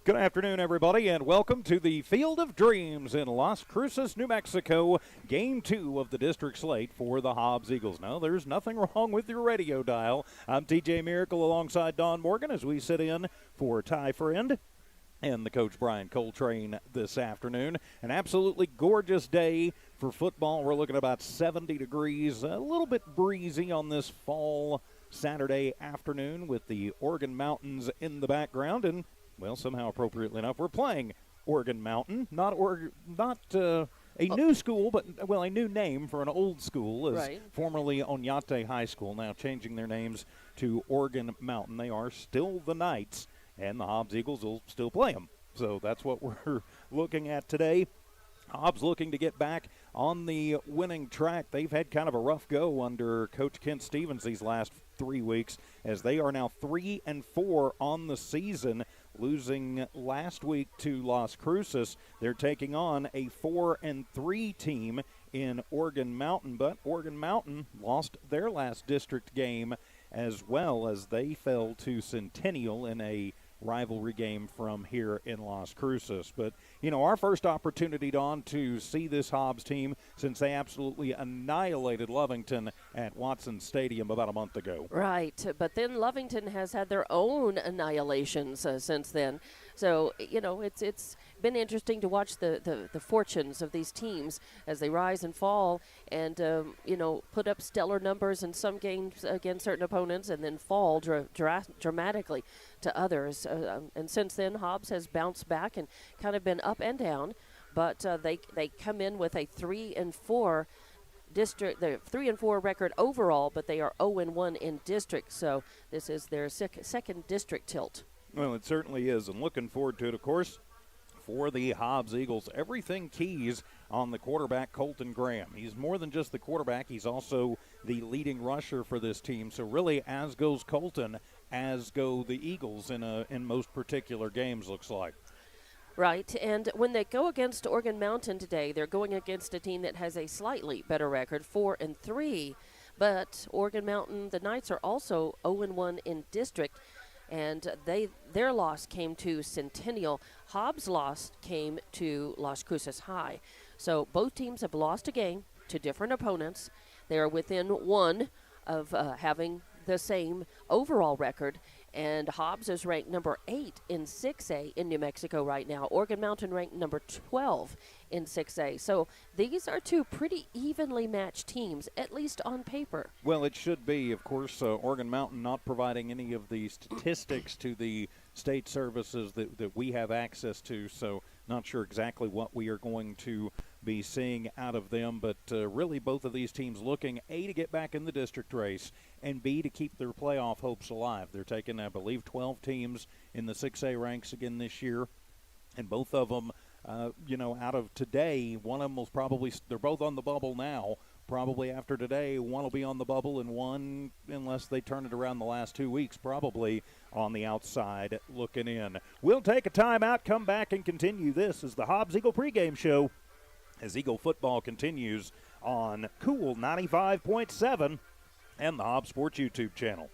Good afternoon, everybody, and welcome to the Field of Dreams in Las Cruces, New Mexico, Game 2 of the district slate for the Hobbs Eagles. Now, there's nothing wrong with your radio dial. I'm TJ Miracle alongside Don Morgan as we sit in for Ty Friend and the coach Brian Coltrane this afternoon. An absolutely gorgeous day for football. We're looking at about 70 degrees, a little bit breezy on this fall Saturday afternoon with the Oregon Mountains in the background. And well, somehow appropriately enough, we're playing Oregon Mountain, not a new school, but, well, a new name for an old school, as formerly Oñate High School, now changing their names to Oregon Mountain. They are still the Knights, and the Hobbs Eagles will still play them. So that's what we're looking at today. Hobbs looking to get back on the winning track. They've had kind of a rough go under Coach Kent Stevens these last 3 weeks, as they are now 3-4 on the season, losing last week to Las Cruces. They're taking on a 4-3 team in Oregon Mountain, but Oregon Mountain lost their last district game as well, as they fell to Centennial in a rivalry game from here in Las Cruces. But, you know, our first opportunity, Dawn, to see this Hobbs team since they absolutely annihilated Lovington at Watson Stadium about a month ago. Right, but then Lovington has had their own annihilations since then. So, you know, it's been interesting to watch the fortunes of these teams as they rise and fall and, you know, put up stellar numbers in some games against certain opponents and then fall dramatically to others. And since then, Hobbs has bounced back and kind of been up and down, but they come in with a 3-4 district. They're 3-4 record overall, but they are 0-1 in district. So this is their second district tilt. Well, it certainly is, and looking forward to it, of course. For the Hobbs Eagles, everything keys on the quarterback, Colton Graham. He's more than just the quarterback. He's also the leading rusher for this team. So really, as goes Colton, as go the Eagles in most particular games, looks like. Right, and when they go against Oregon Mountain today, they're going against a team that has a slightly better record, 4-3. But Oregon Mountain, the Knights, are also 0-1 in district. And their loss came to Centennial. Hobbs' loss came to Las Cruces High. So both teams have lost a game to different opponents. They are within one of having the same overall record. And Hobbs is ranked number 8 in 6A in New Mexico right now. Oregon Mountain ranked number 12 in 6A. So these are two pretty evenly matched teams, at least on paper. Well, it should be. Of course, Oregon Mountain not providing any of the statistics to the state services that we have access to, so not sure exactly what we are going to be seeing out of them. But really both of these teams looking, A, to get back in the district race, and B, to keep their playoff hopes alive. They're taking, I believe, 12 teams in the 6A ranks again this year, and both of them, you know, out of today, one of them will probably, they're both on the bubble now. Probably after today, one will be on the bubble, and one, unless they turn it around the last 2 weeks, probably on the outside looking in. We'll take a timeout, come back, and continue. This is the Hobbs Eagle pregame show as Eagle football continues on Cool 95.7 and the Hobbs Sports YouTube channel.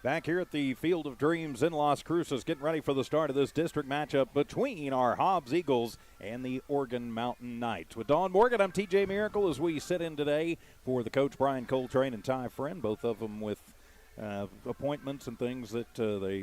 Back here at the Field of Dreams in Las Cruces, getting ready for the start of this district matchup between our Hobbs Eagles and the Organ Mountain Knights. With Dawn Morgan, I'm TJ Miracle as we sit in today for the coach Brian Coltrane and Ty Friend, both of them with appointments and things that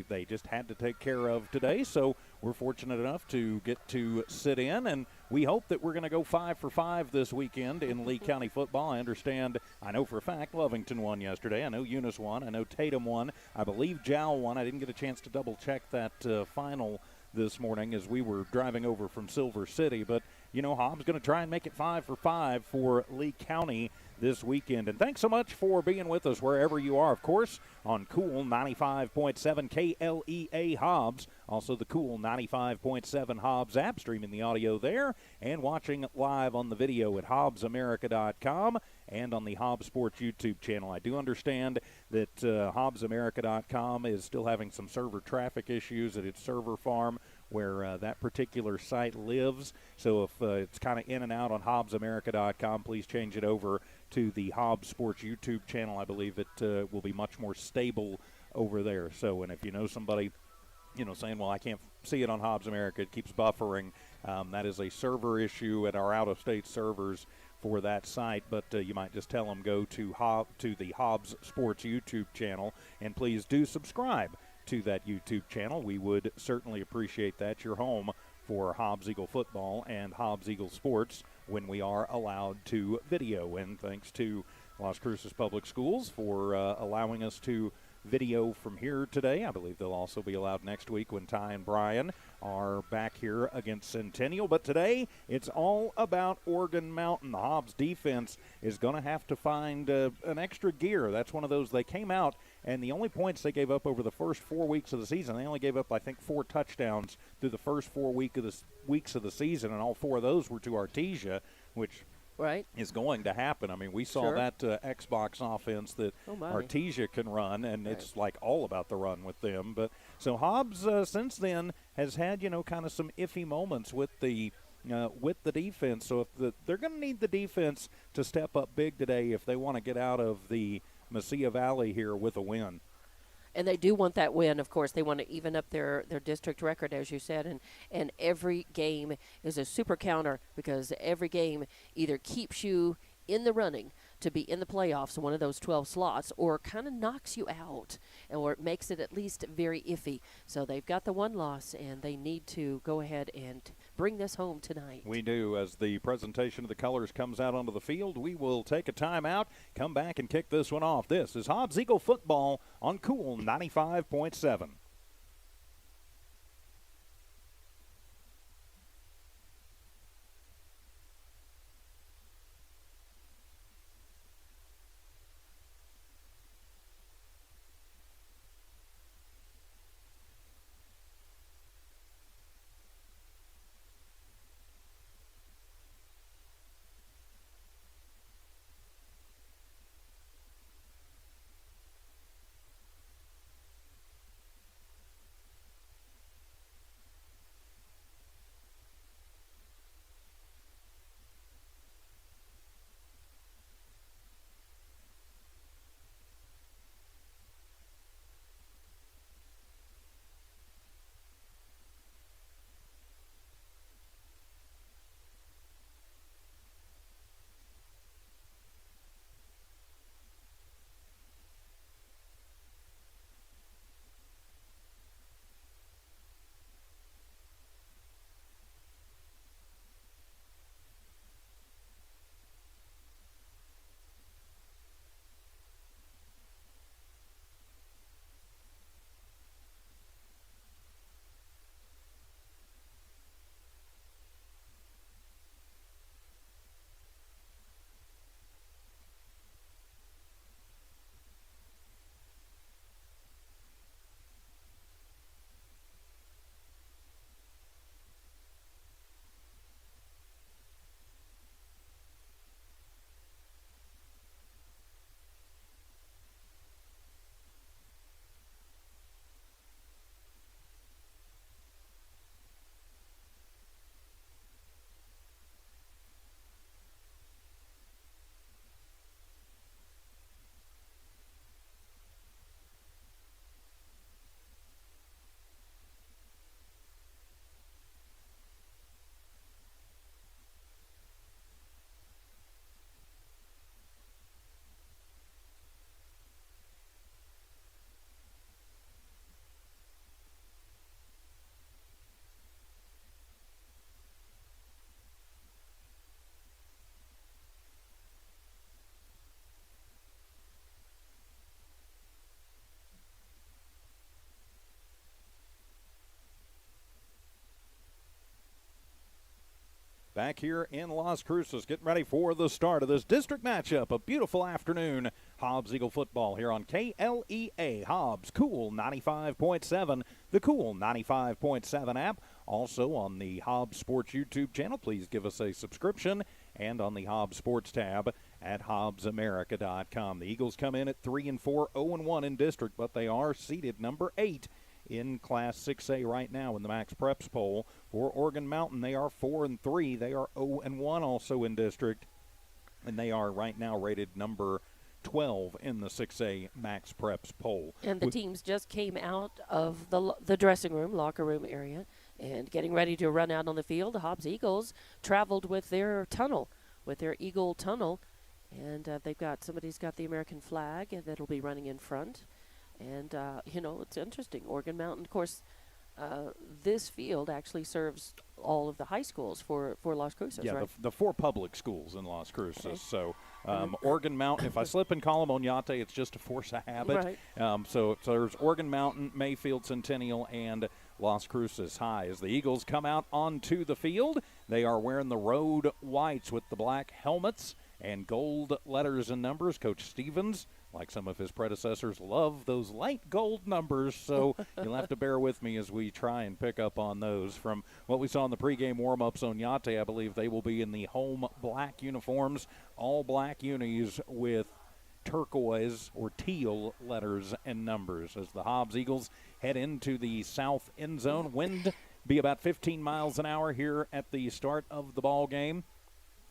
they just had to take care of today. So we're fortunate enough to get to sit in, and we hope that we're going to go 5 for 5 this weekend in Lee County football. I know for a fact Lovington won yesterday. I know Eunice won. I know Tatum won. I believe Jowl won. I didn't get a chance to double check that final this morning as we were driving over from Silver City. But, you know, Hobbs going to try and make it 5 for 5 for Lee County this weekend. And thanks so much for being with us wherever you are, of course, on Cool 95.7 KLEA Hobbs. Also the Cool 95.7 Hobbs app, streaming the audio there and watching it live on the video at HobbsAmerica.com and on the Hobbs Sports YouTube channel. I do understand that HobbsAmerica.com is still having some server traffic issues at its server farm where that particular site lives. So if it's kind of in and out on HobbsAmerica.com, please change it over to the Hobbs Sports YouTube channel. I believe it will be much more stable over there. So, and if you know somebody, you know, saying, well, I can't see it on Hobbs America, it keeps buffering, that is a server issue at our out-of-state servers for that site, but you might just tell them go to the Hobbs Sports YouTube channel, and please do subscribe to that YouTube channel. We would certainly appreciate that. Your home for Hobbs Eagle football and Hobbs Eagle sports when we are allowed to video. And thanks to Las Cruces Public Schools for allowing us to video from here today. I believe they'll also be allowed next week when Ty and Brian are back here against Centennial. But today, it's all about Organ Mountain. The Hobbs defense is going to have to find an extra gear. That's one of those. They came out, and the only points they gave up over the first 4 weeks of the season, they only gave up, I think, 4 touchdowns through the first 4 weeks of the season, and all 4 of those were to Artesia, which is going to happen. I mean, we saw that Xbox offense that Artesia can run, and it's like all about the run with them. But so Hobbs, since then, has had, you know, kind of some iffy moments with the defense. So if they're going to need the defense to step up big today if they want to get out of the Mesilla Valley here with a win. And they do want that win, of course. They want to even up their district record, as you said. And every game is a super counter because every game either keeps you in the running to be in the playoffs, one of those 12 slots, or kind of knocks you out, or it makes it at least very iffy. So they've got the one loss, and they need to go ahead and bring this home tonight. We do. As the presentation of the colors comes out onto the field, we will take a timeout, come back and kick this one off. This is Hobbs Eagle football on Cool 95.7. back here in Las Cruces, getting ready for the start of this district matchup. A beautiful afternoon, Hobbs Eagle football here on KLEA. Hobbs Cool 95.7, the Cool 95.7 app. Also on the Hobbs Sports YouTube channel. Please give us a subscription. And on the Hobbs Sports tab at HobbsAmerica.com. The Eagles come in at 3-4, 0-1 in district, but they are seeded number 8 in Class 6A right now in the Max Preps poll. For Oregon Mountain, they are 4-3. They are 0-1 also in district, and they are right now rated number 12 in the 6A Max Preps poll. And the teams just came out of the dressing room, locker room area, and getting ready to run out on the field. The Hobbs Eagles traveled with their tunnel, with their Eagle tunnel, and somebody's got the American flag and that'll be running in front. And, it's interesting. Oregon Mountain, of course, this field actually serves all of the high schools for Las Cruces, yeah, right? the 4 public schools in Las Cruces. Okay. So Oregon Mountain, if I slip and call them Oñate, it's just a force of habit. Right. So there's Oregon Mountain, Mayfield Centennial, and Las Cruces High. As the Eagles come out onto the field, they are wearing the road whites with the black helmets and gold letters and numbers. Coach Stevens, like some of his predecessors, love those light gold numbers, so you'll have to bear with me as we try and pick up on those. From what we saw in the pregame warm-ups, Oñate, I believe they will be in the home black uniforms, all black unis with turquoise or teal letters and numbers. As the Hobbs Eagles head into the south end zone, wind be about 15 miles an hour here at the start of the ball game,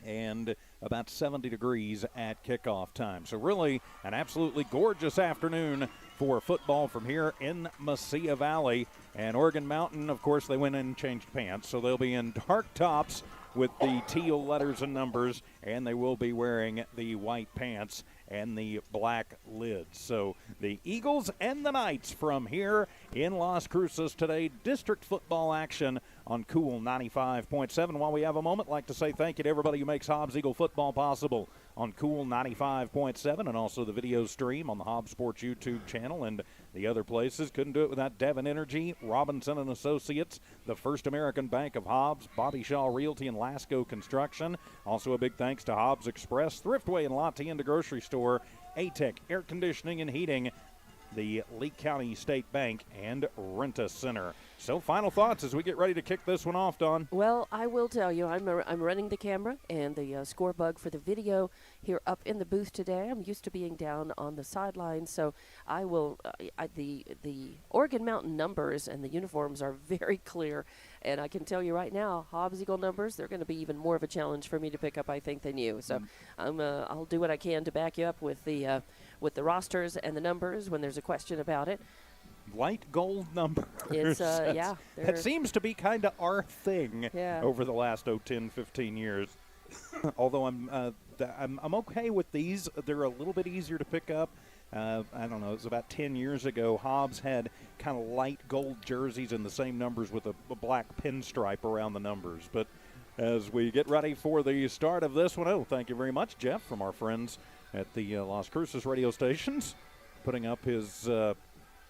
and about 70 degrees at kickoff time. So really an absolutely gorgeous afternoon for football from here in Mesilla Valley. And Oregon Mountain, of course, they went in and changed pants, so they'll be in dark tops with the teal letters and numbers, and they will be wearing the white pants and the black lids. So the Eagles and the Knights from here in Las Cruces today. District football action on Cool 95.7. While we have a moment, I'd like to say thank you to everybody who makes Hobbs Eagle football possible on Cool 95.7 and also the video stream on the Hobbs Sports YouTube channel and the other places. Couldn't do it without Devon Energy, Robinson and Associates, the First American Bank of Hobbs, Bobby Shaw Realty, and Lasco Construction. Also a big thanks to Hobbs Express, Thriftway and La Tienda Grocery Store, ATEC Air Conditioning and Heating, the Lee County State Bank, and Renta Center. So final thoughts as we get ready to kick this one off, Dawn. Well, I will tell you, I'm running the camera and the score bug for the video here up in the booth today. I'm used to being down on the sidelines, so I will. The Oregon Mountain numbers and the uniforms are very clear, and I can tell you right now, Hobbs Eagle numbers, they're going to be even more of a challenge for me to pick up, I think, than you. So I'll do what I can to back you up with the rosters and the numbers when there's a question about it. Light gold numbers. It's, yeah. That seems to be kind of our thing over the last 10, 15 years. Although I'm okay with these. They're a little bit easier to pick up. I don't know. It was about 10 years ago. Hobbs had kind of light gold jerseys and the same numbers with a black pinstripe around the numbers. But as we get ready for the start of this one, thank you very much, Jeff, from our friends at the Las Cruces radio stations, putting up his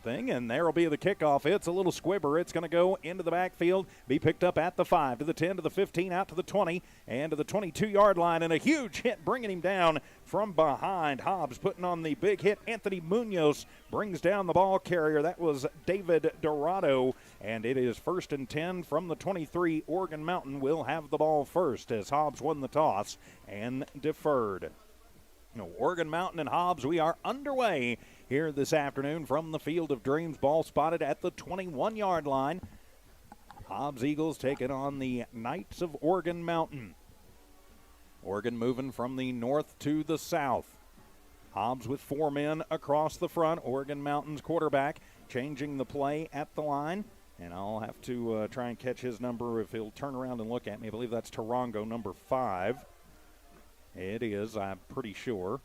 thing, and there will be the kickoff. It's a little squibber. It's going to go into the backfield, be picked up at the 5, to the 10, to the 15, out to the 20, and to the 22-yard line, and a huge hit bringing him down from behind. Hobbs putting on the big hit. Anthony Munoz brings down the ball carrier. That was David Dorado, and it is 1st and 10 from the 23. Oregon Mountain will have the ball first as Hobbs won the toss and deferred. Oregon Mountain and Hobbs, we are underway here this afternoon from the Field of Dreams. Ball spotted at the 21-yard line. Hobbs Eagles taking on the Knights of Oregon Mountain. Oregon moving from the north to the south. Hobbs with 4 men across the front. Oregon Mountain's quarterback changing the play at the line. And I'll have to try and catch his number if he'll turn around and look at me. I believe that's Tarango, number 5. It is, I'm pretty sure.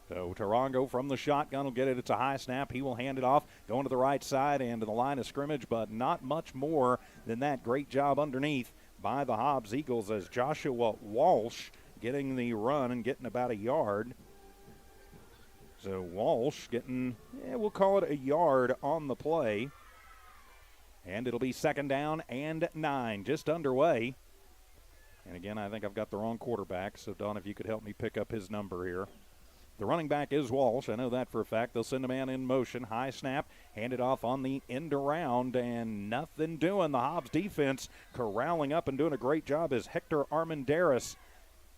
So Tarango from the shotgun will get it. It's a high snap. He will hand it off, going to the right side and to the line of scrimmage, but not much more than that. Great job underneath by the Hobbs Eagles as Joshua Walsh getting the run and getting about a yard. So Walsh getting, we'll call it a yard on the play. And it'll be 2nd down and 9, just underway. And again, I think I've got the wrong quarterback, so Don, if you could help me pick up his number here. The running back is Walsh. I know that for a fact. They'll send a man in motion. High snap, hand it off on the end around, and nothing doing. The Hobbs defense corralling up and doing a great job as Hector Armendariz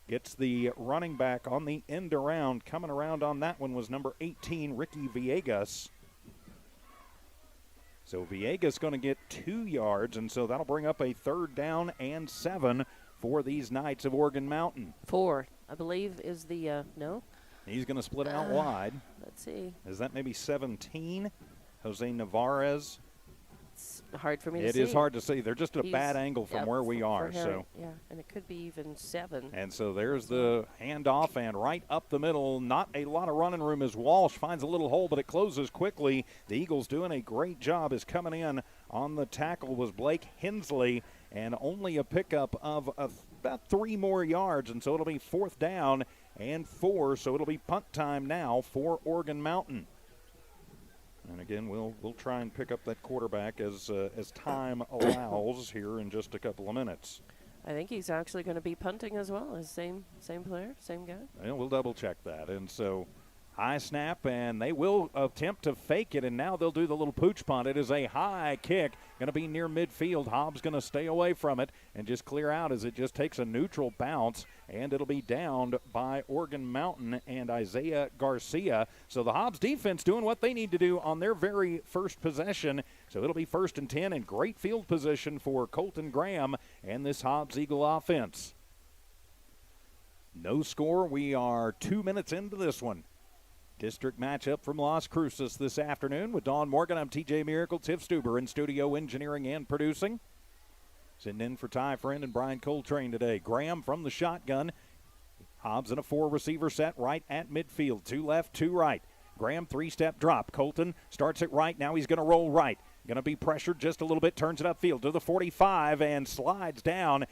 gets the running back on the end around. Coming around on that one was number 18, Ricky Villegas. So Villegas going to get 2 yards, and so that'll bring up a 3rd down and 7 for these Knights of Organ Mountain. 4, I believe, is the, no? He's going to split out wide. Let's see. Is that maybe 17? Jose Navarez. It's hard for me to see. It is hard to see. They're just at a bad angle from where we are. So yeah, and it could be even 7. And so there's the handoff, and right up the middle, not a lot of running room as Walsh finds a little hole, but it closes quickly. The Eagles doing a great job as coming in on the tackle was Blake Hensley, and only a pickup of about 3 more yards, and so it'll be 4th down and 4, so it'll be punt time now for Organ Mountain. And again, we'll try and pick up that quarterback as time allows here in just a couple of minutes. I think he's actually going to be punting as well. As same player, same guy. Well, we'll double check that. And so high snap, and they will attempt to fake it, and now they'll do the little pooch punt. It is a high kick, going to be near midfield. Hobbs going to stay away from it and just clear out as it just takes a neutral bounce, and it'll be downed by Organ Mountain and Isaiah Garcia. So the Hobbs defense doing what they need to do on their very first possession. So it'll be 1st and 10 and great field position for Colton Graham and this Hobbs Eagle offense. No score. We are 2 minutes into this one. District matchup from Las Cruces this afternoon with Dawn Morgan. I'm TJ Miracle, Tiff Stuber in studio engineering and producing. Sitting in for Ty Friend and Brian Coltrane today. Graham from the shotgun. Hobbs in a 4-receiver set right at midfield. 2 left, 2 right. Graham 3-step drop. Colton starts it right. Now he's going to roll right. Going to be pressured just a little bit. Turns it upfield to the 45 and slides down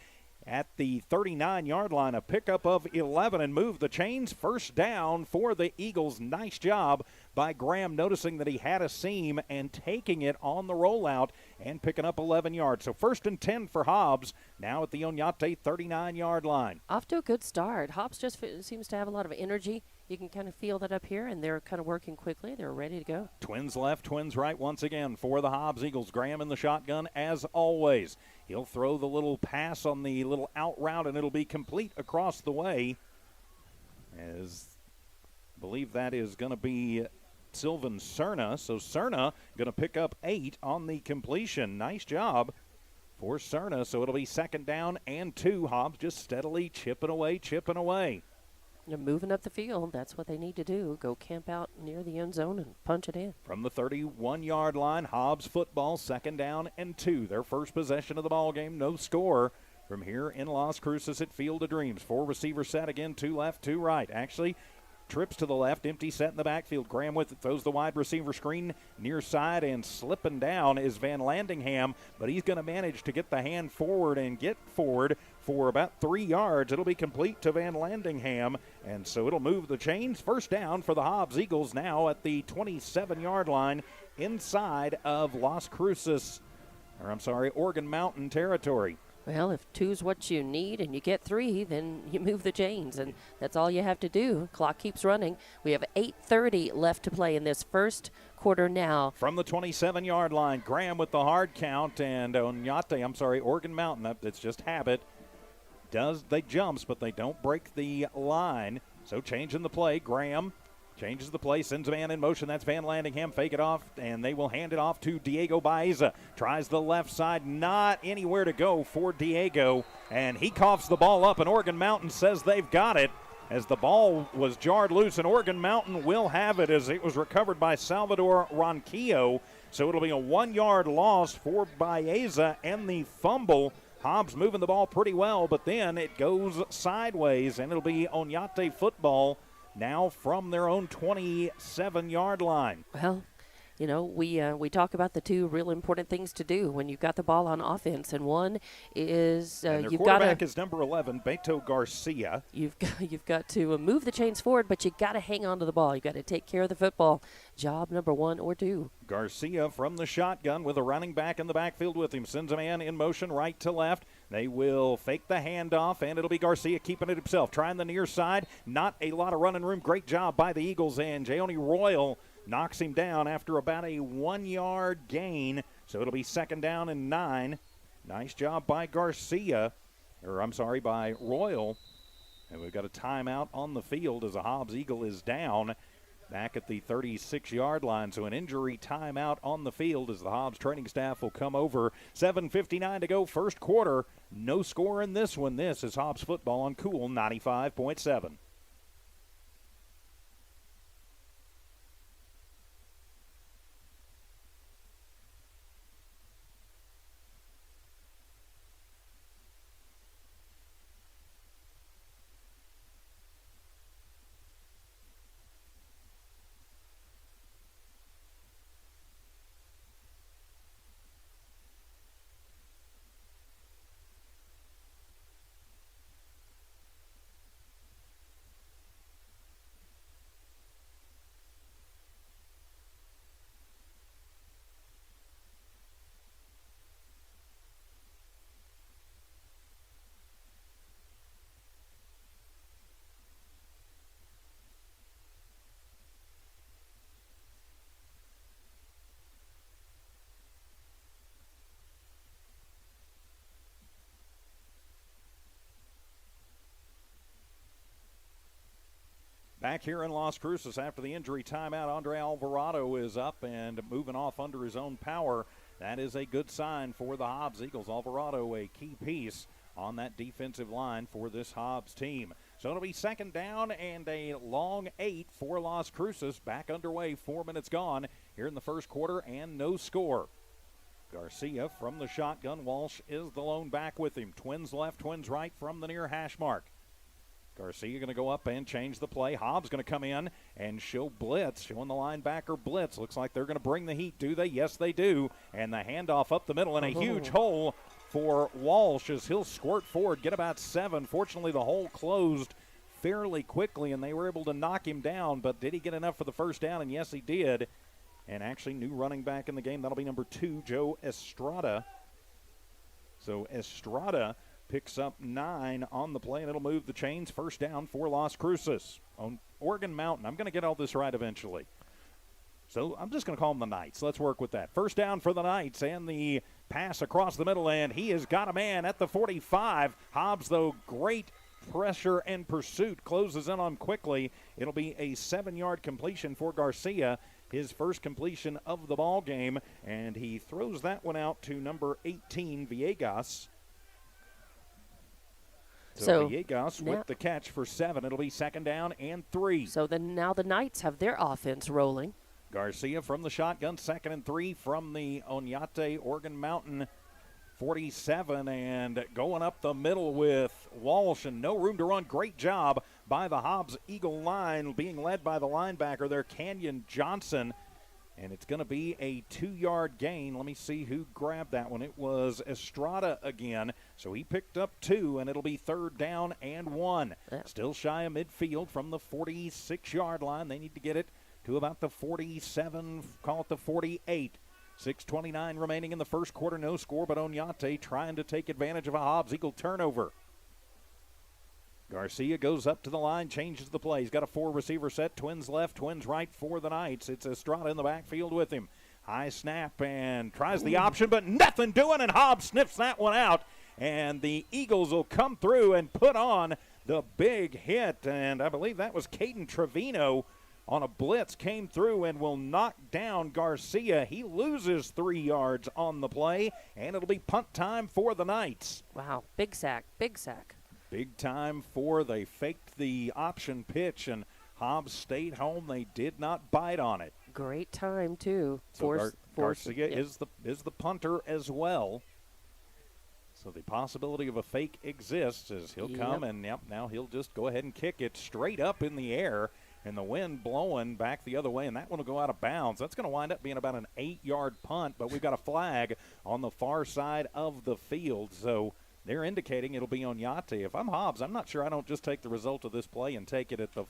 at the 39-yard line. A pickup of 11 and move the chains. 1st down for the Eagles. Nice job by Graham, noticing that he had a seam and taking it on the rollout and picking up 11 yards. So 1st and 10 for Hobbs, now at the Oñate 39-yard line. Off to a good start. Hobbs just seems to have a lot of energy. You can kind of feel that up here, and they're kind of working quickly. They're ready to go. Twins left, twins right once again for the Hobbs Eagles. Graham in the shotgun as always. He'll throw the little pass on the little out route, and it'll be complete across the way. As I believe that is going to be Sylvan Cerna. So Cerna going to pick up 8 on the completion. Nice job for Cerna. So it'll be 2nd down and 2. Hobbs just steadily chipping away. They're moving up the field. That's what they need to do. Go camp out near the end zone and punch it in. From the 31-yard line, Hobbs football, 2nd down and 2. Their first possession of the ball game. No score from here in Las Cruces at Field of Dreams. 4-receiver set again, 2 left, 2 right. Actually, trips to the left, empty set in the backfield. Graham with it, throws the wide receiver screen near side, and slipping down is Van Landingham, but he's going to manage to get the hand forward and get forward for about 3 yards. It'll be complete to Van Landingham, and so it'll move the chains. 1st down for the Hobbs Eagles now at the 27-yard line inside of Organ Mountain territory. Well, if 2's what you need and you get 3, then you move the chains, and that's all you have to do. Clock keeps running. We have 8:30 left to play in this first quarter now. From the 27-yard line, Graham with the hard count, and Organ Mountain, it's just habit. They jumps, but they don't break the line. So changing the play, Graham changes the play, sends a man in motion. That's Van Landingham. Fake it off, and they will hand it off to Diego Baeza. Tries the left side, not anywhere to go for Diego, and he coughs the ball up, and Organ Mountain says they've got it as the ball was jarred loose, and Organ Mountain will have it as it was recovered by Salvador Ronquillo. So it'll be a 1-yard loss for Baeza and the fumble. Hobbs moving the ball pretty well, but then it goes sideways, and it'll be Oñate football now from their own 27-yard line. Well, you know, we talk about the 2 real important things to do when you've got the ball on offense, and one is and their quarterback is number 11, Beto Garcia. You've got to move the chains forward, but you got to hang on to the ball. You got to take care of the football. Job number 1 or 2. Garcia from the shotgun with a running back in the backfield with him. Sends a man in motion right to left. They will fake the handoff, and it'll be Garcia keeping it himself. Trying the near side. Not a lot of running room. Great job by the Eagles, and Jayoni Royal knocks him down after about a 1-yard gain. So it'll be 2nd down and 9. Nice job by by Royal. And we've got a timeout on the field as a Hobbs Eagle is down back at the 36-yard line. So an injury timeout on the field as the Hobbs training staff will come over. 7:59 to go, first quarter. No score in this one. This is Hobbs football on Cool 95.7. Back here in Las Cruces after the injury timeout, Andre Alvarado is up and moving off under his own power. That is a good sign for the Hobbs Eagles. Alvarado, a key piece on that defensive line for this Hobbs team. So it'll be 2nd down and a long 8 for Las Cruces. Back underway, 4 minutes gone here in the first quarter and no score. Garcia from the shotgun. Walsh is the lone back with him. Twins left, twins right from the near hash mark. Garcia going to go up and change the play. Hobbs going to come in and show blitz, showing the linebacker blitz. Looks like they're going to bring the heat. Do they? Yes, they do. And the handoff up the middle and a huge hole for Walsh as he'll squirt forward, get about 7. Fortunately, the hole closed fairly quickly, and they were able to knock him down. But did he get enough for the first down? And yes, he did. And actually, new running back in the game. That'll be number 2, Joe Estrada. So Estrada picks up 9 on the play, and it'll move the chains. First down for Las Cruces on Oregon Mountain. I'm going to get all this right eventually. So I'm just going to call them the Knights. Let's work with that. First down for the Knights, and the pass across the middle, and he has got a man at the 45. Hobbs, though, great pressure and pursuit, closes in on him quickly. It'll be a 7-yard completion for Garcia, his first completion of the ball game, and he throws that one out to number 18, Villegas. So Villegas with the catch for 7. It'll be 2nd down and 3. So then now the Knights have their offense rolling. Garcia from the shotgun, 2nd and 3 from the Oñate Oregon Mountain 47, and going up the middle with Walsh and no room to run. Great job by the Hobbs Eagle line, being led by the linebacker there, Canyon Johnson. And it's going to be a 2-yard gain. Let me see who grabbed that one. It was Estrada again. So he picked up 2, and it'll be 3rd down and 1. Still shy of midfield from the 46-yard line. They need to get it to about the 47, call it the 48. 6:29 remaining in the first quarter. No score, but Oñate trying to take advantage of a Hobbs Eagle turnover. Garcia goes up to the line, changes the play. He's got a 4-receiver set, twins left, twins right for the Knights. It's Estrada in the backfield with him. High snap and tries the option, but nothing doing, and Hobbs sniffs that one out. And the Eagles will come through and put on the big hit. And I believe that was Caden Trevino on a blitz, came through and will knock down Garcia. He loses 3 yards on the play, and it'll be punt time for the Knights. Wow, big sack, big sack. Big time for, they faked the option pitch, and Hobbs stayed home. They did not bite on it. Great time, too. So Garcia is the punter as well. So the possibility of a fake exists as he'll come, and now he'll just go ahead and kick it straight up in the air, and the wind blowing back the other way, and that one will go out of bounds. That's going to wind up being about an 8-yard punt, but we've got a flag on the far side of the field. So they're indicating it'll be Oñate. If I'm Hobbs, I'm not sure I don't just take the result of this play and take it at the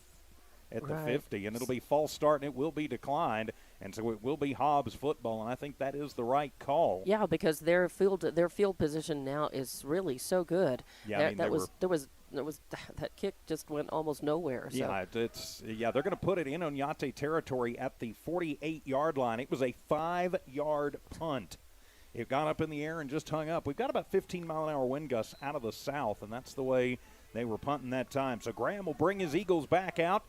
50, and it'll be false start, and it will be declined. And so it will be Hobbs football, and I think that is the right call. Yeah, because their field position now is really so good. Yeah, that kick just went almost nowhere. So. Yeah, they're going to put it in Oñate territory at the 48-yard line. It was a 5-yard punt. It got up in the air and just hung up. We've got about 15-mile-an-hour wind gusts out of the south, and that's the way they were punting that time. So Graham will bring his Eagles back out.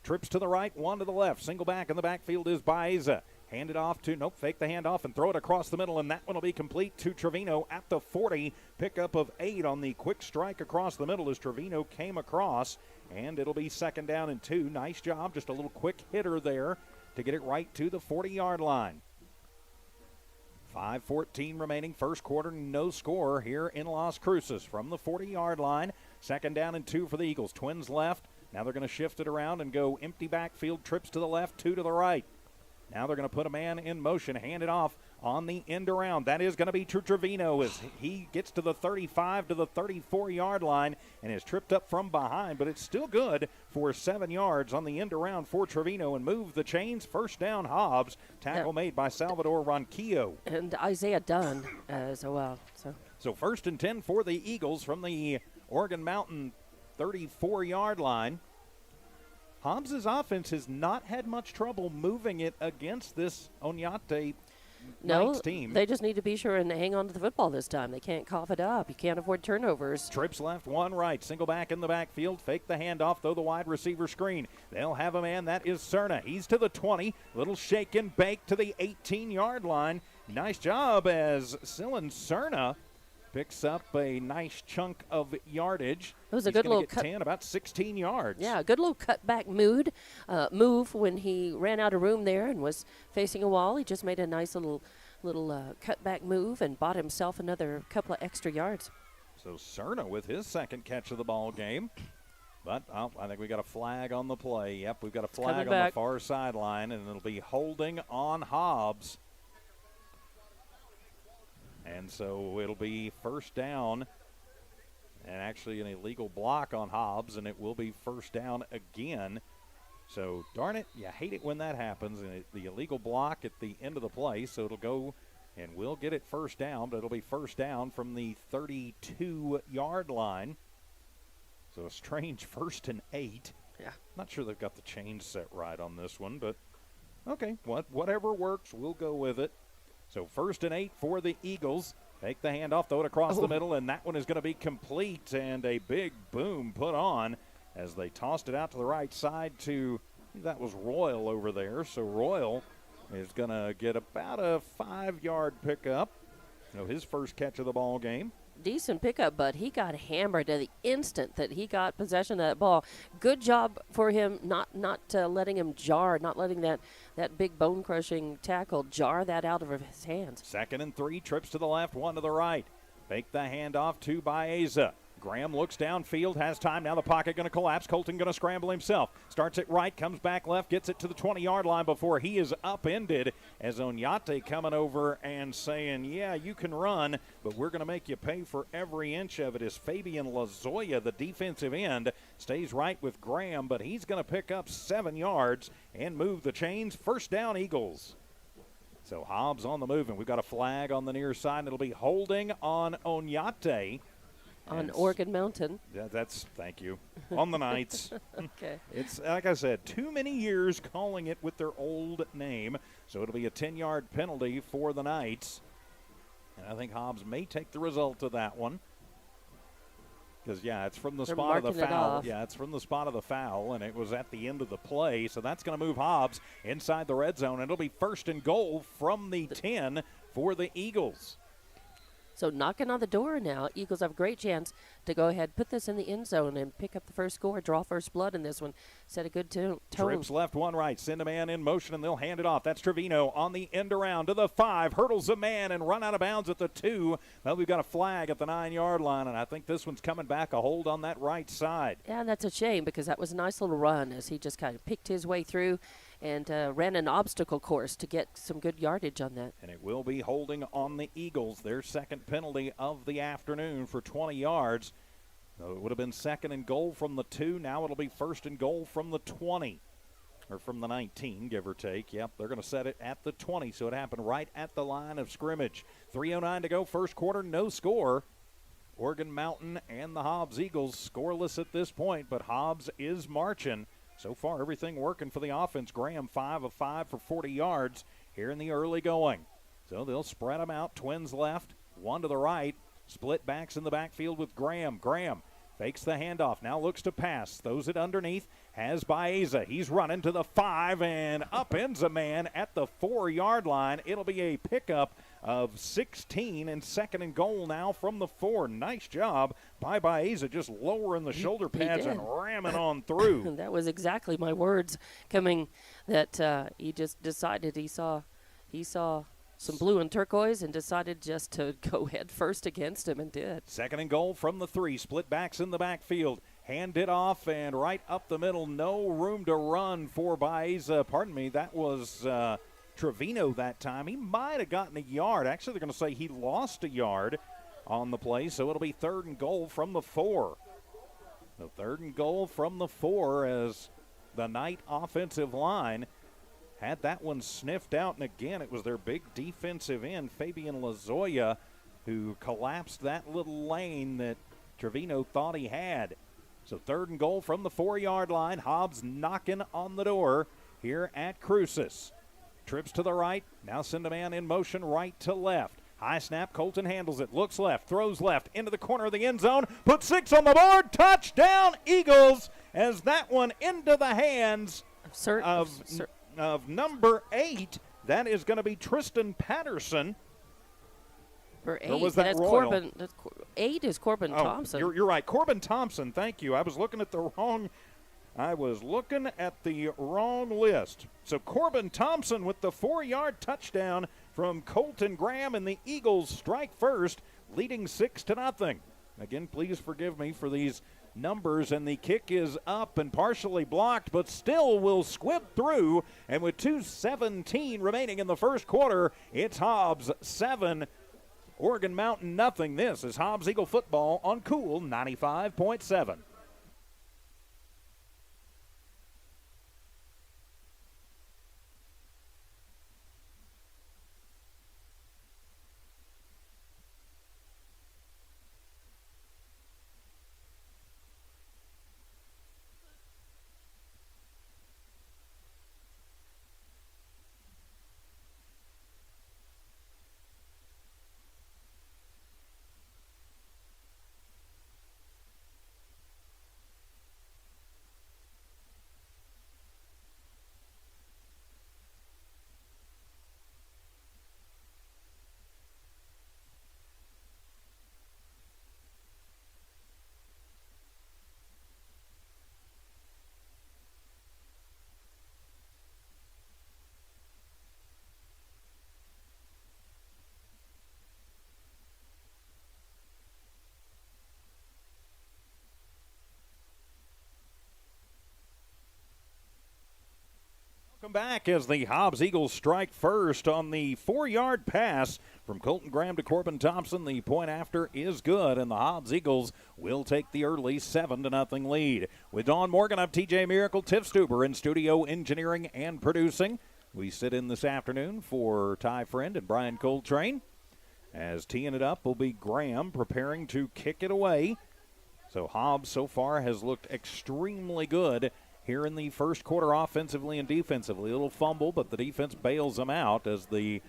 Trips to the right, one to the left. Single back in the backfield is Baeza. Hand it off to, fake the handoff and throw it across the middle, and that one will be complete to Trevino at the 40. Pickup of 8 on the quick strike across the middle as Trevino came across, and it'll be 2nd down and 2. Nice job, just a little quick hitter there to get it right to the 40-yard line. 5:14 remaining, first quarter, no score here in Las Cruces from the 40-yard line. 2nd down and 2 for the Eagles. Twins left. Now they're going to shift it around and go empty backfield, trips to the left, 2 to the right. Now they're going to put a man in motion, hand it off on the end around. That is going to be Trevino as he gets to the 35 to the 34-yard line and is tripped up from behind, but it's still good for 7 yards on the end around for Trevino and move the chains. 1st down, Hobbs. Tackle made by Salvador Ronquillo. And Isaiah Dunn as well. So 1st and 10 for the Eagles from the Oregon Mountain 34-yard line. Hobbs' offense has not had much trouble moving it against this Oñate Knights team. They just need to be sure and hang on to the football this time. They can't cough it up. You can't afford turnovers. Trips left, 1 right. Single back in the backfield. Fake the handoff, throw the wide receiver screen. They'll have a man. That is Cerna. He's to the 20. Little shake and bake to the 18-yard line. Nice job as Cylan Cerna picks up a nice chunk of yardage. It was a good little 10, about 16 yards. Yeah, a good little cutback move when he ran out of room there and was facing a wall. He just made a nice little cutback move and bought himself another couple of extra yards. So Cerna with his 2nd catch of the ball game. But I think we got a flag on the play. Yep, we've got a flag on the far sideline, and it'll be holding on Hobbs. And so it'll be 1st down, and actually an illegal block on Hobbs, and it will be 1st down again. So, darn it, you hate it when that happens, and the illegal block at the end of the play, so it'll go, and we'll get it 1st down, but it'll be 1st down from the 32-yard line. So a strange 1st and 8. Yeah. Not sure they've got the chains set right on this one, but okay, whatever works, we'll go with it. So 1st and 8 for the Eagles. Take the handoff, throw it across the middle, and that one is going to be complete. And a big boom put on as they tossed it out to the right side to, that was Royal over there. So Royal is going to get about a 5-yard pickup. So his first catch of the ball game. Decent pickup, but he got hammered at the instant that he got possession of that ball. Good job for him not letting him jar, not letting that big bone-crushing tackle jar that out of his hands. 2nd and 3, trips to the left, 1 to the right. Fake the handoff to Baeza. Graham looks downfield, has time. Now the pocket going to collapse. Colton going to scramble himself. Starts it right, comes back left, gets it to the 20-yard line before he is upended as Oñate coming over and saying, yeah, you can run, but we're going to make you pay for every inch of it. As Fabian Lazoya, the defensive end, stays right with Graham, but he's going to pick up 7 yards and move the chains. 1st down, Eagles. So Hobbs on the move, and we've got a flag on the near side, and it'll be holding on Oñate. On Oregon Mountain. Yeah, thank you. On the Knights. Okay. It's, like I said, too many years calling it with their old name. So it'll be a 10-yard penalty for the Knights. And I think Hobbs may take the result of that one. Because, yeah, it's from the spot of the foul. Yeah, it's from the spot of the foul, and it was at the end of the play. So that's going to move Hobbs inside the red zone. It'll be 1st and goal from the 10 for the Eagles. So knocking on the door now. Eagles have a great chance to go ahead, put this in the end zone, and pick up the first score, draw first blood in this one. Set a good tone. Trips left, 1 right. Send a man in motion, and they'll hand it off. That's Trevino on the end around to the 5. Hurdles a man and run out of bounds at the 2. Well, we've got a flag at the 9-yard line, and I think this one's coming back a hold on that right side. Yeah, and that's a shame because that was a nice little run as he just kind of picked his way through and ran an obstacle course to get some good yardage on that. And it will be holding on the Eagles, their 2nd penalty of the afternoon for 20 yards. So it would have been 2nd and goal from the 2. Now it'll be 1st and goal from the 20. or from the 19, give or take. Yep, they're going to set it at the 20, so it happened right at the line of scrimmage. 3:09 to go, first quarter, no score. Oregon Mountain and the Hobbs Eagles scoreless at this point, but Hobbs is marching. So far, everything working for the offense. Graham, 5 of 5 for 40 yards here in the early going. So they'll spread them out. Twins left, one to the right. Split backs in the backfield with Graham. Graham fakes the handoff, now looks to pass, throws it underneath, has Baeza. He's running to the 5 and upends a man at the 4-yard line. It'll be a pickup of 16 and second and goal now from the 4. Nice job by Baeza, just lowering the shoulder pads and ramming on through. That was exactly my words coming, that he just decided he saw some blue and turquoise and decided just to go head first against him, and did. Second and goal from the 3. Split backs in the backfield. Hand it off and right up the middle. No room to run for Baeza. Pardon me, that was Trevino that time. He might have gotten a yard. Actually, they're going to say he lost a yard on the play, so it'll be third and goal from the 4. The third and goal from the 4 as the Knight offensive line had that one sniffed out, and again, it was their big defensive end, Fabian Lazoya, who collapsed that little lane that Trevino thought he had. So third and goal from the 4-yard line. Hobbs knocking on the door here at Cruces. Trips to the right, now send a man in motion right to left. High snap, Colton handles it, looks left, throws left, into the corner of the end zone, put 6 on the board, touchdown Eagles, as that one into the hands of number 8. That is going to be Tristan Patterson. For 8, or was that that's Royal? Corbin. 8 is Corbin Thompson. You're right, Corbin Thompson. Thank you. I was looking at the wrong list. So Corbin Thompson with the 4-yard touchdown from Colton Graham, and the Eagles strike first, leading 6-0. Again, please forgive me for these numbers, and the kick is up and partially blocked, but still will squib through. And with 2:17 remaining in the first quarter, it's Hobbs 7, Oregon Mountain nothing. This is Hobbs Eagle football on Cool 95.7. Welcome back as the Hobbs Eagles strike first on the 4-yard pass from Colton Graham to Corbin Thompson. The point after is good, and the Hobbs Eagles will take the early 7-0 lead. With Dawn Morgan, I'm TJ Miracle, Tiff Stuber in studio engineering and producing. We sit in this afternoon for Ty Friend and Brian Coltrane. As teeing it up will be Graham preparing to kick it away. So Hobbs so far has looked extremely good here in the first quarter offensively and defensively. A little fumble, but the defense bails them out as the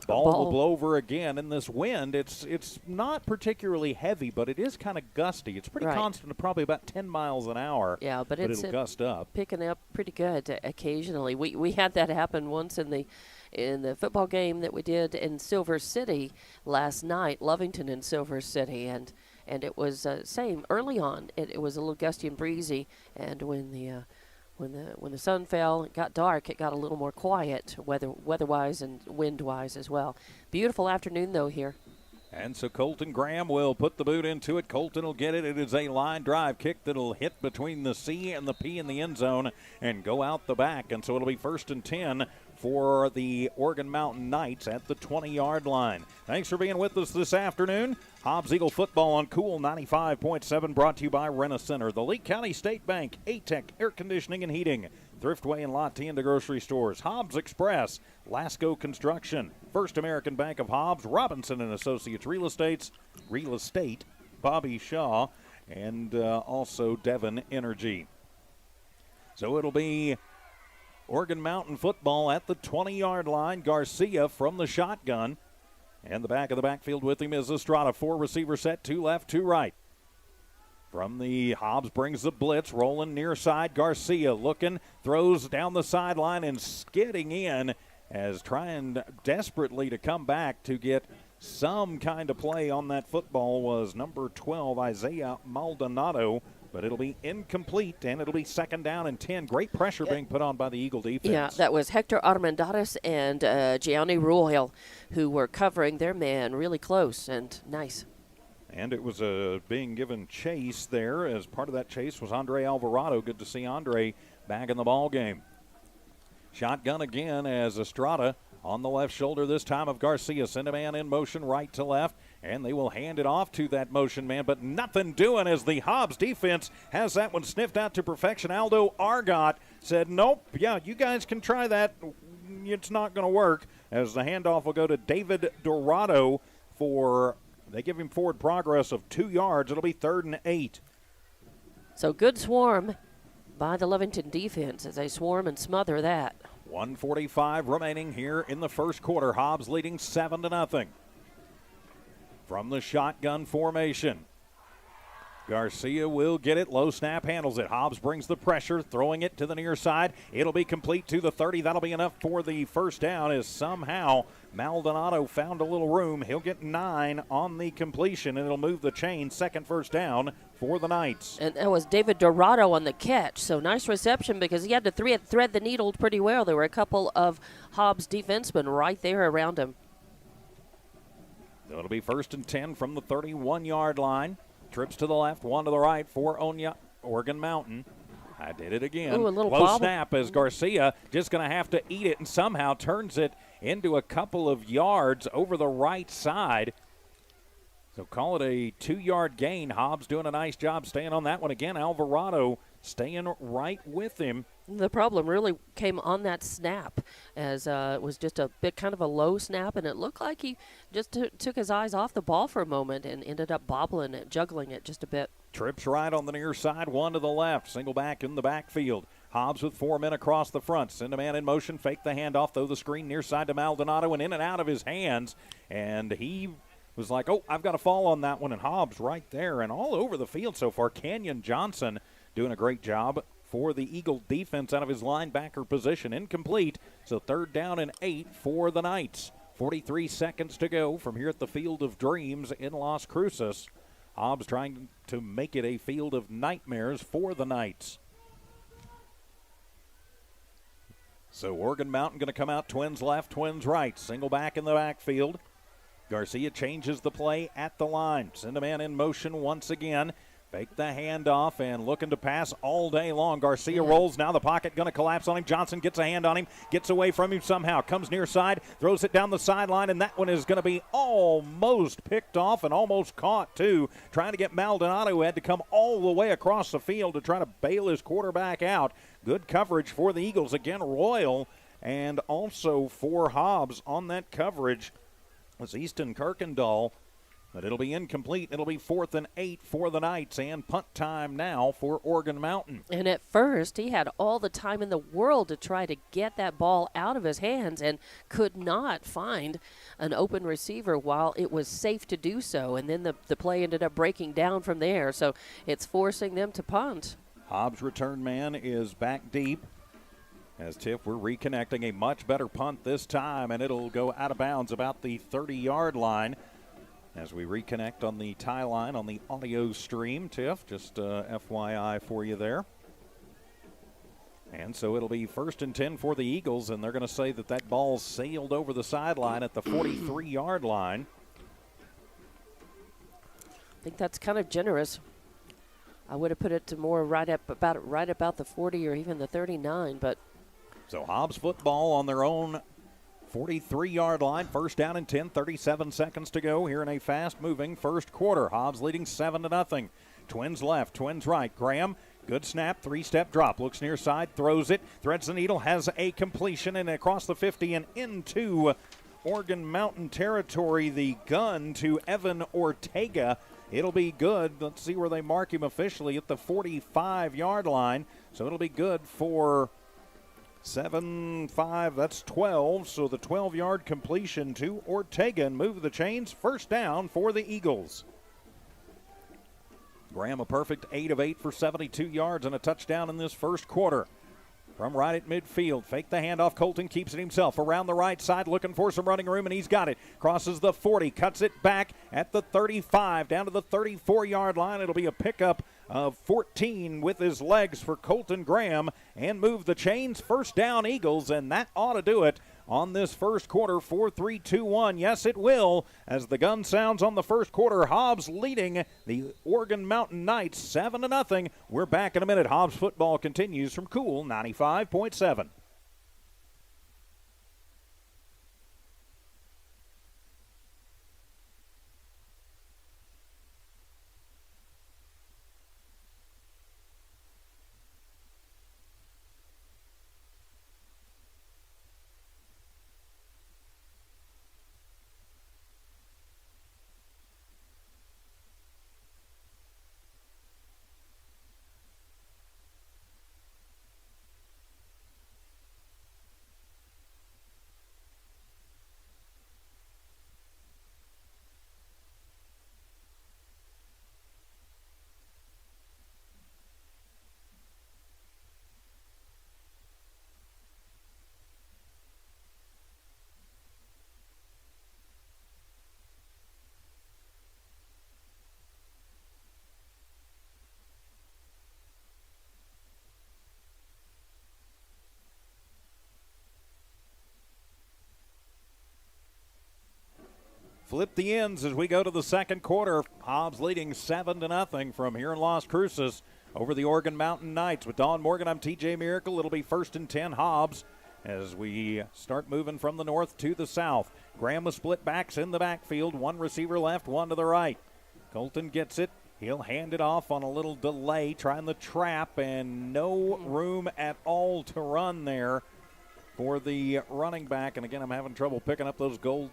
ball will blow over again. In this wind, it's not particularly heavy, but it is kind of gusty. It's pretty constant, probably about 10 miles an hour. Yeah, but it'll gust up. Picking up pretty good occasionally. We had that happen once in the football game that we did in Silver City last night, Lovington and Silver City, and it was same early on. It was a little gusty and breezy, and when the sun fell, it got dark, it got a little more quiet weather-wise and wind-wise as well. Beautiful afternoon, though, here. And so Colton Graham will put the boot into it. Colton will get it. It is a line drive kick that'll hit between the C and the P in the end zone and go out the back. And so it'll be 1st and 10 for the Oregon Mountain Knights at the 20-yard line. Thanks for being with us this afternoon. Hobbs Eagle football on Cool 95.7, brought to you by Rena Center, the Lee County State Bank, A-Tech Air Conditioning and Heating, Thriftway and La Tienda grocery stores, Hobbs Express, Lasco Construction, First American Bank of Hobbs, Robinson and Associates Real Estate, Bobby Shaw, and also Devon Energy. So it'll be Oregon Mountain football at the 20-yard line. Garcia from the shotgun. And the back of the backfield with him is Estrada. 4 receiver set, 2 left, 2 right. From the Hobbs brings the blitz, rolling near side. Garcia looking, throws down the sideline and skidding in as trying desperately to come back to get some kind of play on that football was number 12, Isaiah Maldonado. But it'll be incomplete, and it'll be 2nd down and 10. Great pressure being put on by the Eagle defense. Yeah, that was Hector Armendariz and Gianni Royal who were covering their man really close and nice. And it was being given chase there. As part of that chase was Andre Alvarado. Good to see Andre back in the ball game. Shotgun again as Estrada on the left shoulder this time of Garcia. Send a man in motion right to left. And they will hand it off to that motion man, but nothing doing as the Hobbs defense has that one sniffed out to perfection. Aldo Argot said, nope, yeah, you guys can try that. It's not going to work, as the handoff will go to David Dorado they give him forward progress of 2 yards. It'll be 3rd and 8. So good swarm by the Lovington defense as they swarm and smother that. 1:45 remaining here in the first quarter. Hobbs leading 7-0. From the shotgun formation, Garcia will get it. Low snap, handles it. Hobbs brings the pressure, throwing it to the near side. It'll be complete to the 30. That'll be enough for the first down as somehow Maldonado found a little room. He'll get 9 on the completion, and it'll move the chain. 2nd first down for the Knights. And that was David Dorado on the catch. So nice reception because he had to thread the needle pretty well. There were a couple of Hobbs defensemen right there around him. So it'll be 1st and 10 from the 31-yard line. Trips to the left, 1 to the right for Oregon Mountain. I did it again. Ooh, a little low bobble. Snap as Garcia just going to have to eat it and somehow turns it into a couple of yards over the right side. So call it a 2-yard gain. Hobbs doing a nice job staying on that one again. Alvarado staying right with him. The problem really came on that snap as it was just a bit kind of a low snap, and it looked like he just took his eyes off the ball for a moment and ended up bobbling it, juggling it just a bit. Trips right on the near side, 1 to the left. Single back in the backfield. Hobbs with 4 men across the front. Send a man in motion, fake the handoff, throw the screen near side to Maldonado and in and out of his hands. And he was like, oh, I've got to fall on that one. And Hobbs right there and all over the field so far. Kenyon Johnson doing a great job for the Eagle defense out of his linebacker position. Incomplete, so 3rd down and 8 for the Knights. 43 seconds to go from here at the Field of Dreams in Las Cruces. Hobbs trying to make it a field of nightmares for the Knights. So Oregon Mountain going to come out twins left, twins right. Single back in the backfield. Garcia changes the play at the line. Send a man in motion once again. Fake the handoff and looking to pass all day long. Garcia rolls now. The pocket going to collapse on him. Johnson gets a hand on him. Gets away from him somehow. Comes near side. Throws it down the sideline. And that one is going to be almost picked off and almost caught too. Trying to get Maldonado, who had to come all the way across the field to try to bail his quarterback out. Good coverage for the Eagles. Again, Royal and also for Hobbs on that coverage was Easton Kirkendall. But it'll be incomplete. It'll be 4th and 8 for the Knights, and punt time now for Oregon Mountain. And at first, he had all the time in the world to try to get that ball out of his hands and could not find an open receiver while it was safe to do so. And then the play ended up breaking down from there, so it's forcing them to punt. Hobbs' return man is back deep. As Tiff, we're reconnecting a much better punt this time, and it'll go out of bounds about the 30-yard line. As we reconnect on the tie line on the audio stream, Tiff, just FYI for you there. And so it'll be 1st and 10 for the Eagles, and they're going to say that ball sailed over the sideline at the 43-yard line. I think that's kind of generous. I would have put it to more right about the 40 or even the 39, but. So Hobbs football on their own 43-yard line, 1st down and 10, 37 seconds to go here in a fast-moving first quarter. Hobbs leading 7-0. Twins left, twins right. Graham Good snap, three-step drop. Looks near side, throws it, threads the needle, has a completion, and across the 50 and into Oregon Mountain territory. The gun to Evan Ortega. It'll be good. Let's see where they mark him officially at the 45-yard line. So it'll be good for 7-5. That's 12. So the 12-yard completion to Ortega and move the chains. First down for the Eagles. Graham a perfect 8 of 8 for 72 yards and a touchdown in this first quarter. From right at midfield, fake the handoff. Colton keeps it himself around the right side, looking for some running room, and he's got it. Crosses the 40, cuts it back at the 35, down to the 34-yard line. It'll be a pickup of 14 with his legs for Colton Graham and move the chains. First down, Eagles, and that ought to do it on this first quarter. 4-3-2-1. Yes, it will, as the gun sounds on the first quarter. Hobbs leading the Oregon Mountain Knights 7-0. We're back in a minute. Hobbs football continues from Cool 95.7. Flip the ends as we go to the second quarter. Hobbs leading 7-0 from here in Las Cruces over the Oregon Mountain Knights. With Don Morgan, I'm TJ Miracle. It'll be 1st and 10 Hobbs as we start moving from the north to the south. Graham with split backs in the backfield. One receiver left, one to the right. Colton gets it. He'll hand it off on a little delay, trying the trap, and no room at all to run there for the running back. And again, I'm having trouble picking up those gold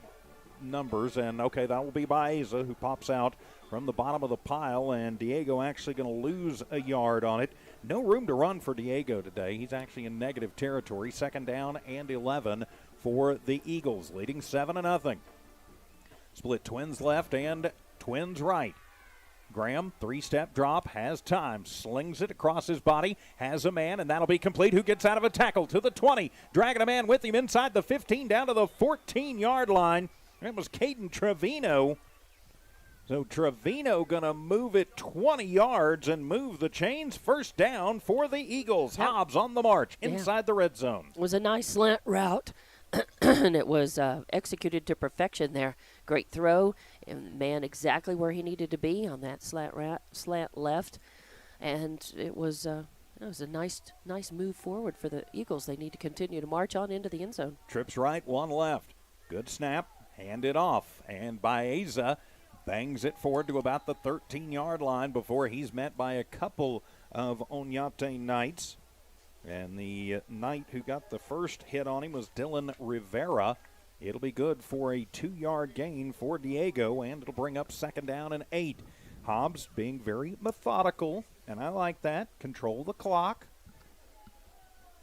numbers, and okay, that will be Baeza, who pops out from the bottom of the pile, and Diego actually going to lose a yard on it. No room to run for Diego today. He's actually in negative territory. Second down and 11 for the Eagles, leading 7-0. Split twins left and twins right. Graham, three-step drop, has time, slings it across his body, has a man, and that'll be complete. Who gets out of a tackle to the 20, dragging a man with him inside the 15 down to the 14-yard line. It was Caden Trevino. So Trevino going to move it 20 yards and move the chains. First down for the Eagles. Yep. Hobbs on the march inside the red zone. It was a nice slant route, and it was executed to perfection there. Great throw, and man exactly where he needed to be on that slant left. And it was a nice move forward for the Eagles. They need to continue to march on into the end zone. Trips right, one left. Good snap. Hand it off, and Baeza bangs it forward to about the 13-yard line before he's met by a couple of Oñate Knights. And the Knight who got the first hit on him was Dylan Rivera. It'll be good for a 2-yard gain for Diego, and it'll bring up second down and 8. Hobbs being very methodical, and I like that. Control the clock.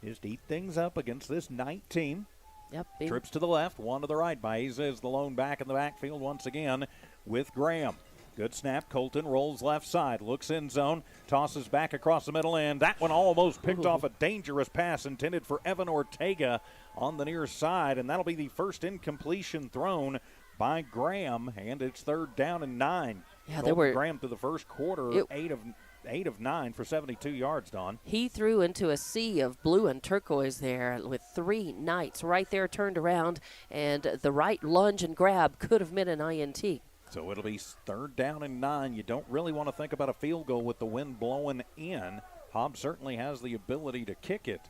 Just eat things up against this Knight team. Yep. Trips to the left, one to the right. Baeza is the lone back in the backfield once again with Graham. Good snap. Colton rolls left side, looks in zone, tosses back across the middle, and that one almost picked off a dangerous pass intended for Evan Ortega on the near side, and that'll be the first incompletion thrown by Graham, and it's third down and 9. Yeah, they were Graham through the first quarter, 8 of 9 for 72 yards, Don. He threw into a sea of blue and turquoise there with 3 Knights right there turned around, and the right lunge and grab could have meant an INT. So it'll be third down and 9. You don't really want to think about a field goal with the wind blowing in. Hobbs certainly has the ability to kick it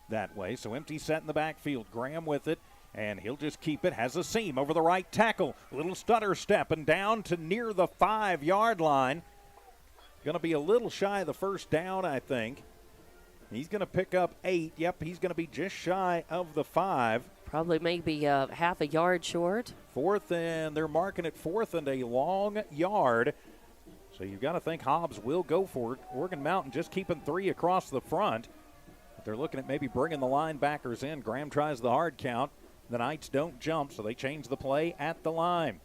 that way. So empty set in the backfield. Graham with it, and he'll just keep it. Has a seam over the right tackle. Little stutter step and down to near the 5-yard line. Going to be a little shy of the first down, I think. He's going to pick up 8. Yep, he's going to be just shy of the 5. Probably maybe half a yard short. They're marking it 4th and a long yard. So you've got to think Hobbs will go for it. Oregon Mountain just keeping 3 across the front. But they're looking at maybe bringing the linebackers in. Graham tries the hard count. The Knights don't jump, so they change the play at the line.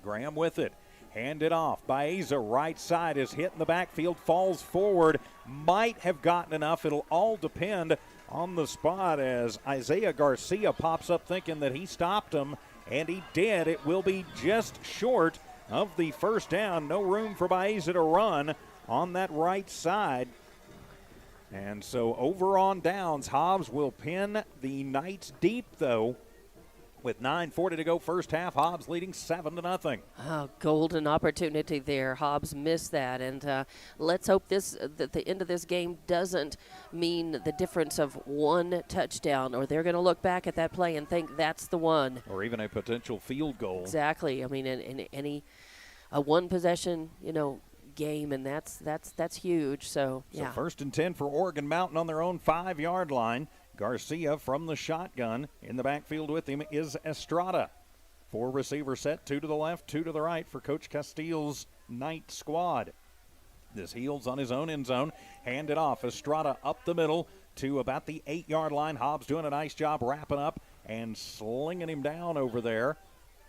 Graham with it. Hand it off. Baeza, right side, is hit in the backfield, falls forward. Might have gotten enough. It'll all depend on the spot as Isaiah Garcia pops up thinking that he stopped him, and he did. It will be just short of the first down. No room for Baeza to run on that right side. And so over on downs, Hobbs will pin the Knights deep, though. With 9:40 to go first half, Hobbs leading 7-0. Oh, golden opportunity there. Hobbs missed that, and let's hope that the end of this game doesn't mean the difference of one touchdown, or they're going to look back at that play and think that's the one. Or even a potential field goal. Exactly. I mean, in any one possession, game, and that's huge. So yeah. So 1st and 10 for Oregon Mountain on their own 5-yard line. Garcia from the shotgun. In the backfield with him is Estrada. 4 receiver set, 2 to the left, 2 to the right for Coach Castile's Knight squad. This Heels on his own end zone. Hand it off. Estrada up the middle to about the 8-yard line. Hobbs doing a nice job wrapping up and slinging him down over there.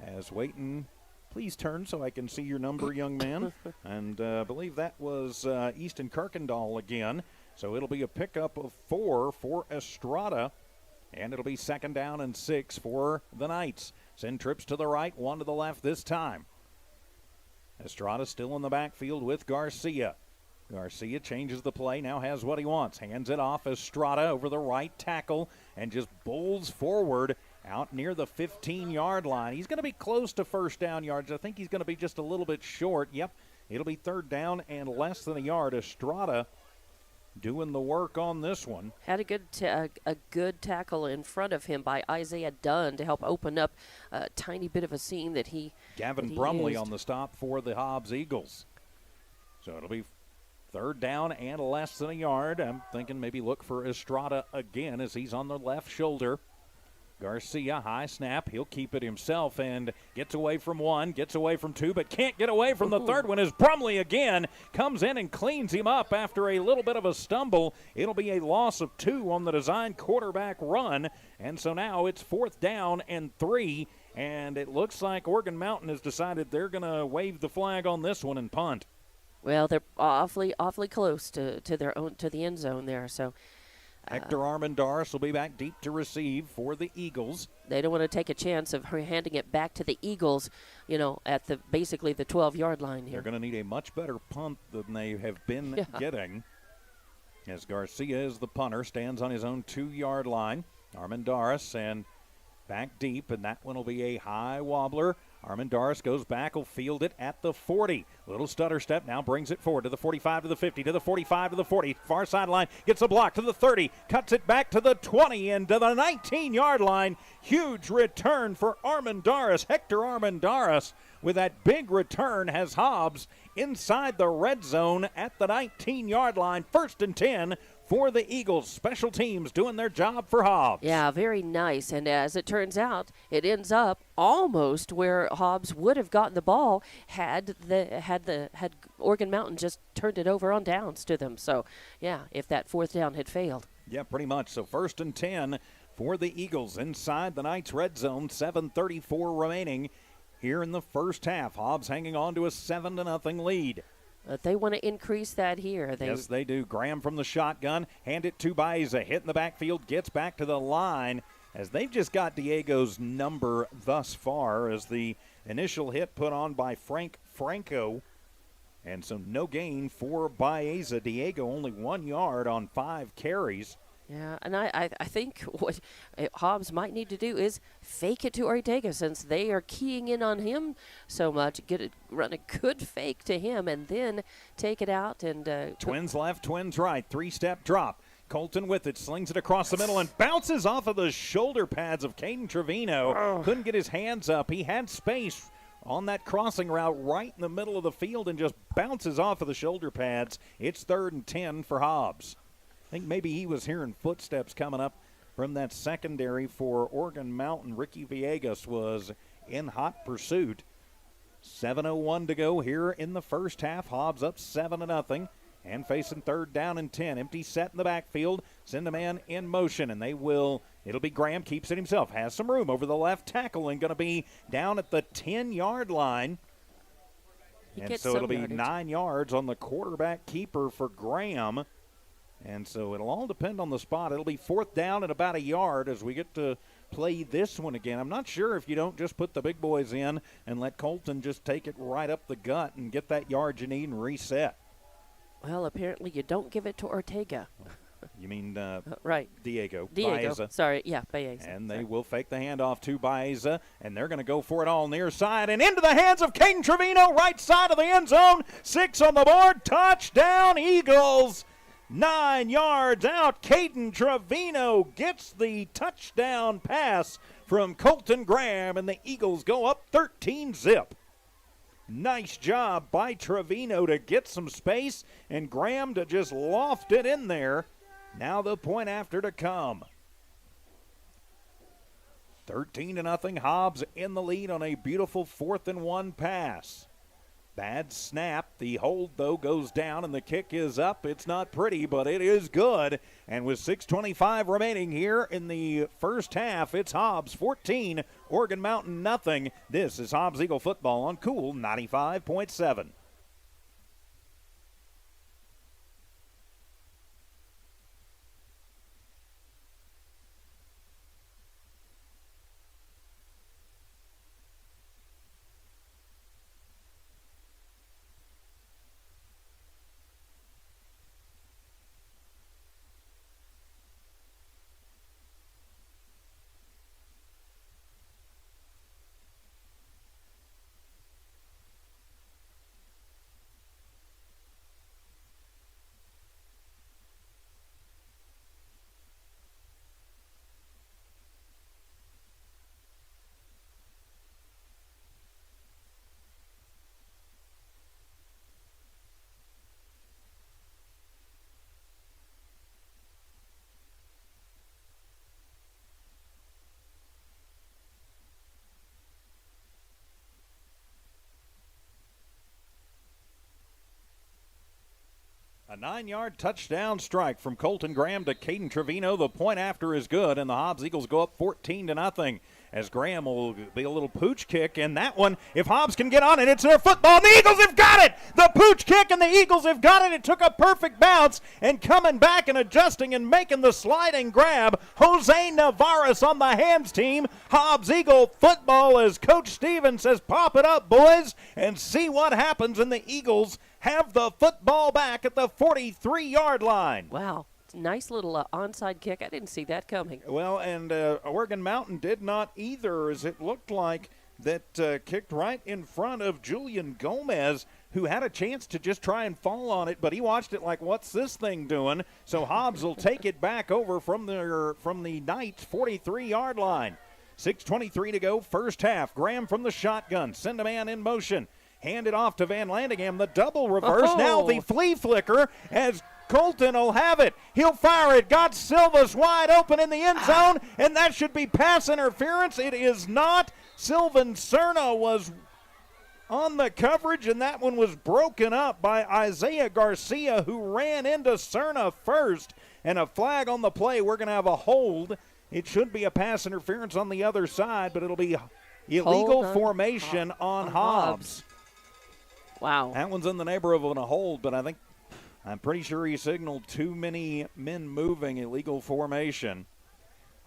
As Waiton, please turn so I can see your number, young man. And I believe that was Easton Kirkendall again. So it'll be a pickup of 4 for Estrada, and it'll be 2nd down and 6 for the Knights. Send trips to the right, 1 to the left this time. Estrada still in the backfield with Garcia. Garcia changes the play, now has what he wants. Hands it off. Estrada over the right tackle and just bowls forward out near the 15-yard line. He's going to be close to first down yards. I think he's going to be just a little bit short. Yep, it'll be 3rd down and less than a yard. Estrada doing the work on this one. Had a good tackle in front of him by Isaiah Dunn to help open up a tiny bit of a seam that he Gavin Brumley on the stop for the Hobbs Eagles. So it'll be 3rd down and less than a yard. I'm thinking maybe look for Estrada again as he's on the left shoulder. Garcia, high snap. He'll keep it himself and gets away from 1, gets away from 2, but can't get away from the 3rd one as Brumley again comes in and cleans him up after a little bit of a stumble. It'll be a loss of 2 on the design quarterback run. And so now it's 4th down and 3, and it looks like Oregon Mountain has decided they're going to wave the flag on this one and punt. Well, they're awfully close to the end zone there, so Hector Armendariz will be back deep to receive for the Eagles. They don't want to take a chance of handing it back to the Eagles, at basically the 12-yard line here. They're going to need a much better punt than they have been getting. As Garcia is the punter, stands on his own 2-yard line. Armendariz and back deep, and that one will be a high wobbler. Armendariz goes back, will field it at the 40. Little stutter step, now brings it forward to the 45, to the 50, to the 45, to the 40. Far sideline, gets a block to the 30, cuts it back to the 20 and to the 19-yard line. Huge return for Armendariz. Hector Armendariz with that big return has Hobbs inside the red zone at the 19-yard line. 1st and 10 for the Eagles. Special teams doing their job for Hobbs. Yeah, very nice. And as it turns out, it ends up almost where Hobbs would have gotten the ball had Oregon Mountain just turned it over on downs to them. So, yeah, if that 4th down had failed. Yeah, pretty much. So 1st and 10 for the Eagles inside the Knights red zone. 7:34 remaining here in the first half. Hobbs hanging on to a 7-0 lead. But they want to increase that here. Yes, they do. Graham from the shotgun. Hand it to Baeza. Hit in the backfield. Gets back to the line as they've just got Diego's number thus far as the initial hit put on by Franco. And so no gain for Baeza. Diego only 1 yard on 5 carries. Yeah, and I think what Hobbs might need to do is fake it to Ortega since they are keying in on him so much. Run a good fake to him and then take it out. And twins left, twins right. 3-step drop. Colton with it, slings it across the middle and bounces off of the shoulder pads of Caden Trevino. Couldn't get his hands up. He had space on that crossing route right in the middle of the field and just bounces off of the shoulder pads. It's 3rd and 10 for Hobbs. I think maybe he was hearing footsteps coming up from that secondary for Oregon Mountain. Ricky Villegas was in hot pursuit. 7:01 to go here in the first half. Hobbs up 7-0 and facing 3rd down and 10. Empty set in the backfield. Send a man in motion, and it'll be Graham, keeps it himself. Has some room over the left tackle and going to be down at the 10-yard line. And so it'll be 9 yards on the quarterback keeper for Graham. And so it'll all depend on the spot. It'll be 4th down and about a yard as we get to play this one again. I'm not sure if you don't just put the big boys in and let Colton just take it right up the gut and get that yard you need and reset. Well, apparently you don't give it to Ortega. You mean right. Diego. Baeza. Sorry, yeah, Baeza. And they will fake the handoff to Baeza, and they're going to go for it all near side and into the hands of Caden Trevino, right side of the end zone. 6 on the board. Touchdown, Eagles. 9 yards out. Caden Trevino gets the touchdown pass from Colton Graham, and the Eagles go up 13-zip. Nice job by Trevino to get some space, and Graham to just loft it in there. Now the point after to come. 13-0, Hobbs in the lead on a beautiful 4th and 1 pass. Bad snap. The hold, though, goes down, and the kick is up. It's not pretty, but it is good. And with 6:25 remaining here in the first half, it's Hobbs 14, Oregon Mountain nothing. This is Hobbs Eagle football on Cool 95.7. A 9-yard touchdown strike from Colton Graham to Caden Trevino. The point after is good, and the Hobbs Eagles go up 14-0 as Graham will be a little pooch kick. And that one, if Hobbs can get on it, it's their football. And the Eagles have got it! The pooch kick, and the Eagles have got it. It took a perfect bounce, and coming back and adjusting and making the sliding grab, Jose Navarez on the hands team. Hobbs Eagle football, as Coach Stevens says, pop it up, boys, and see what happens. And the Eagles have the football back at the 43-yard line. Wow. Nice little onside kick. I didn't see that coming. Well, and Oregon Mountain did not either, as it looked like that kicked right in front of Julian Gomez, who had a chance to just try and fall on it, but he watched it like, what's this thing doing? So Hobbs will take it back over from the Knights' 43-yard line. 6:23 to go, first half. Graham from the shotgun. Send a man in motion. Hand it off to Van Landingham. The double reverse. Oh. Now the flea flicker as Colton will have it. He'll fire it. Got Silvas wide open in the end zone, and that should be pass interference. It is not. Sylvan Cerna was on the coverage, and that one was broken up by Isaiah Garcia, who ran into Cerna first. And a flag on the play. We're going to have a hold. It should be a pass interference on the other side, but it'll be illegal formation on Hobbs. Wow. That one's in the neighborhood of a hold, but I'm pretty sure he signaled too many men moving, illegal formation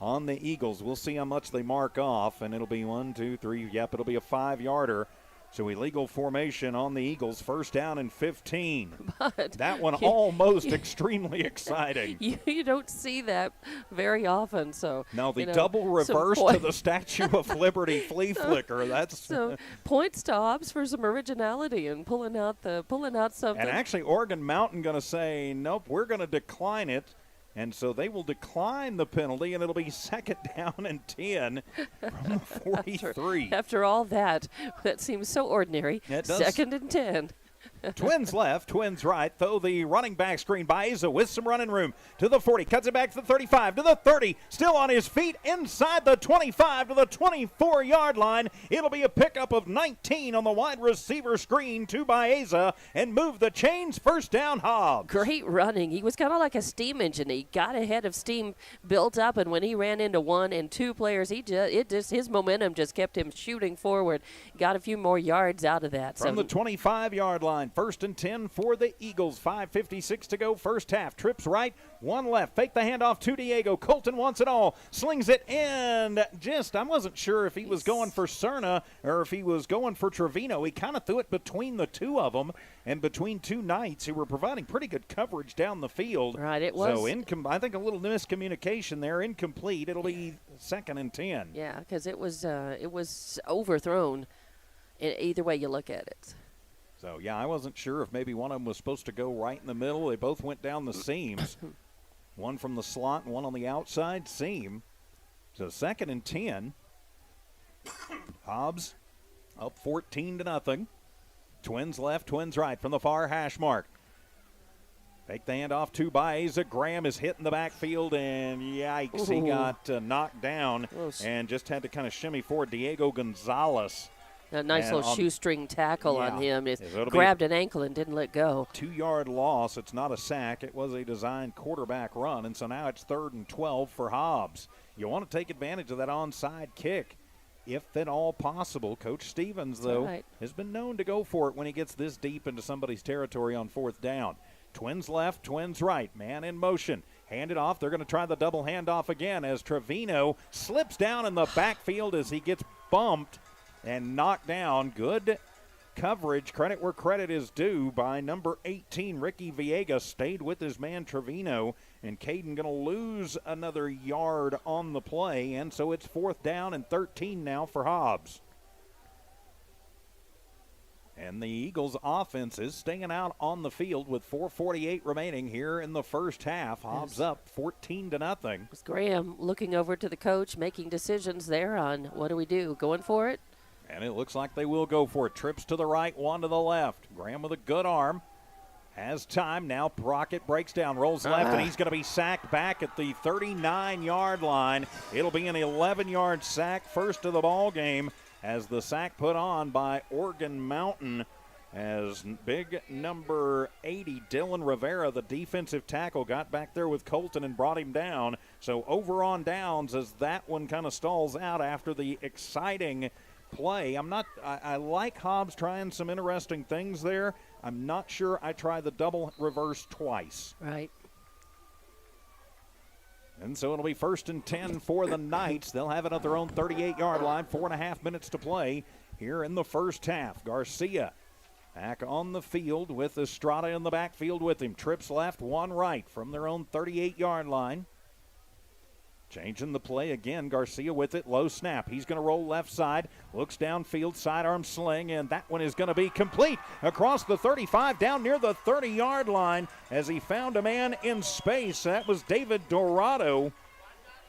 on the Eagles. We'll see how much they mark off, and it'll be 1, 2, 3. Yep, it'll be a 5-yarder. So illegal formation on the Eagles, first down and 15. But that one almost extremely exciting. You don't see that very often. So now the double reverse to the Statue of Liberty flea flicker. That's so points to Hobbs for some originality and pulling out something. And actually, Oregon Mountain going to say, nope, we're going to decline it. And so they will decline the penalty, and it'll be 2nd down and 10 from the 43. After all that seems so ordinary. It does. 2nd and 10. Twins left, Twins right. Throw the running back screen by Asa with some running room to the 40. Cuts it back to the 35, to the 30. Still on his feet inside the 25 to the 24-yard line. It'll be a pickup of 19 on the wide receiver screen to Baeza and move the chains. 1st down, Hobbs. Great running. He was kind of like a steam engine. He got ahead of steam, built up, and when he ran into 1 and 2 players, his momentum just kept him shooting forward. Got a few more yards out of that. From the 25-yard line. 1st and 10 for the Eagles. 5:56 to go, first half. Trips right, 1 left. Fake the handoff to Diego. Colton wants it all. Slings it in. I wasn't sure if he was going for Cerna or if he was going for Trevino. He kind of threw it between the two of them and between 2 Knights who were providing pretty good coverage down the field. Right, it was. So I think a little miscommunication there. Incomplete. It'll be 2nd and 10. Yeah, because it was overthrown. Either way you look at it. So, yeah, I wasn't sure if maybe one of them was supposed to go right in the middle. They both went down the seams. One from the slot and one on the outside seam. So 2nd and 10. Hobbs up 14-0. Twins left, Twins right from the far hash mark. Take the handoff to Baeza. Graham is hit in the backfield, and yikes, he got knocked down and just had to kind of shimmy forward. Diego Gonzalez. A nice little shoestring tackle on him. Grabbed an ankle and didn't let go. 2-yard loss. It's not a sack. It was a designed quarterback run, and so now it's 3rd and 12 for Hobbs. You want to take advantage of that onside kick if at all possible. Coach Stevens, though, has been known to go for it when he gets this deep into somebody's territory on 4th down. Twins left, Twins right. Man in motion. Hand it off. They're going to try the double handoff again as Trevino slips down in the backfield as he gets bumped and knocked down. Good coverage. Credit where credit is due by number 18, Ricky Villegas. Stayed with his man Trevino, and Caden going to lose another yard on the play, and so it's 4th down and 13 now for Hobbs. And the Eagles offense is staying out on the field with 4:48 remaining here in the first half. Hobbs up 14-0. It's Graham looking over to the coach, making decisions there on what do we do, going for it? And it looks like they will go for it. Trips to the right, 1 to the left. Graham with a good arm. Has time now. Brockett breaks down, rolls left, and he's going to be sacked back at the 39-yard line. It'll be an 11-yard sack, first of the ball game, as the sack put on by Organ Mountain, as big number 80, Dylan Rivera, the defensive tackle, got back there with Colton and brought him down. So over on downs as that one kind of stalls out after the exciting play. I like Hobbs trying some interesting things there. I'm not sure I try the double reverse twice. Right. And so it'll be 1st and 10 for the Knights. They'll have it at their own 38-yard line. 4.5 minutes to play here in the first half. Garcia back on the field with Estrada in the backfield with him. Trips left, 1 right from their own 38-yard line. Changing the play again. Garcia with it. Low snap. He's going to roll left side. Looks downfield. Sidearm sling. And that one is going to be complete across the 35 down near the 30-yard line as he found a man in space. That was David Dorado.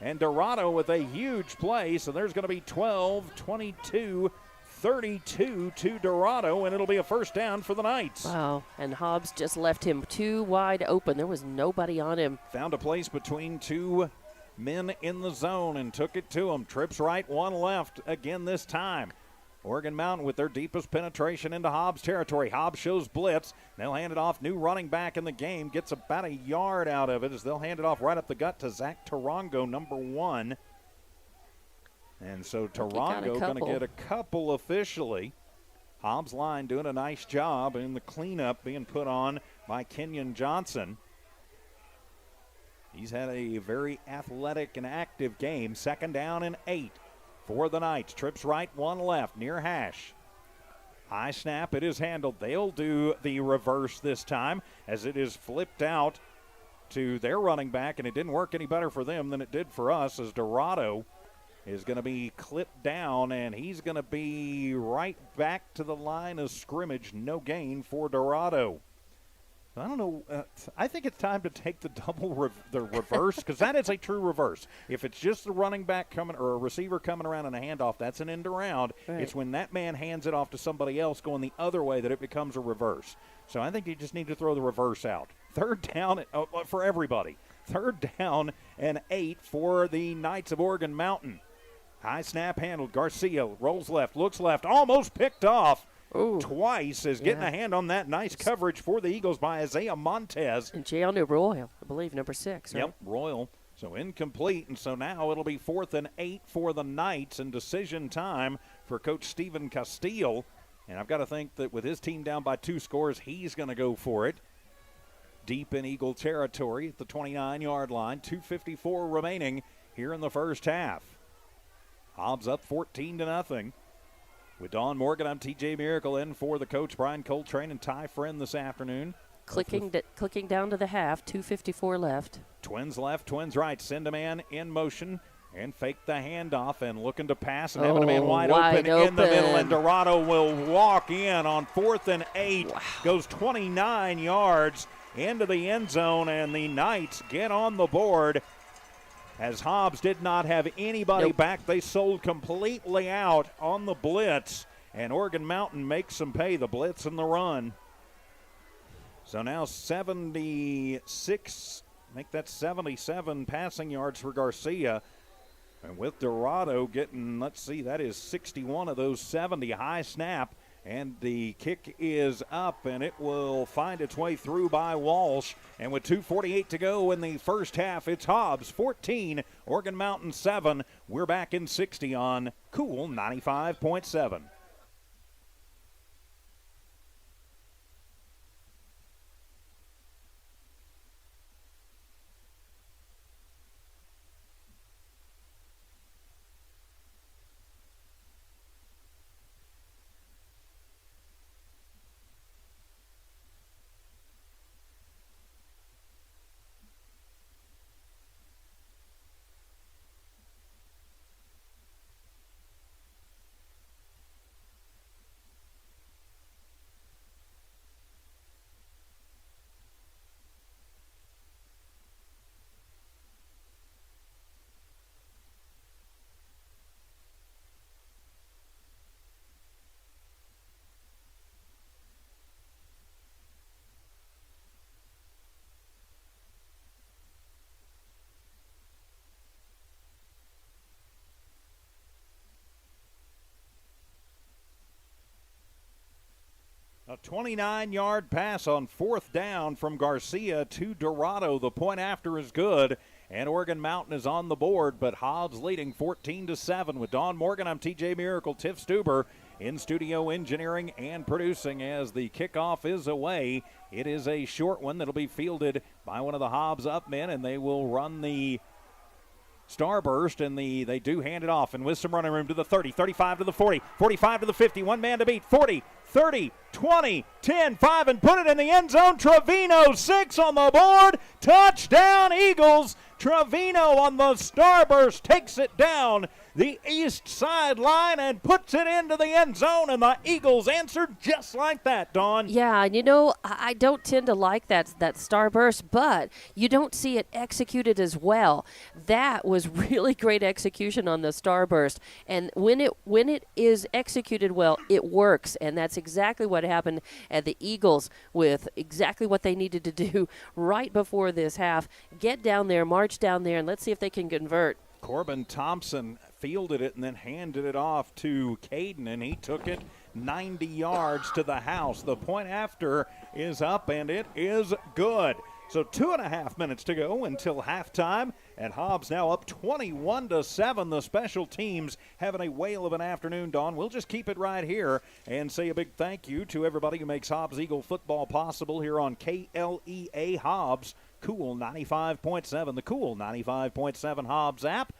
And Dorado with a huge play. So there's going to be 12, 22, 32 to Dorado. And it'll be a 1st down for the Knights. Wow. And Hobbs just left him too wide open. There was nobody on him. Found a place between 2 men in the zone and took it to him. Trips right, 1 left again this time. Organ Mountain with their deepest penetration into Hobbs territory. Hobbs shows blitz. They'll hand it off. New running back in the game. Gets about a yard out of it as they'll hand it off right up the gut to Zach Tarango, number 1. And so Tarango going to get a couple officially. Hobbs line doing a nice job in the cleanup being put on by Kenyon Johnson. He's had a very athletic and active game. 2nd down and 8 for the Knights. Trips right, 1 left, near hash. High snap, it is handled. They'll do the reverse this time as it is flipped out to their running back, and it didn't work any better for them than it did for us as Dorado is going to be clipped down, and he's going to be right back to the line of scrimmage. No gain for Dorado. I don't know. I think it's time to take the the reverse, because that is a true reverse. If it's just the running back coming or a receiver coming around in a handoff, that's an end around. Right. It's when that man hands it off to somebody else going the other way that it becomes a reverse. So I think you just need to throw the reverse out. Third down for everybody. 3rd down and 8 for the Knights of Oregon Mountain. High snap handled. Garcia rolls left, looks left, almost picked off. Ooh. Twice is getting a hand on that. Nice coverage for the Eagles by Isaiah Montez. And Gianni Royal, I believe, number 6. Right? Yep, Royal. So incomplete, and so now it'll be 4th and 8 for the Knights, and decision time for Coach Stephen Castile. And I've got to think that with his team down by 2 scores, he's going to go for it. Deep in Eagle territory at the 29-yard line. 2:54 remaining here in the first half. Hobbs up 14-0. With Dawn Morgan, I'm TJ Miracle in for the coach, Brian Coltrane and Ty Friend this afternoon. Clicking down to the half, 2:54 left. Twins left, twins right. Send a man in motion and fake the handoff and looking to pass and having a man wide open in the middle. And Dorado will walk in on 4th and 8. Wow. Goes 29 yards into the end zone, and the Knights get on the board. As Hobbs did not have anybody back, they sold completely out on the blitz, and Oregon Mountain makes them pay the blitz and the run. So now 76, make that 77 passing yards for Garcia. And with Dorado getting, let's see, that is 61 of those 70. High snap, and the kick is up, and it will find its way through by Walsh. And with 2:48 to go in the first half, it's Hobbs 14, Oregon Mountain 7. We're back in 60 on Cool 95.7. A 29-yard pass on 4th down from Garcia to Dorado. The point after is good, and Oregon Mountain is on the board, but Hobbs leading 14-7. With Dawn Morgan, I'm TJ Miracle. Tiff Stuber in studio engineering and producing as the kickoff is away. It is a short one that'll be fielded by one of the Hobbs up men, and they will run the starburst, and they do hand it off, and with some running room to the 30, 35 to the 40, 45 to the 50, one man to beat, 40, 30, 20, 10, 5, and put it in the end zone. Trevino, 6 on the board. Touchdown, Eagles. Trevino on the starburst takes it down the east sideline and puts it into the end zone, and the Eagles answered just like that, Dawn. Yeah, and you know, I don't tend to like that starburst, but you don't see it executed as well. That was really great execution on the starburst, and when it is executed well, it works, and that's exactly what happened at the Eagles with exactly what they needed to do right before this half. Get down there, march down there, and let's see if they can convert. Corbin Thompson fielded it and then handed it off to Caden, and he took it 90 yards to the house. The point after is up, and it is good. So 2.5 minutes to go until halftime, and Hobbs now up 21-7. The special teams having a whale of an afternoon, Dawn. We'll just keep it right here and say a big thank you to everybody who makes Hobbs Eagle football possible here on KLEA Hobbs. Cool 95.7, the Cool 95.7 Hobbs app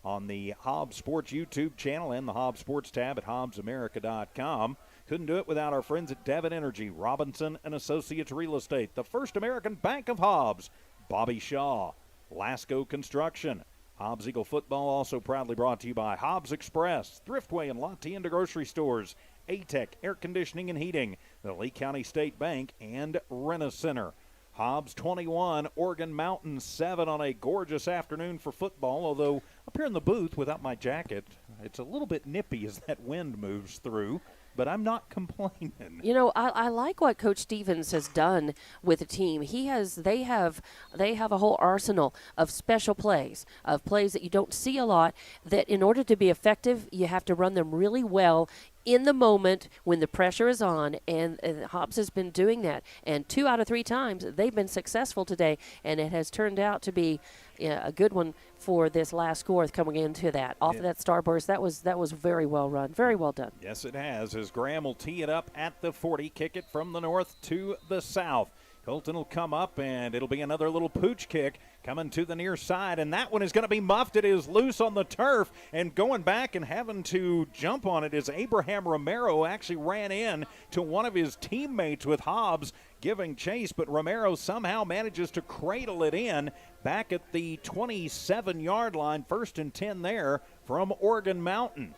on the Hobbs Sports YouTube channel and the Hobbs Sports tab at HobbsAmerica.com. Couldn't do it without our friends at Devon Energy, Robinson & Associates Real Estate, the First American Bank of Hobbs, Bobby Shaw, Lasco Construction. Hobbs Eagle football also proudly brought to you by Hobbs Express, Thriftway and La Tienda grocery stores, ATEC Air Conditioning and Heating, the Lee County State Bank, and Rent-A-Center. Hobbs 21, Oregon Mountain 7 on a gorgeous afternoon for football, although up here in the booth without my jacket, it's a little bit nippy as that wind moves through. But I'm not complaining. You know, I like what Coach Stevens has done with the team. They have a whole arsenal of special plays, of plays that you don't see a lot, that in order to be effective, you have to run them really well in the moment when the pressure is on, and Hobbs has been doing that. And 2 out of 3 times they've been successful today, and it has turned out to be a good one for this last score coming into that. Off of that starburst, that was very well run, very well done. Yes, it has, as Graham will tee it up at the 40, kick it from the north to the south. Colton will come up, and it'll be another little pooch kick coming to the near side, and that one is going to be muffed. It is loose on the turf, and going back and having to jump on it is Abraham Romero. Actually ran in to one of his teammates with Hobbs giving chase, but Romero somehow manages to cradle it in back at the 27-yard line. 1st and 10 there from Oregon Mountain.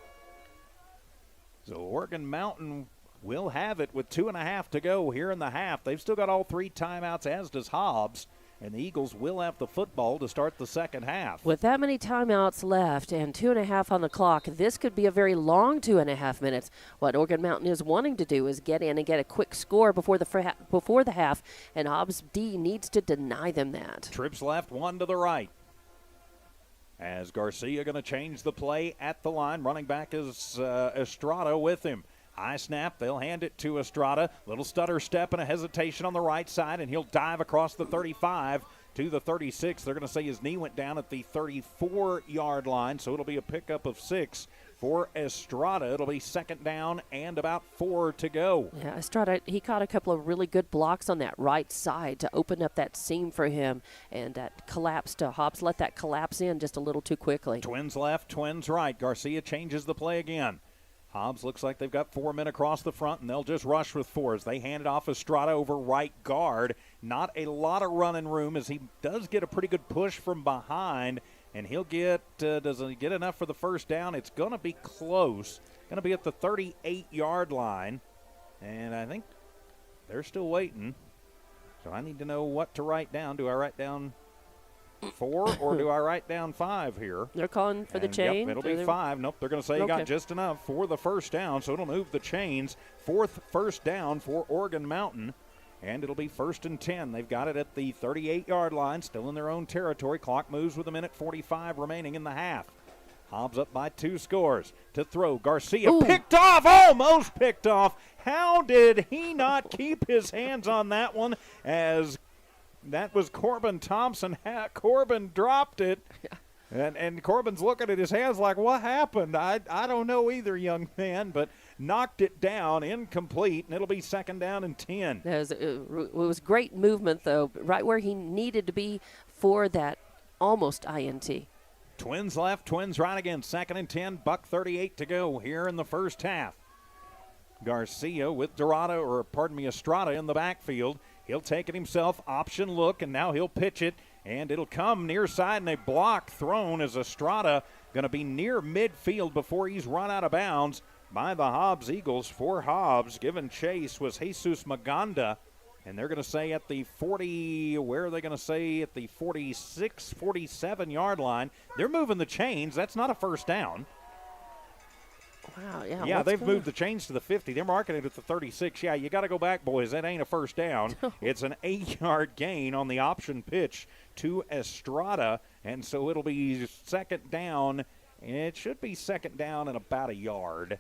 So Oregon Mountain will have it with 2.5 to go here in the half. They've still got all 3 timeouts, as does Hobbs, and the Eagles will have the football to start the second half. With that many timeouts left and 2.5 on the clock, this could be a very long 2.5 minutes. What Oregon Mountain is wanting to do is get in and get a quick score before the half, and Hobbs D needs to deny them that. Trips left, 1 to the right. As Garcia going to change the play at the line. Running back is Estrada with him. High snap, they'll hand it to Estrada. Little stutter step and a hesitation on the right side, and he'll dive across the 35 to the 36. They're going to say his knee went down at the 34-yard line, so it'll be a pickup of 6 for Estrada. It'll be 2nd down and about 4 to go. Yeah, Estrada, he caught a couple of really good blocks on that right side to open up that seam for him, and that collapsed. Hobbs let that collapse in just a little too quickly. Twins left, twins right. Garcia changes the play again. Hobbs looks like they've got 4 men across the front, and they'll just rush with 4 as they hand it off Estrada over right guard. Not a lot of running room, as he does get a pretty good push from behind, and he'll get, does he get enough for the 1st down? It's going to be close. Going to be at the 38-yard line, and I think they're still waiting. So I need to know what to write down. Do I write down 4 or do I write down 5 here? They're calling for the chain. Yep, it'll be 5. Nope, they're going to say you got just enough for the 1st down, so it'll move the chains. 4th 1st down for Oregon Mountain, and it'll be 1st and 10. They've got it at the 38-yard line, still in their own territory. Clock moves with 1:45 remaining in the half. Hobbs up by 2 scores. To throw, Garcia picked off, almost picked off. How did he not keep his hands on that one, as that was Corbin Thompson. Corbin dropped it, and Corbin's looking at his hands like, what happened? I don't know either, young man, but knocked it down, incomplete, and it'll be 2nd down and 10. It was great movement, though, right where he needed to be for that almost INT. Twins left, twins right again. 2nd and 10, $1:38 to go here in the 1st half. Garcia with Estrada in the backfield. He'll take it himself, option look, and now he'll pitch it, and it'll come near side, and a block thrown as Estrada going to be near midfield before he's run out of bounds by the Hobbs Eagles. For Hobbs, given chase was Jesus Maganda, and they're going to say at the 40, where are they going to say? At the 46, 47-yard line. They're moving the chains. That's not a 1st down. Wow, yeah, they've moved the chains to the 50. They're marking it at the 36. Yeah, you got to go back, boys. That ain't a 1st down. It's an 8-yard gain on the option pitch to Estrada, and so it'll be 2nd down. It should be 2nd down and about a yard,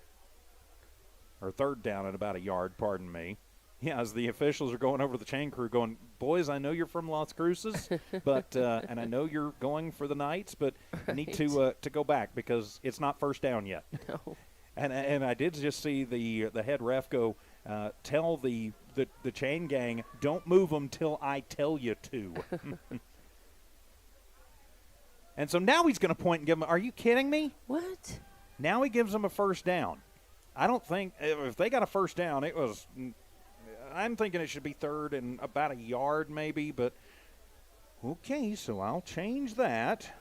or 3rd down and about a yard, pardon me. Yeah, as the officials are going over the chain crew going, boys, I know you're from Las Cruces, but and I know you're going for the Knights, but I need to go back because it's not 1st down yet. No. And I did just see the head ref go, tell the chain gang, don't move them till I tell you to. And so now he's going to point and give them, are you kidding me? What? Now he gives them a 1st down. I don't think, if they got a 1st down, I'm thinking it should be 3rd and about a yard maybe, but okay, so I'll change that.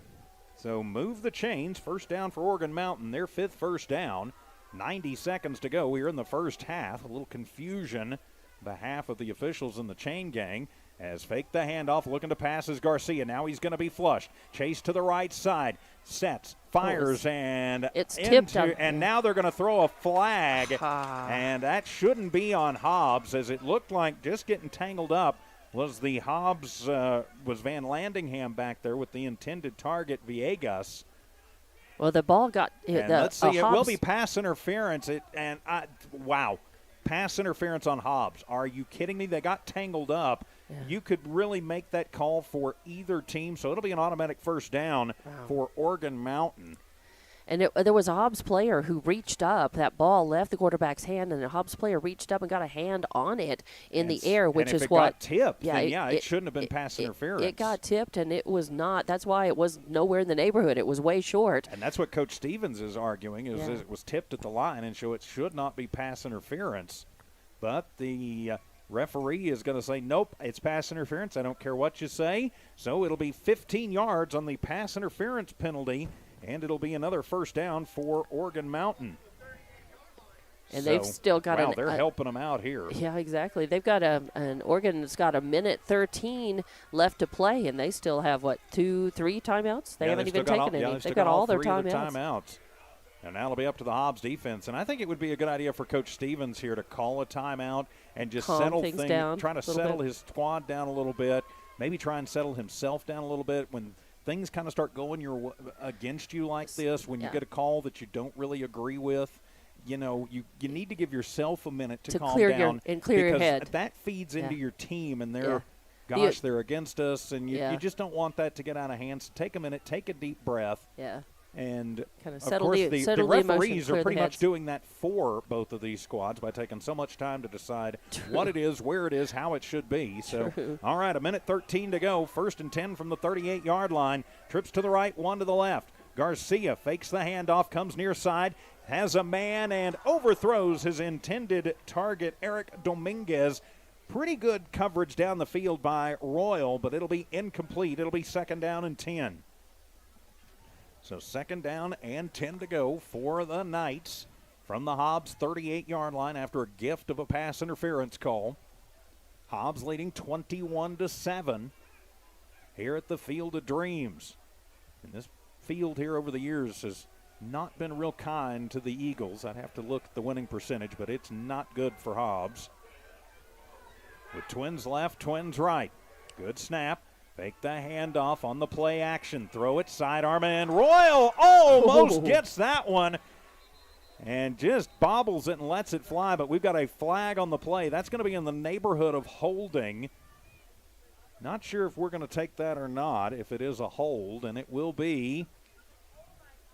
So move the chains, 1st down for Oregon Mountain, their 5th 1st down. 90 seconds to go here in the first half. A little confusion behalf of the officials in the chain gang. As fake the handoff, looking to pass is Garcia. Now he's going to be flushed. Chase to the right side. Sets, fires, and it's tipped on, and now they're going to throw a flag. And that shouldn't be on Hobbs, as it looked like just getting tangled up was the Hobbs, was Van Landingham back there with the intended target, Villegas. Well, the ball got hit. Let's see, it will be pass interference. Wow. Pass interference on Hobbs. Are you kidding me? They got tangled up. Yeah. You could really make that call for either team, so it'll be an automatic first down for Organ Mountain. And there was a Hobbs player who reached up. That ball left the quarterback's hand, and the Hobbs player reached up and got a hand on it in the air, which is what. Got tipped, it shouldn't have been pass interference. It got tipped, and it was not. That's why it was nowhere in the neighborhood. It was way short. And that's what Coach Stevens is arguing, is it was tipped at the line, and so it should not be pass interference. But the referee is going to say, nope, it's pass interference. I don't care what you say. So it'll be 15 yards on the pass interference penalty, and it'll be another first down for Organ Mountain. And they've still got they're helping them out here. Yeah, exactly. They've got an Oregon that's got a minute 13 left to play, and they still have, 2-3 timeouts? They haven't even taken any. They've got all their timeouts. And now it'll be up to the Hobbs defense. And I think it would be a good idea for Coach Stevens here to call a timeout and just settle things down, try to settle his squad down a little bit, maybe try and settle himself down a little bit when things kind of start going against you like this, when you get a call that you don't really agree with. You know, you need to give yourself a minute to calm down and clear your head. Because that feeds into your team, and they're against us, and you just don't want that to get out of hand. So take a minute, take a deep breath. Yeah. And, kind of of course, the referees are pretty much doing that for both of these squads by taking so much time to decide what it is, where it is, how it should be. So, all right, a minute 13 to go. 1st and 10 from the 38-yard line. Trips to the right, one to the left. Garcia fakes the handoff, comes near side, has a man, and overthrows his intended target, Eric Dominguez. Pretty good coverage down the field by Royal, but it'll be incomplete. It'll be 2nd down and 10. So 2nd down and 10 to go for the Knights from the Hobbs 38-yard line after a gift of a pass interference call. Hobbs leading 21-7 here at the Field of Dreams. And this field here over the years has not been real kind to the Eagles. I'd have to look at the winning percentage, but it's not good for Hobbs. With twins left, twins right. Good snap. Fake the handoff on the play action. Throw it sidearm, and Royal almost gets that one and just bobbles it and lets it fly. But we've got a flag on the play. That's going to be in the neighborhood of holding. Not sure if we're going to take that or not, if it is a hold, and it will be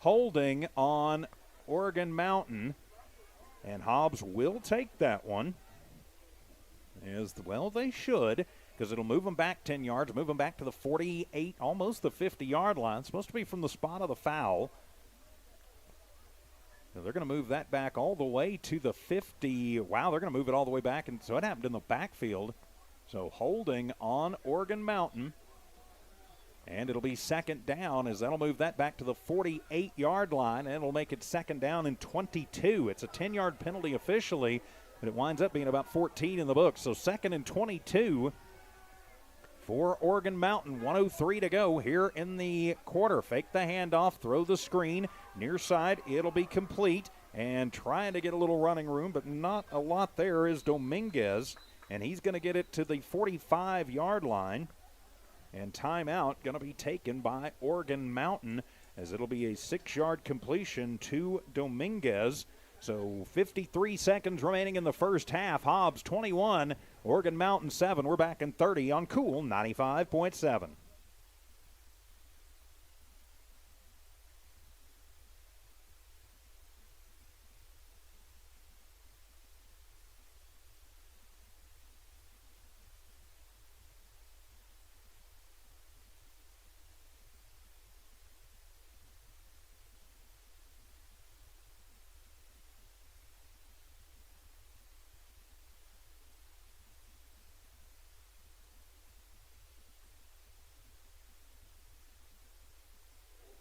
holding on Organ Mountain. And Hobbs will take that one. They should. Because it'll move them back 10 yards, move them back to the 48, almost the 50-yard line. It's supposed to be from the spot of the foul. So they're going to move that back all the way to the 50. Wow, they're going to move it all the way back. And so it happened in the backfield. So holding on Organ Mountain. And it'll be 2nd down, as that'll move that back to the 48-yard line. And it'll make it 2nd down and 22. It's a 10-yard penalty officially, but it winds up being about 14 in the book. So 2nd and 22. For Organ Mountain, 1:03 to go here in the quarter. Fake the handoff, throw the screen. Near side, it'll be complete. And trying to get a little running room, but not a lot there is Dominguez. And he's going to get it to the 45-yard line. And timeout going to be taken by Organ Mountain, as it'll be a 6-yard completion to Dominguez. So 53 seconds remaining in the first half. Hobbs 21, Organ Mountain 7. We're back in 30 on Cool 95.7.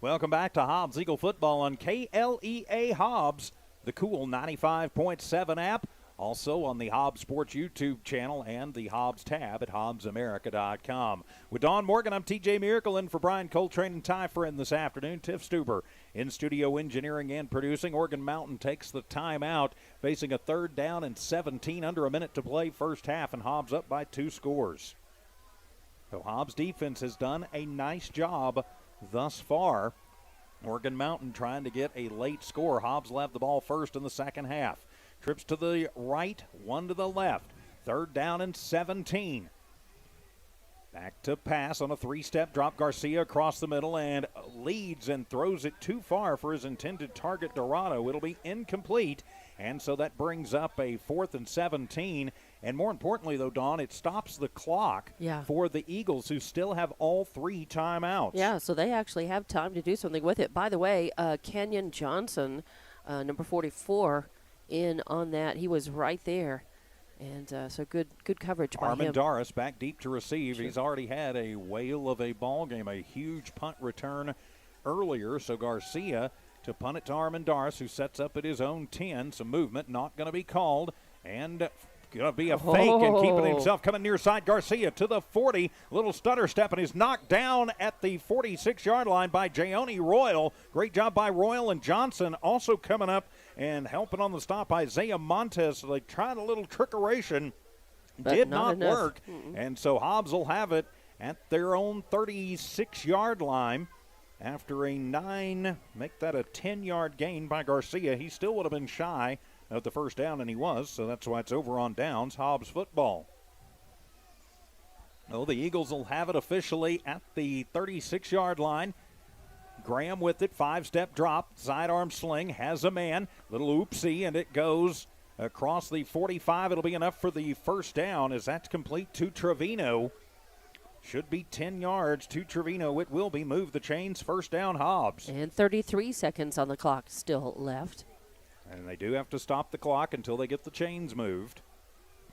Welcome back to Hobbs Eagle Football on KLEA Hobbs, the Cool 95.7 app, also on the Hobbs Sports YouTube channel and the Hobbs tab at HobbsAmerica.com. With Don Morgan, I'm TJ Miracle in for Brian Coltrane and Ty Friend this afternoon. Tiff Stuber in studio engineering and producing. Oregon Mountain takes the timeout, facing a 3rd down and 17, under a minute to play first half, and Hobbs up by 2 scores. So Hobbs defense has done a nice job thus far. Oregon Mountain trying to get a late score. Hobbs will have the ball first in the second half. Trips to the right, 1 to the left. 3rd down and 17. Back to pass on a 3-step drop. Garcia across the middle and leads and throws it too far for his intended target, Dorado. It'll be incomplete. And so that brings up a 4th and 17. And more importantly, though, Dawn, it stops the clock for the Eagles, who still have all 3 timeouts. Yeah, so they actually have time to do something with it. By the way, Kenyon Johnson, number 44, in on that. He was right there. And so good coverage by him. Armendariz back deep to receive. Sure. He's already had a whale of a ball game, a huge punt return earlier. So Garcia to punt it to Armendariz, who sets up at his own 10. Some movement, not going to be called. And going to be a fake and keeping himself coming near side. Garcia to the 40. Little stutter step, and he's knocked down at the 46-yard line by Jayoni Royal. Great job by Royal, and Johnson also coming up and helping on the stop. Isaiah Montes, they tried a little trickeration. But did not enough. work. And so Hobbs will have it at their own 36-yard line after a 10-yard gain by Garcia. He still would have been shy of the first down, and he was, so that's why it's over on downs. Hobbs football. Oh, the Eagles will have it officially at the 36-yard line. Graham with it, 5-step drop, sidearm sling, has a man, little oopsie, and it goes across the 45. It'll be enough for the first down as that's complete to Trevino. Should be 10 yards to Trevino. It will be. Move the chains. First down, Hobbs. And 33 seconds on the clock still left. And they do have to stop the clock until they get the chains moved.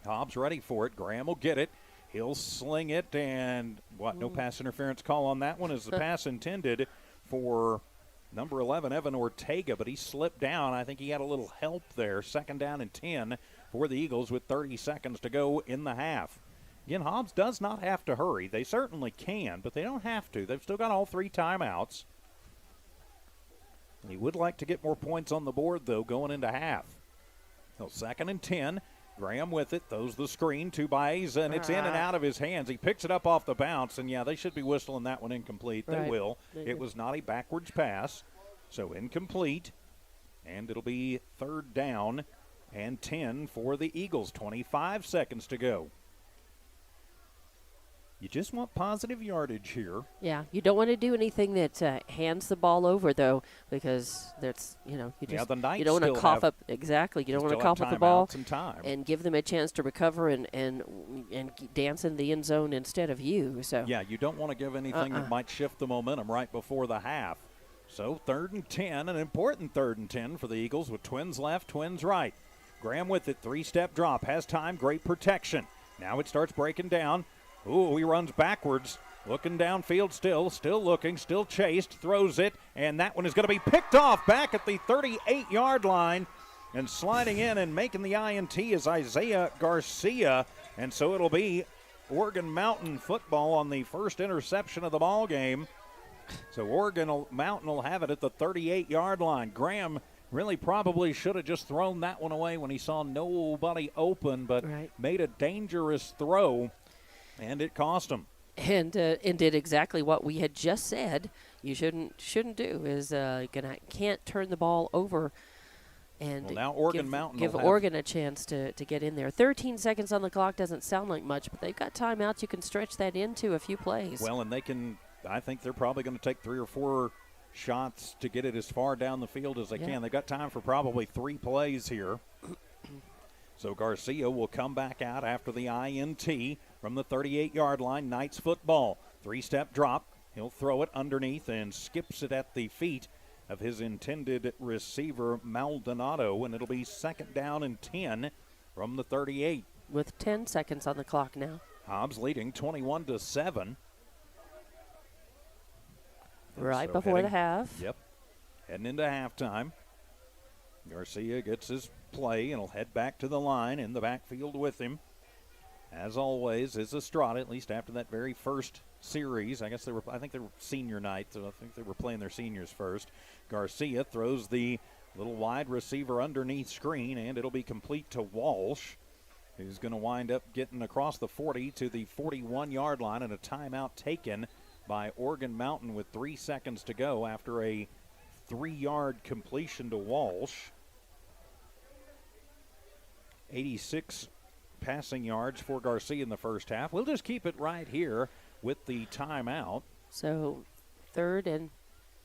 Hobbs ready for it. Graham will get it. He'll sling it, and no pass interference call on that one, is the pass intended for number 11, Evan Ortega, but he slipped down. I think he had a little help there. 2nd down and 10 for the Eagles with 30 seconds to go in the half. Again, Hobbs does not have to hurry. They certainly can, but they don't have to. They've still got all 3 timeouts. He would like to get more points on the board, though, going into half. So 2nd and 10. Graham with it, throws the screen to Baeza, and it's in and out of his hands. He picks it up off the bounce, and they should be whistling that one incomplete. They will. It was not a backwards pass, so incomplete. And it'll be 3rd down and 10 for the Eagles. 25 seconds to go. You just want positive yardage here. Yeah, you don't want to do anything that hands the ball over, though, because that's, you just the Knights you don't want to cough up. Exactly, you don't want to cough up the ball and give them a chance to recover and dance in the end zone instead of you. So you don't want to give anything that might shift the momentum right before the half. So 3rd and 10, an important 3rd and 10 for the Eagles with twins left, twins right. Graham with it, 3-step drop, has time, great protection. Now it starts breaking down. Ooh, he runs backwards, looking downfield still looking, still chased, throws it, and that one is going to be picked off back at the 38-yard line. And sliding in and making the INT is Isaiah Garcia. And so it'll be Oregon Mountain football on the first interception of the ball game. So Oregon Mountain will have it at the 38-yard line. Graham really probably should have just thrown that one away when he saw nobody open, but made a dangerous throw. And it cost him. And did exactly what we had just said you shouldn't do, is can't turn the ball over and now Oregon Mountain give Oregon a chance to get in there. 13 seconds on the clock doesn't sound like much, but they've got timeouts. You can stretch that into a few plays. Well, and I think they're probably going to take 3 or 4 shots to get it as far down the field as they can. They've got time for probably 3 plays here. So Garcia will come back out after the INT from the 38-yard line. Knights football. 3-step drop. He'll throw it underneath and skips it at the feet of his intended receiver, Maldonado, and it'll be 2nd down and 10 from the 38. With 10 seconds on the clock now. Hobbs leading 21-7. Right before the half. Yep. Heading into halftime. Garcia gets his play and will head back to the line in the backfield with him. As always, is Estrada, at least after that very first series. I think they were senior night, so I think they were playing their seniors first. Garcia throws the little wide receiver underneath screen, and it'll be complete to Walsh, who's going to wind up getting across the 40 to the 41-yard line, and a timeout taken by Organ Mountain with 3 seconds to go after a 3-yard completion to Walsh. 86 passing yards for Garcia in the first half. We'll just keep it right here with the timeout. So third and,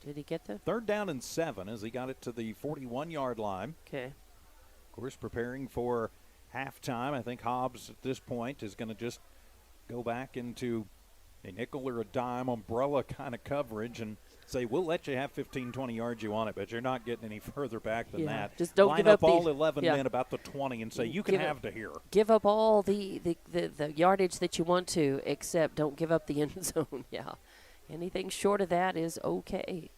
did he get the? 3rd down and 7 as he got it to the 41-yard line. Okay. Of course, preparing for halftime. I think Hobbs at this point is going to just go back into a nickel or a dime umbrella kind of coverage and say, we'll let you have 15, 20 yards you want it, but you're not getting any further back than that. Just don't line give up up all the, 11 men about the 20 and say, you can have to here. Give up all the yardage that you want to, except don't give up the end zone. Yeah. Anything short of that is okay.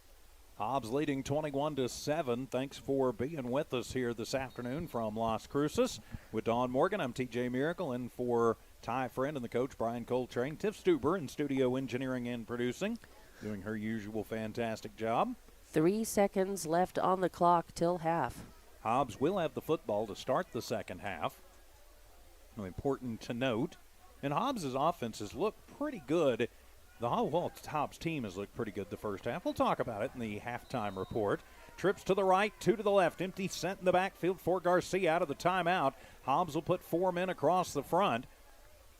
Hobbs leading 21-7. Thanks for being with us here this afternoon from Las Cruces. With Dawn Morgan, I'm TJ Miracle, and for Ty Friend and the coach, Brian Coltrane, Tiff Stuber in studio engineering and producing, doing her usual fantastic job. 3 seconds left on the clock till half. Hobbs will have the football to start the second half. Important to note. And Hobbs' offense has looked pretty good. The Hobbs team has looked pretty good the first half. We'll talk about it in the halftime report. Trips to the right, 2 to the left. Empty set in the backfield for Garcia out of the timeout. Hobbs will put 4 men across the front.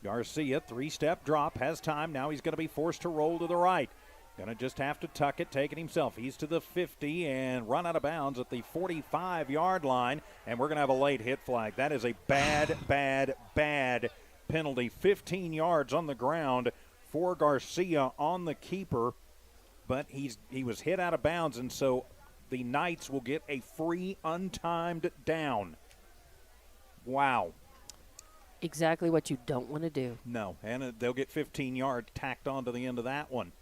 Garcia, 3-step drop, has time. Now he's going to be forced to roll to the right. Going to just have to tuck it, take it himself. He's to the 50 and run out of bounds at the 45-yard line, and we're going to have a late hit flag. That is a bad, bad, bad penalty. 15 yards on the ground for Garcia on the keeper, but he was hit out of bounds, and so the Knights will get a free untimed down. Wow. Exactly what you don't want to do. No, and they'll get 15 yards tacked onto the end of that one.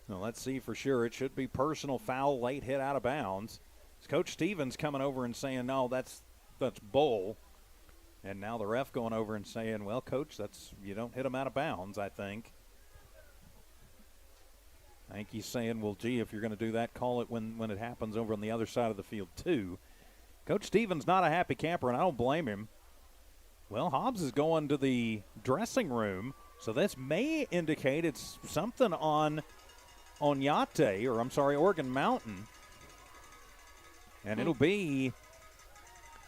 Now, let's see for sure. It should be personal foul, late hit out of bounds. It's Coach Stevens coming over and saying, no, that's bull. And now the ref going over and saying, well, Coach, you don't hit him out of bounds, I think. I think he's saying, well, gee, if you're going to do that, call it when it happens over on the other side of the field, too. Coach Stevens not a happy camper, and I don't blame him. Well, Hobbs is going to the dressing room, so this may indicate it's something on Organ Mountain. And it'll be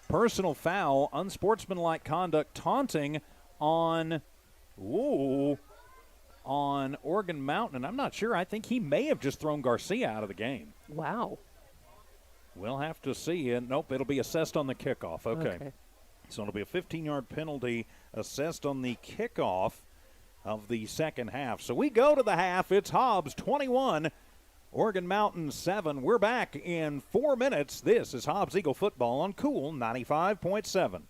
personal foul, unsportsmanlike conduct, taunting on Organ Mountain. And I'm not sure. I think he may have just thrown Garcia out of the game. Wow. We'll have to see. And nope, it'll be assessed on the kickoff. Okay. So it'll be a 15-yard penalty assessed on the kickoff of the second half. So we go to the half. It's Hobbs 21, Organ Mountain 7. We're back in 4 minutes. This is Hobbs Eagle football on Cool 95.7.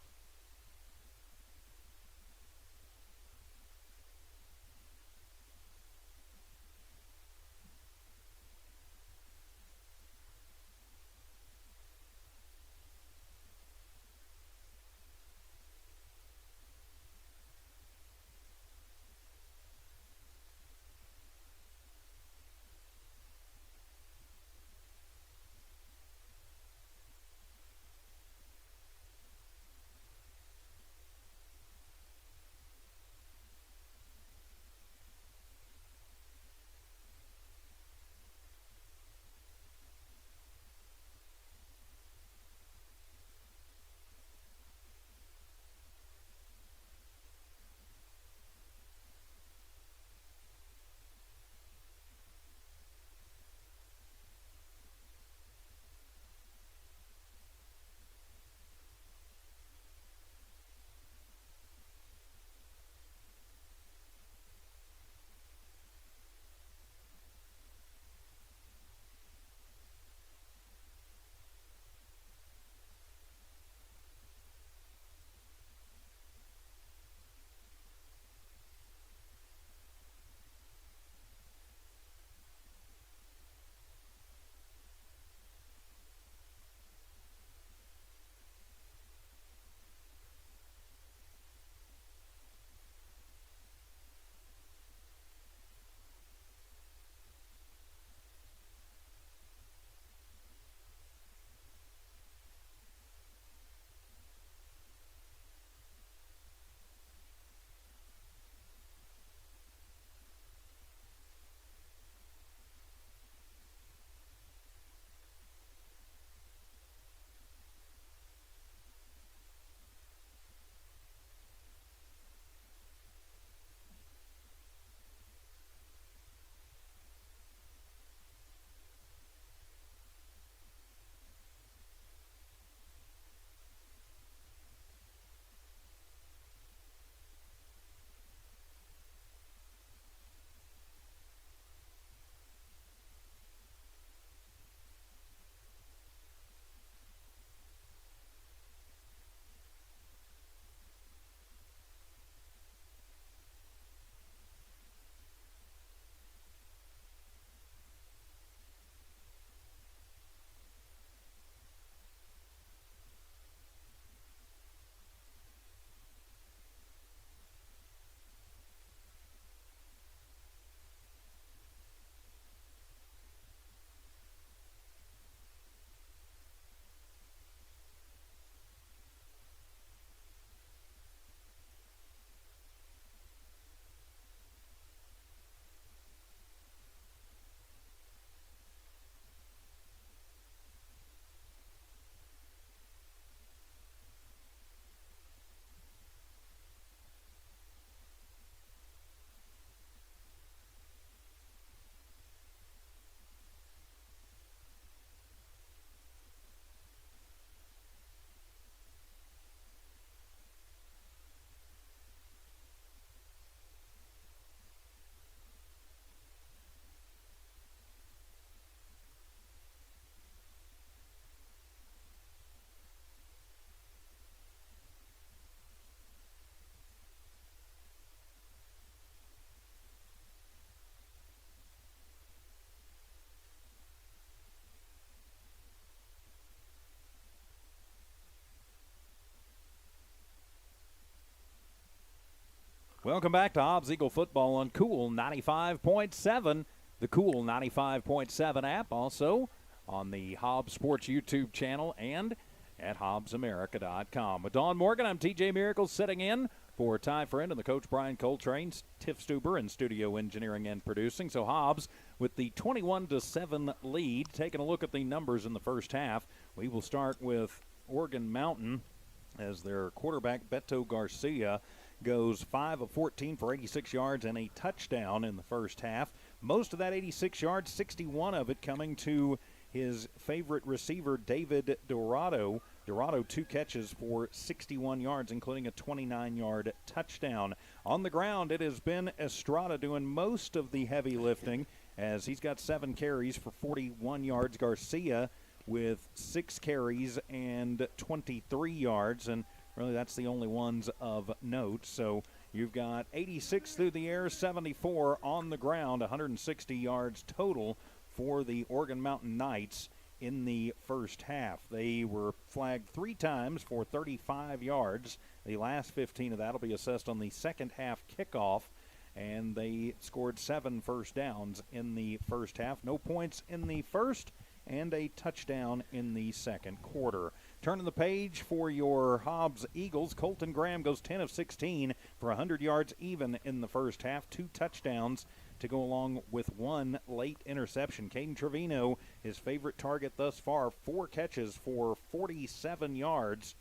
Welcome back to Hobbs Eagle Football on Cool 95.7, the Cool 95.7 app, also on the Hobbs Sports YouTube channel and at HobbsAmerica.com. With Dawn Morgan, I'm TJ Miracles sitting in for Ty Friend and the coach Brian Coltrane, Tiff Stuber in studio engineering and producing. So Hobbs with the 21-7 lead. Taking a look at the numbers in the first half, we will start with Organ Mountain as their quarterback Beto Garcia goes 5 of 14 for 86 yards and a touchdown in the first half. Most of that 86 yards, 61 of it coming to his favorite receiver, David Dorado. Dorado, 2 catches for 61 yards, including a 29-yard touchdown. On the ground, it has been Estrada doing most of the heavy lifting as he's got 7 carries for 41 yards. Garcia with 6 carries and 23 yards, and really that's the only ones of note. So you've got 86 through the air, 74 on the ground, 160 yards total for the Organ Mountain Knights in the first half. They were flagged 3 times for 35 yards. The last 15 of that will be assessed on the second half kickoff, and they scored 7 first downs in the first half. No points in the first, and a touchdown in the second quarter. Turning the page for your Hobbs Eagles, Colton Graham goes 10 of 16 for 100 yards even in the first half. 2 touchdowns to go along with 1 late interception. Caden Trevino, his favorite target thus far, 4 catches for 47 yards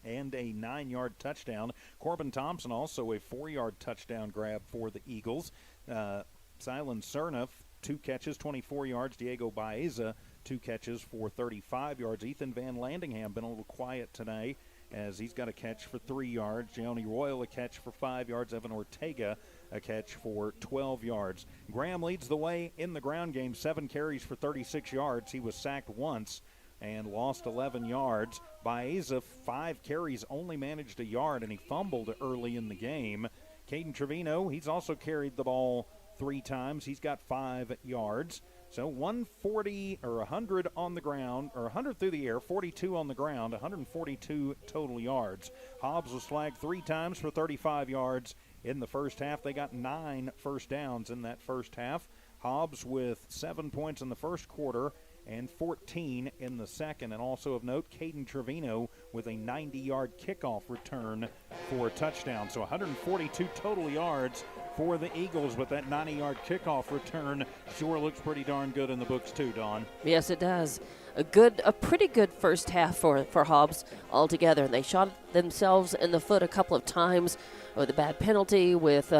and a 9-yard touchdown. Corbin Thompson also a 4-yard touchdown grab for the Eagles. Silen Cerna, 2 catches, 24 yards. Diego Baeza, 2 catches for 35 yards. Ethan Van Landingham been a little quiet today as he's got a catch for 3 yards. Gianni Royal a catch for 5 yards. Evan Ortega a catch for 12 yards. Graham leads the way in the ground game, 7 carries for 36 yards. He was sacked once and lost 11 yards. Baeza, 5 carries, only managed a yard, and he fumbled early in the game. Caden Trevino, he's also carried the ball 3 times. He's got 5 yards. So 140 or 100 on the ground, or 100 through the air, 42 on the ground, 142 total yards. Hobbs was flagged 3 times for 35 yards in the first half. They got 9 first downs in that first half. Hobbs with 7 points in the first quarter and 14 in the second. And also of note, Caden Trevino with a 90-yard kickoff return for a touchdown. So 142 total yards for the Eagles, with that 90-yard kickoff return. Sure looks pretty darn good in the books too, Dawn. Yes, it does. A pretty good first half for Hobbs altogether. They shot themselves in the foot a couple of times with a bad penalty, with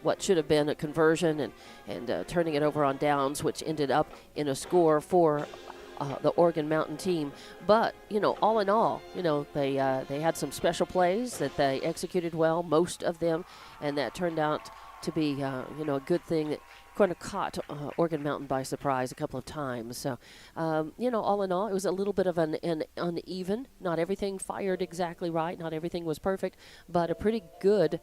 what should have been a conversion and turning it over on downs, which ended up in a score for the Organ Mountain team. But, all in all, they had some special plays that they executed well, most of them, and that turned out to be, a good thing that kind of caught Organ Mountain by surprise a couple of times. So, all in all, it was a little bit of an uneven. Not everything fired exactly right. Not everything was perfect, but a pretty good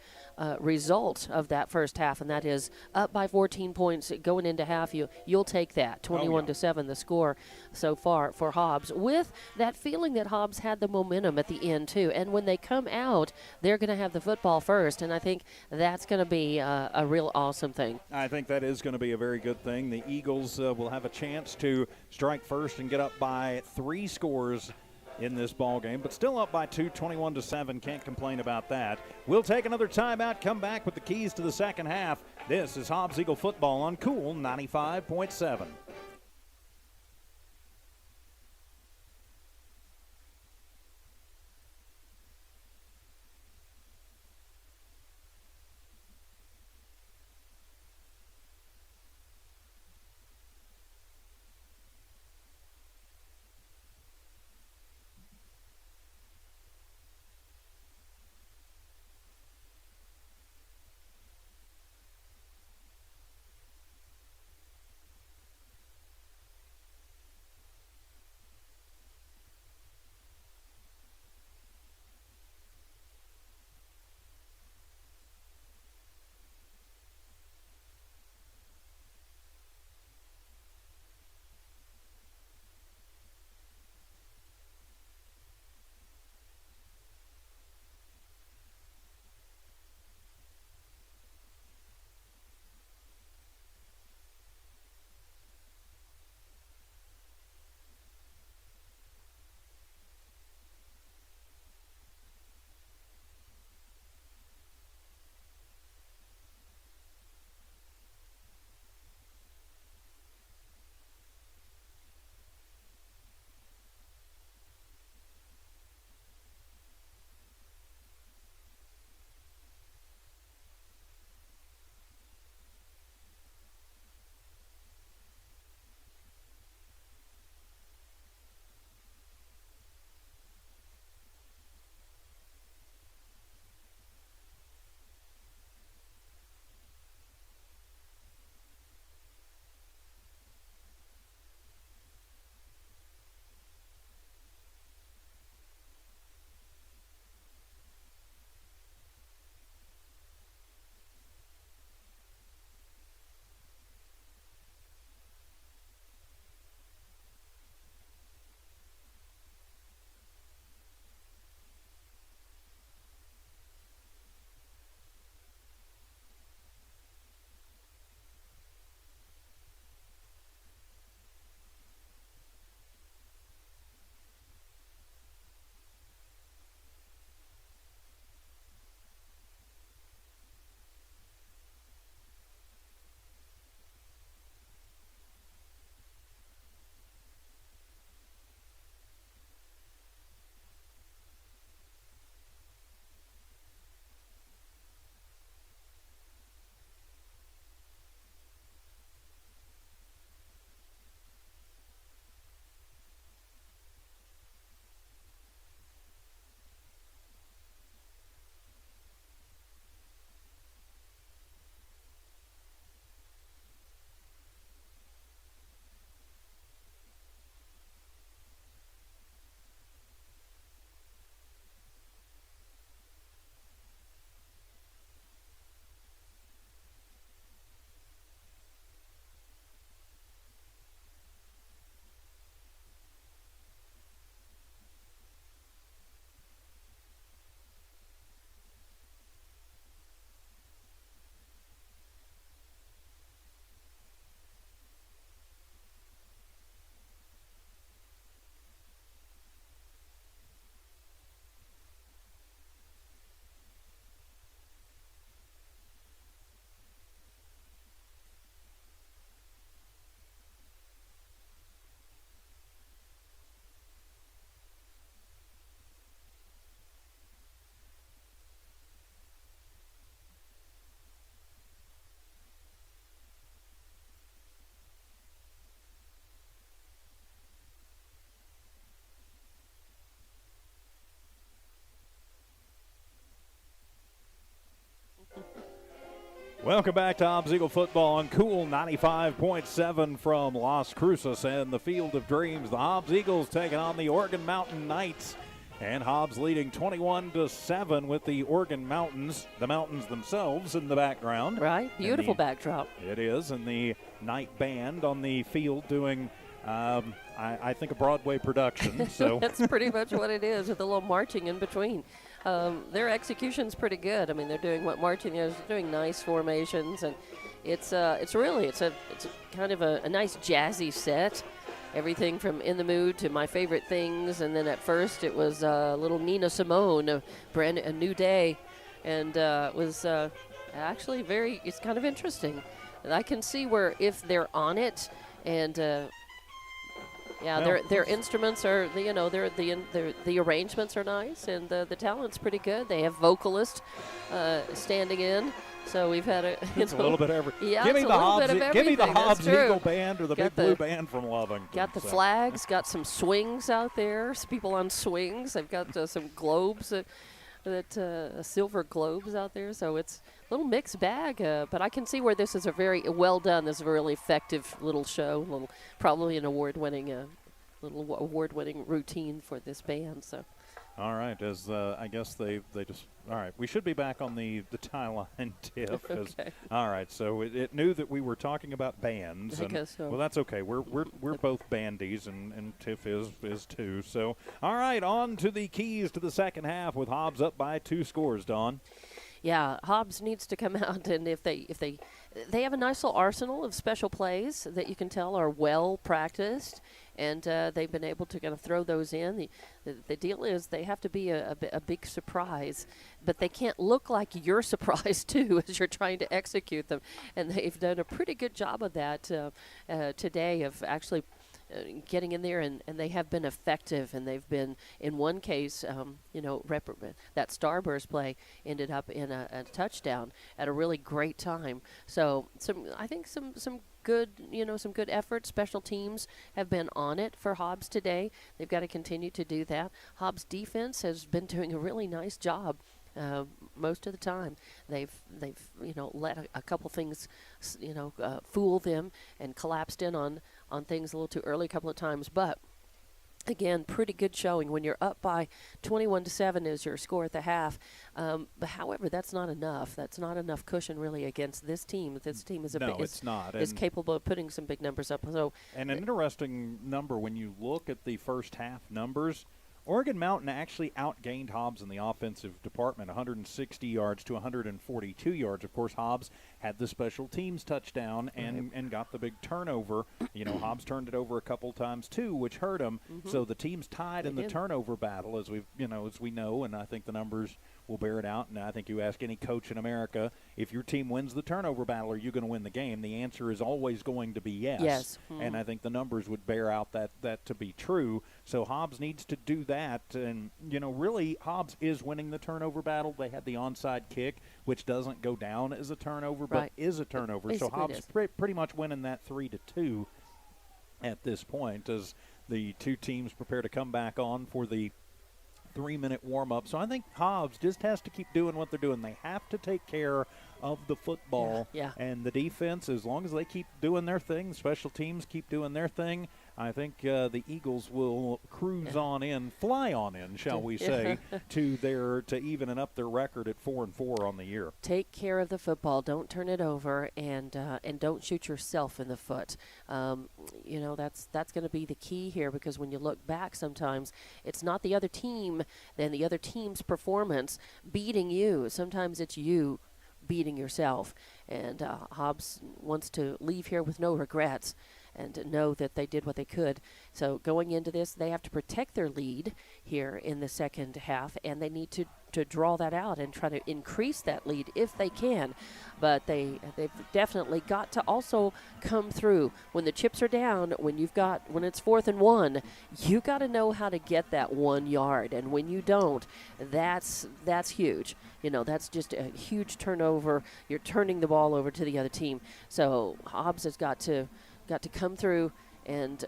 result of that first half, and that is up by 14 points going into half. You'll take that, 21-7, the score so far for Hobbs, with that feeling that Hobbs had the momentum at the end too. And when they come out, they're going to have the football first, and I think that's going to be a real awesome thing. I think that is going to be a very good thing. The Eagles will have a chance to strike first and get up by 3 scores in this ball game, but still up by 2, 21-7. Can't complain about that. We'll take another timeout, come back with the keys to the second half. This is Hobbs Eagle Football on Cool 95.7. Welcome back to Hobbs Eagle football on Cool 95.7 from Las Cruces and the Field of Dreams. The Hobbs Eagles taking on the Oregon Mountain Knights, and Hobbs leading 21-7 with the Oregon Mountains, the mountains themselves in the background. Right, beautiful backdrop. It is, and the Knight Band on the field doing, I think, a Broadway production. So that's pretty much what it is, with a little marching in between. Their execution's pretty good. I mean, they're doing what marching is, doing nice formations, and it's kind of a nice jazzy set. Everything from In the Mood to My Favorite Things, and then at first it was little Nina Simone, a New Day, and it was actually it's kind of interesting. And I can see where if they're on it, and their instruments are, the arrangements are nice, and the talent's pretty good. They have vocalists standing in. So we've had a little bit of everything. Yeah, give me the Hobbs Eagle Eagle Band or the Big Blue Band from Lovington. Got the flags, got some swings out there. Some people on swings. They've got some globes, silver globes out there. So it's a little mixed bag. But I can see where this is a very well done. This is a really effective little show. Probably an award-winning routine for this band. So. All right, as I guess they just all right. We should be back on the tie line, Tiff. Okay. All right, so it knew that we were talking about bands. I guess so. Well, that's okay. We're both bandies, and Tiff is too. So all right, on to the keys to the second half with Hobbs up by 2 scores. Dawn. Yeah, Hobbs needs to come out, and if they have a nice little arsenal of special plays that you can tell are well practiced, and they've been able to kind of throw those in. The deal is they have to be a big surprise, but they can't look like you're surprised too as you're trying to execute them, and they've done a pretty good job of that today, of actually getting in there, and they have been effective, and they've been, in one case, that Starburst play ended up in a touchdown at a really great time. So I think some good effort. Special teams have been on it for Hobbs today. They've got to continue to do that. Hobbs defense has been doing a really nice job. Most of the time, they've let a couple things, fool them and collapsed in on things a little too early a couple of times. But again, pretty good showing when you're up by 21-7 is your score at the half. But however, that's not enough. That's not enough cushion really against this team. This team is is capable of putting some big numbers up. So, and an interesting number when you look at the first half numbers. Oregon Mountain actually outgained Hobbs in the offensive department, 160 yards to 142 yards. Of course, Hobbs had the special teams touchdown and got the big turnover. Hobbs turned it over a couple times too, which hurt him. Mm-hmm. So the teams tied in the turnover battle, as we know, and I think the numbers will bear it out. And I think you ask any coach in America, if your team wins the turnover battle, are you going to win the game? The answer is always going to be yes. Yes. Mm-hmm. And I think the numbers would bear out that to be true. So Hobbs needs to do that. And, really, Hobbs is winning the turnover battle. They had the onside kick, which doesn't go down as a turnover, but is a turnover. So Hobbs pretty much winning that 3-2 at this point as the two teams prepare to come back on for the 3-minute warm-up. So I think Hobbs just has to keep doing what they're doing. They have to take care of the football. Yeah. And the defense, as long as they keep doing their thing, special teams keep doing their thing, I think the Eagles will cruise on in, fly on in, shall we say, to even up their record at 4-4 on the year. Take care of the football. Don't turn it over, and don't shoot yourself in the foot. That's going to be the key here, because when you look back, sometimes it's not the other team and the other team's performance beating you. Sometimes it's you beating yourself. And Hobbs wants to leave here with no regrets and to know that they did what they could. So going into this, they have to protect their lead here in the second half, and they need to draw that out and try to increase that lead if they can. But they've definitely got to also come through. When the chips are down, when it's 4th and 1, you got to know how to get that 1 yard. And when you don't, that's huge. That's just a huge turnover. You're turning the ball over to the other team. So Hobbs has got to come through and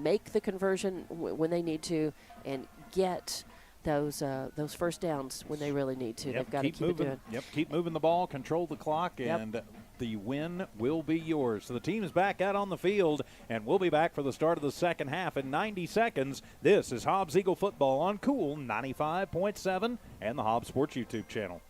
make the conversion when they need to, and get those first downs when they really need to. They've got to keep it doing. Yep, keep moving the ball, control the clock, and the win will be yours. So the team is back out on the field, and we'll be back for the start of the second half in 90 seconds. This is Hobbs Eagle football on Cool 95.7 and the Hobbs Sports YouTube channel.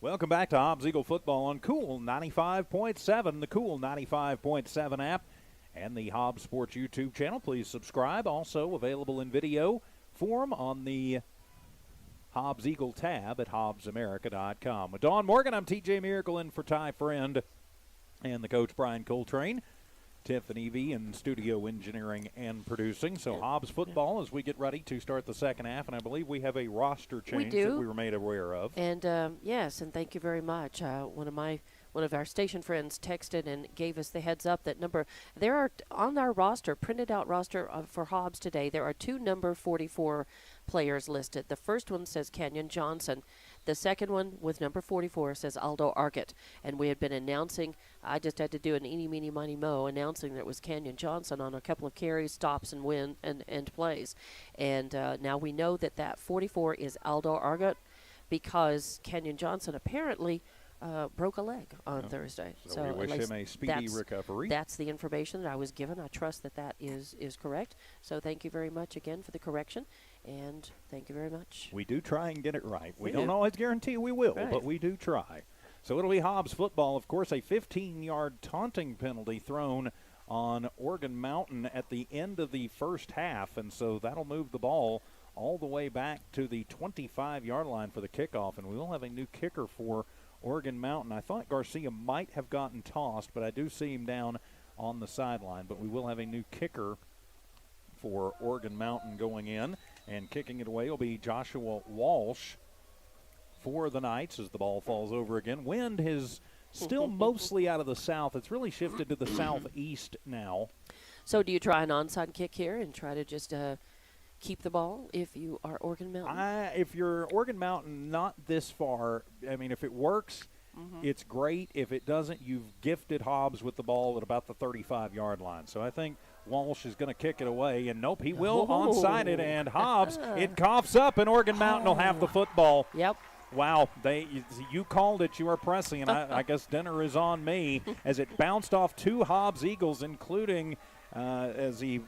Welcome back to Hobbs Eagle football on Cool 95.7, the Cool 95.7 app, and the Hobbs Sports YouTube channel. Please subscribe. Also available in video form on the Hobbs Eagle tab at hobbsamerica.com. With Dawn Morgan, I'm TJ Miracle in for Ty Friend and the coach Brian Coltrane. Tiffany V in studio engineering and producing. So Hobbs football as we get ready to start the second half, and I believe we have a roster change that we were made aware of. And yes, and thank you very much. One of our station friends texted and gave us the heads up that there are on our roster, printed out roster for Hobbs today, there are 2 number 44 players listed. The first one says Kenyon Johnson. The second one with number 44 says Aldo Argett. And we had been announcing, I just had to do an eeny, meeny, miny, mo, announcing that it was Kenyon Johnson on a couple of carries, stops, and plays. And now we know that 44 is Aldo Argett because Kenyon Johnson apparently broke a leg on Thursday. So we wish him a speedy recovery. That's the information that I was given. I trust that is correct. So thank you very much again for the correction, and thank you very much. We do try and get it right. We don't always guarantee we will, but we do try. So it'll be Hobbs football. Of course, a 15-yard taunting penalty thrown on Organ Mountain at the end of the first half, and so that'll move the ball all the way back to the 25-yard line for the kickoff, and we will have a new kicker for Organ Mountain. I thought Garcia might have gotten tossed, but I do see him down on the sideline. But we will have a new kicker for Organ Mountain going in, and kicking it away will be Joshua Walsh for the Knights as the ball falls over again. Wind is still mostly out of the south. It's really shifted to the southeast now. So do you try an onside kick here and try to just keep the ball if you are Organ Mountain? If you're Organ Mountain, not this far. I mean, if it works, it's great. If it doesn't, you've gifted Hobbs with the ball at about the 35-yard line. So I think Walsh is going to kick it away, and nope, he will onside it, and Hobbs, it coughs up, and Organ Mountain will have the football. Yep. Wow, you called it. You are pressing, and I guess dinner is on me as it bounced off 2 Hobbs Eagles, including as he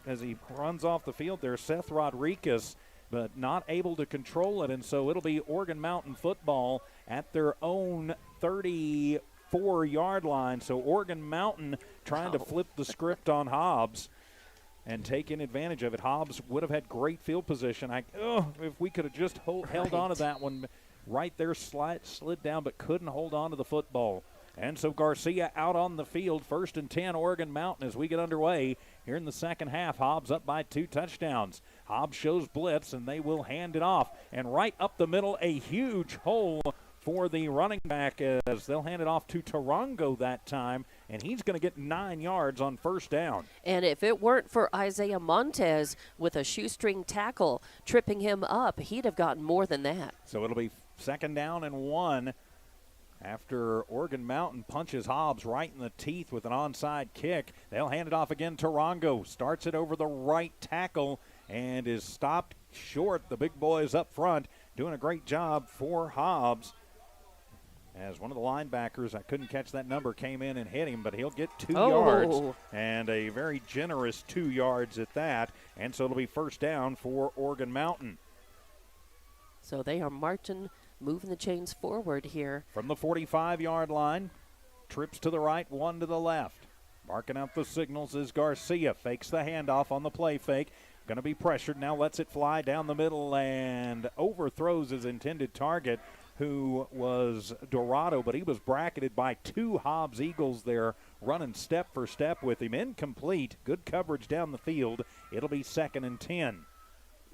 runs off the field there, Seth Rodriguez, but not able to control it, and so it'll be Organ Mountain football at their own 34-yard line. So Organ Mountain trying to flip the script on Hobbs and taking advantage of it. Hobbs would have had great field position. If we could have just held on to that one right there, slid down, but couldn't hold on to the football. And so Garcia out on the field, 1st and 10, Organ Mountain as we get underway here in the second half. Hobbs up by 2 touchdowns. Hobbs shows blitz, and they will hand it off. And right up the middle, a huge hole for the running back as they'll hand it off to Tarango that time, and he's going to get 9 yards on first down. And if it weren't for Isaiah Montez with a shoestring tackle tripping him up, he'd have gotten more than that. So it'll be 2nd down and 1 after Organ Mountain punches Hobbs right in the teeth with an onside kick. They'll hand it off again. Tarango starts it over the right tackle and is stopped short. The big boys up front doing a great job for Hobbs. As one of the linebackers, I couldn't catch that number, came in and hit him, but he'll get 2 yards, and a very generous 2 yards at that. And so it'll be first down for Organ Mountain. So they are marching, moving the chains forward here. From the 45-yard line, trips to the right, 1 to the left. Marking out the signals is Garcia. Fakes the handoff on the play fake. Going to be pressured now, lets it fly down the middle and overthrows his intended target, who was Dorado, but he was bracketed by 2 Hobbs Eagles there, running step for step with him. Incomplete. Good coverage down the field. It'll be 2nd and 10.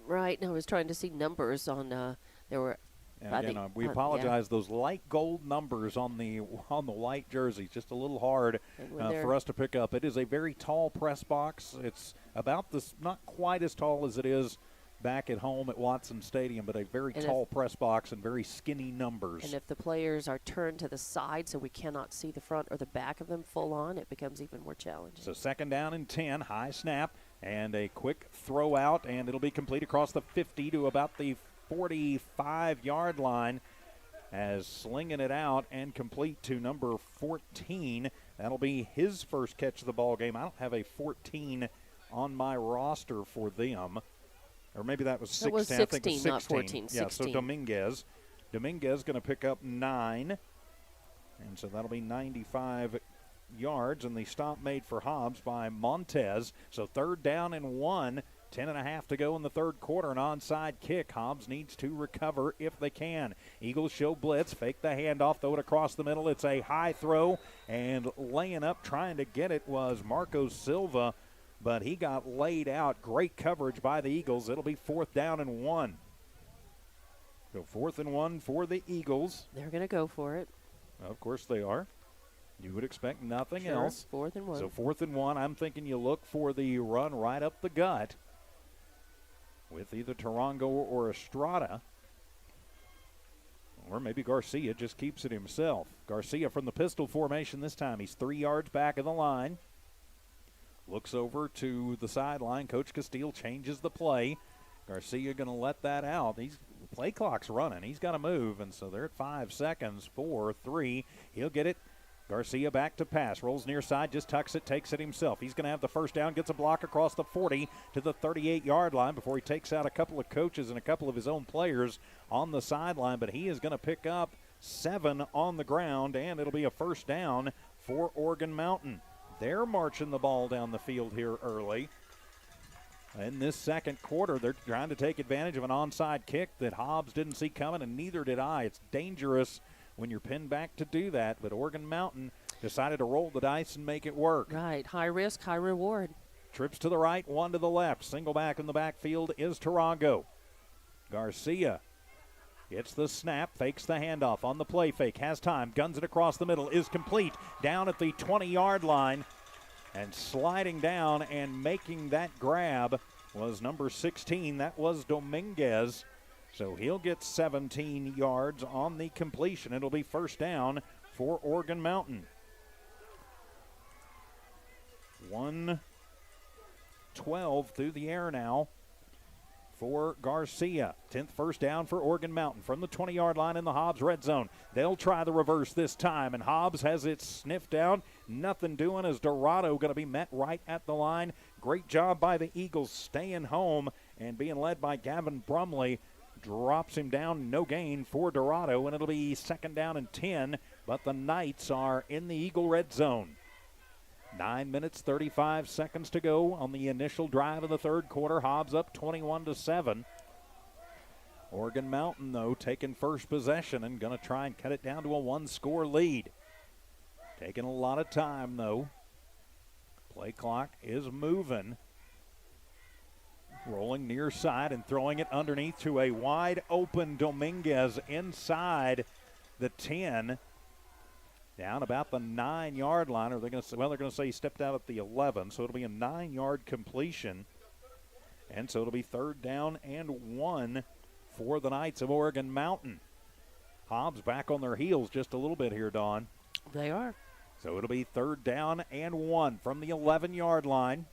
Right. I was trying to see numbers on there were. And again, we apologize. Yeah. Those light gold numbers on the white jerseys, just a little hard for us to pick up. It is a very tall press box. It's about this, not quite as tall as it is back at home at Watson Stadium, but a very tall press box and very skinny numbers. And if the players are turned to the side so we cannot see the front or the back of them full on, it becomes even more challenging. So 2nd down and 10, high snap, and a quick throw out, and it'll be complete across the 50 to about the 45-yard line as slinging it out and complete to number 14. That'll be his first catch of the ball game. I don't have a 14 on my roster for them. Or maybe that was 16. That was 16, I think it was 16. Not 14. Yeah, 16. So Dominguez going to pick up 9. And so that'll be 95 yards. And the stop made for Hobbs by Montez. So 3rd down and 1. 10.5 to go in the 3rd quarter. An onside kick. Hobbs needs to recover if they can. Eagles show blitz. Fake the handoff. Throw it across the middle. It's a high throw. And laying up, trying to get it was Marco Silva. But he got laid out. Great coverage by the Eagles. It'll be 4th down and 1. So 4th and 1 for the Eagles. They're going to go for it. Of course they are. You would expect nothing else. 4th and 1. So 4th and 1. I'm thinking you look for the run right up the gut with either Tarango or Estrada. Or maybe Garcia just keeps it himself. Garcia from the pistol formation this time. He's 3 yards back of the line. Looks over to the sideline. Coach Castile changes the play. Garcia going to let that out. The play clock's running. He's got to move, and so they're at 5 seconds. 4, 3. He'll get it. Garcia back to pass. Rolls near side, just tucks it, takes it himself. He's going to have the first down, gets a block across the 40 to the 38-yard line before he takes out a couple of coaches and a couple of his own players on the sideline. But he is going to pick up 7 on the ground, and it'll be a first down for Organ Mountain. They're marching the ball down the field here early. In this 2nd quarter, they're trying to take advantage of an onside kick that Hobbs didn't see coming, and neither did I. It's dangerous when you're pinned back to do that, but Organ Mountain decided to roll the dice and make it work. Right, high risk, high reward. Trips to the right, 1 to the left. Single back in the backfield is Tarango. Garcia gets the snap, fakes the handoff on the play fake, has time, guns it across the middle, is complete, down at the 20-yard line, and sliding down and making that grab was number 16. That was Dominguez. So he'll get 17 yards on the completion. It'll be first down for Organ Mountain. 1-12 through the air now for Garcia. 10th first down for Organ Mountain from the 20-yard line in the Hobbs red zone. They'll try the reverse this time, and Hobbs has it sniffed down. Nothing doing as Dorado going to be met right at the line. Great job by the Eagles staying home and being led by Gavin Brumley. Drops him down, no gain for Dorado, and it'll be 2nd down and 10, but the Knights are in the Eagle red zone. 9 minutes, 35 seconds to go on the initial drive of the 3rd quarter. Hobbs up 21-7. Organ Mountain, though, taking first possession and going to try and cut it down to a 1-score lead. Taking a lot of time, though. Play clock is moving. Rolling near side and throwing it underneath to a wide open Dominguez inside the 10, down about the 9-yard line. Or they're going to say he stepped out at the 11, so it'll be a 9-yard completion. And so it'll be 3rd down and 1 for the Knights of Oregon Mountain. Hobbs back on their heels just a little bit here, Dawn. They are. So it'll be 3rd down and 1 from the 11-yard line.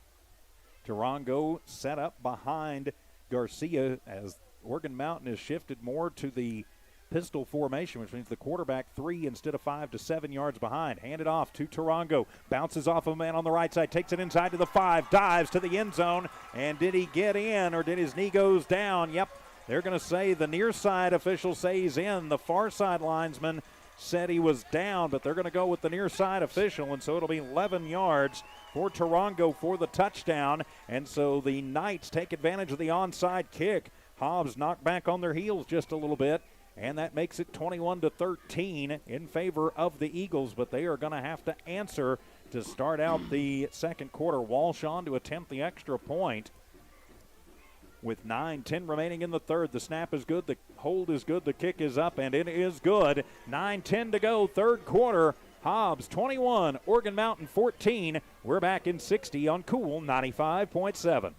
Tarango set up behind Garcia as Oregon Mountain has shifted more to the pistol formation, which means the quarterback 3 instead of 5 to 7 yards behind. Handed off to Tarango. Bounces off a man on the right side. Takes it inside to the 5. Dives to the end zone. And did he get in or did his knee goes down? Yep. They're going to say the near side official says he's in. The far side linesman said he was down, but they're going to go with the near side official, and so it'll be 11 yards for Tarango for the touchdown. And so the Knights take advantage of the onside kick. Hobbs knocked back on their heels just a little bit, and that makes it 21-13 in favor of the Eagles, but they are going to have to answer to start out the second quarter. Walsh on to attempt the extra point. With 9:10 remaining in the third. The snap is good, the hold is good, the kick is up, and it is good. 9:10 to go, third quarter. Hobbs 21, Oregon Mountain 14. We're back in 60 on Cool 95.7.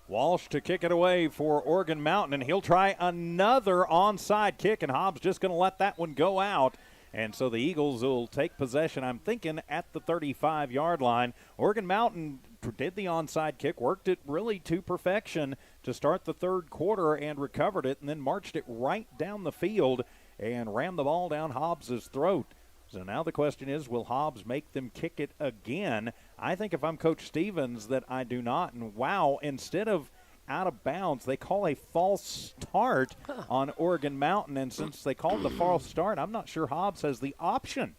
Walsh to kick it away for Oregon Mountain, and he'll try another onside kick, and Hobbs just going to let that one go out. And so the Eagles will take possession, I'm thinking, at the 35-yard line. Oregon Mountain did the onside kick, worked it really to perfection to start the third quarter and recovered it, and then marched it right down the field and ran the ball down Hobbs' throat. So now the question is, will Hobbs make them kick it again? I think if I'm Coach Stevens that I do not. And wow, instead of out of bounds, they call a false start on Oregon Mountain. And since they called the false start, I'm not sure Hobbs has the option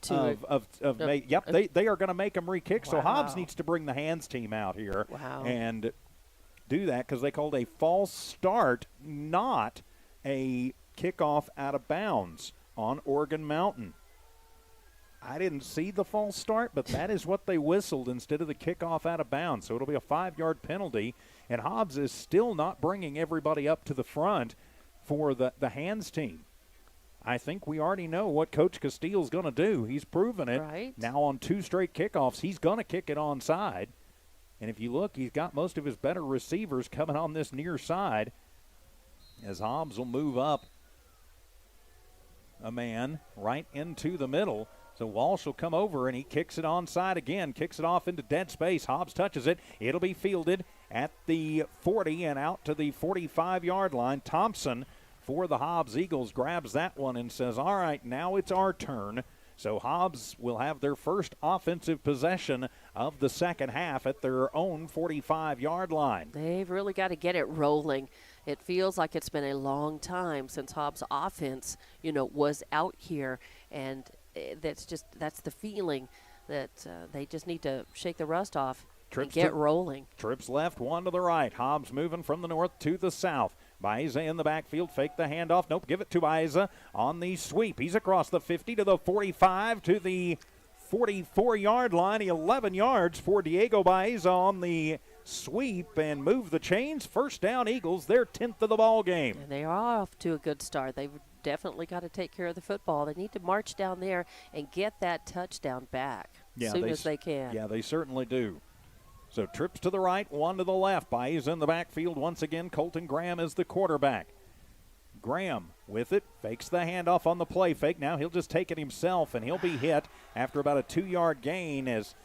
they are going to make them re-kick. Wow. So Hobbs needs to bring the hands team out here and do that because they called a false start, not a kickoff out of bounds on Oregon Mountain. I didn't see the false start, but that is what they whistled instead of the kickoff out of bounds. So it'll be a 5-yard penalty, and Hobbs is still not bringing everybody up to the front for the hands team. I think we already know what Coach Castile's going to do. He's proven it. Right. Now on 2 straight kickoffs, he's going to kick it onside. And if you look, he's got most of his better receivers coming on this near side as Hobbs will move up a man right into the middle. So Walsh will come over, and he kicks it onside again, kicks it off into dead space. Hobbs touches it. It'll be fielded at the 40 and out to the 45-yard line. Thompson for the Hobbs Eagles grabs that one and says, all right, now it's our turn. So Hobbs will have their first offensive possession of the second half at their own 45-yard line. They've really got to get it rolling. It feels like it's been a long time since Hobbs' offense, was out here, and that's the feeling that they just need to shake the rust off and get rolling. Trips left, one to the right. Hobbs moving from the north to the south. Baeza in the backfield, fake the handoff. Nope, give it to Baeza on the sweep. He's across the 50 to the 45 to the 44-yard line. 11 yards for Diego Baeza on the sweep and move the chains. First down, Eagles, their 10th of the ball game. And they are off to a good start. They've definitely got to take care of the football. They need to march down there and get that touchdown back as soon as they can. Yeah, they certainly do. So trips to the right, one to the left. Baez in the backfield once again. Colton Graham is the quarterback. Graham with it, fakes the handoff on the play fake. Now he'll just take it himself, and he'll be hit after about a 2-yard gain as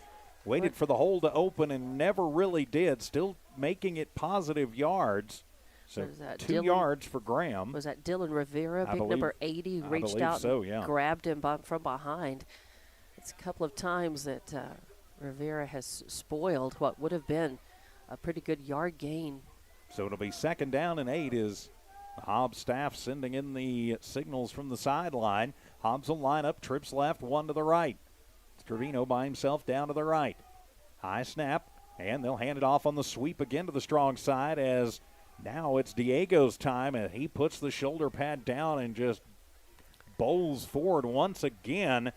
waited for the hole to open and never really did, still making it positive yards. So 2 yards for Graham. Was that Dylan Rivera, number 80, reached out and grabbed him from behind? It's a couple of times that Rivera has spoiled what would have been a pretty good yard gain. So it'll be 2nd down and 8 as the Hobbs staff sending in the signals from the sideline. Hobbs will line up, trips left, 1 to the right. It's Trevino by himself down to the right. High snap, and they'll hand it off on the sweep again to the strong side as now it's Diego's time, and he puts the shoulder pad down and just bowls forward once again.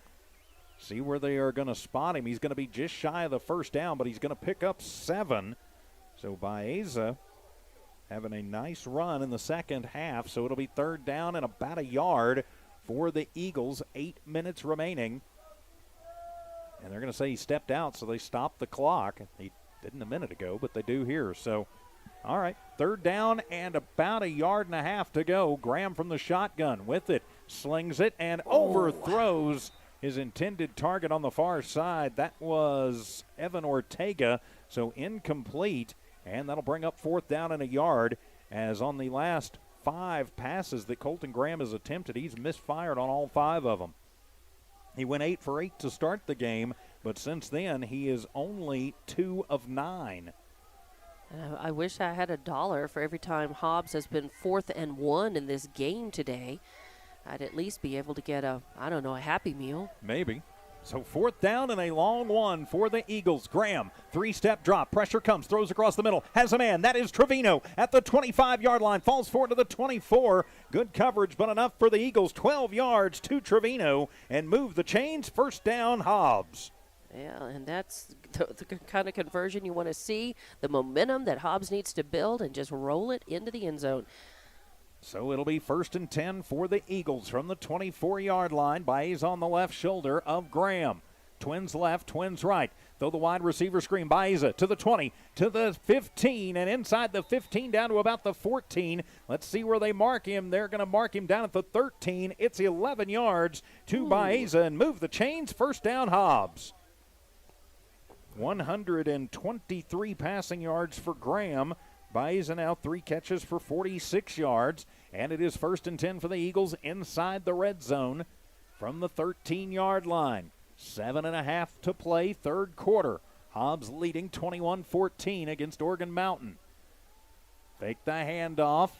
See where they are going to spot him. He's going to be just shy of the 1st down, but he's going to pick up 7. So Baeza having a nice run in the second half. So it'll be 3rd down and about a yard for the Eagles. 8 minutes remaining. And they're going to say he stepped out, so they stopped the clock. He didn't a minute ago, but they do here. So, all right, 3rd down and about a yard and a half to go. Graham from the shotgun with it, slings it, and overthrows his intended target on the far side. That was Evan Ortega, so incomplete. And that'll bring up 4th down and a yard, as on the last 5 passes that Colton Graham has attempted, he's misfired on all 5 of them. He went 8 for 8 to start the game, but since then he is only 2 of 9. I wish I had $1 for every time Hobbs has been 4th and 1 in this game today. I'd at least be able to get a Happy Meal. Maybe. So 4th down and a long one for the Eagles. Graham, 3-step drop. Pressure comes, throws across the middle. Has a man. That is Trevino at the 25-yard line. Falls forward to the 24. Good coverage, but enough for the Eagles. 12 yards to Trevino and move the chains. 1st down, Hobbs. Yeah, and that's the kind of conversion you want to see. The momentum that Hobbs needs to build and just roll it into the end zone. So it'll be 1st and 10 for the Eagles from the 24-yard line. Baez on the left shoulder of Graham. Twins left, twins right. Throw the wide receiver screen. Baeza to the 20, to the 15, and inside the 15 down to about the 14. Let's see where they mark him. They're going to mark him down at the 13. It's 11 yards to Baeza and move the chains. 1st down, Hobbs. 123 passing yards for Graham. Baeza now 3 catches for 46 yards. And it is 1st and 10 for the Eagles inside the red zone from the 13-yard line. 7.5 to play, 3rd quarter. Hobbs leading 21-14 against Oregon Mountain. Fake the handoff.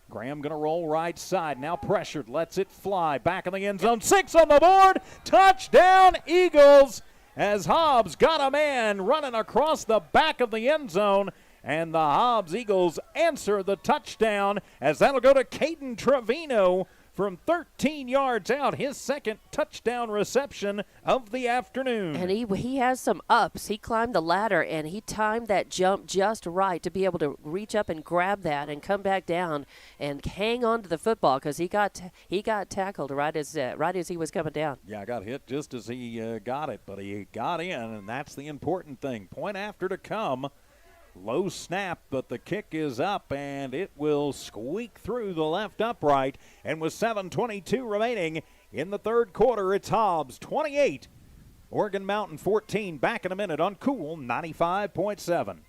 Graham going to roll right side. Now pressured, lets it fly. Back in the end zone. 6 on the board. Touchdown, Eagles, as Hobbs got a man running across the back of the end zone. And the Hobbs Eagles answer the touchdown, as that'll go to Caden Trevino from 13 yards out, his 2nd touchdown reception of the afternoon. And he has some ups. He climbed the ladder, and he timed that jump just right to be able to reach up and grab that and come back down and hang on to the football, because he got tackled right as he was coming down. Yeah, I got hit just as he got it, but he got in, and that's the important thing. Point after to come. Low snap, but the kick is up, and it will squeak through the left upright. And with 7:22 remaining in the 3rd quarter, it's Hobbs 28, Oregon Mountain 14. Back in a minute on Cool 95.7.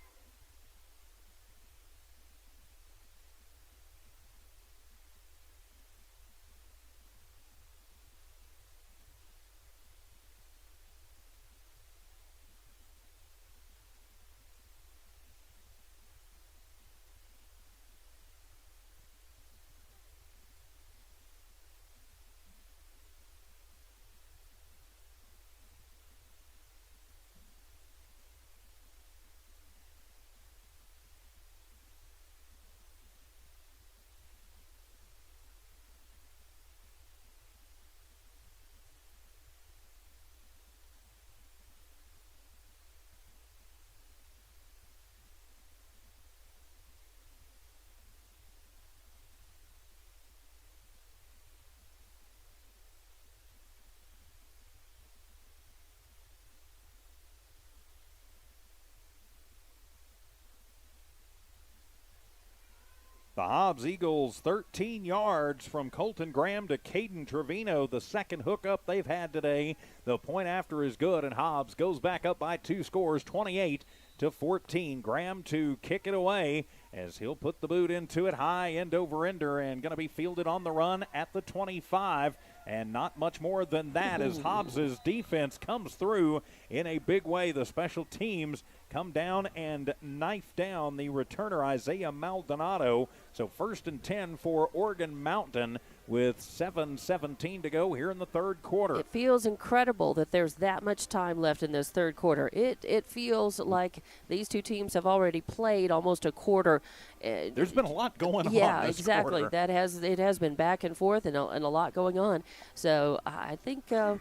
The Hobbs Eagles 13 yards from Colton Graham to Caden Trevino, the second hookup they've had today. The point after is good, and Hobbs goes back up by 2 scores, 28-14. Graham to kick it away as he'll put the boot into it high, end over ender, and going to be fielded on the run at the 25. And not much more than that as Hobbs' defense comes through in a big way. The special teams come down and knife down the returner, Isaiah Maldonado. So 1st and 10 for Oregon Mountain with 7:17 to go here in the third quarter. It feels incredible that there's that much time left in this third quarter. It feels like these two teams have already played almost a quarter. There's been a lot going on this exactly. quarter. It has been back and forth and a lot going on. So I think that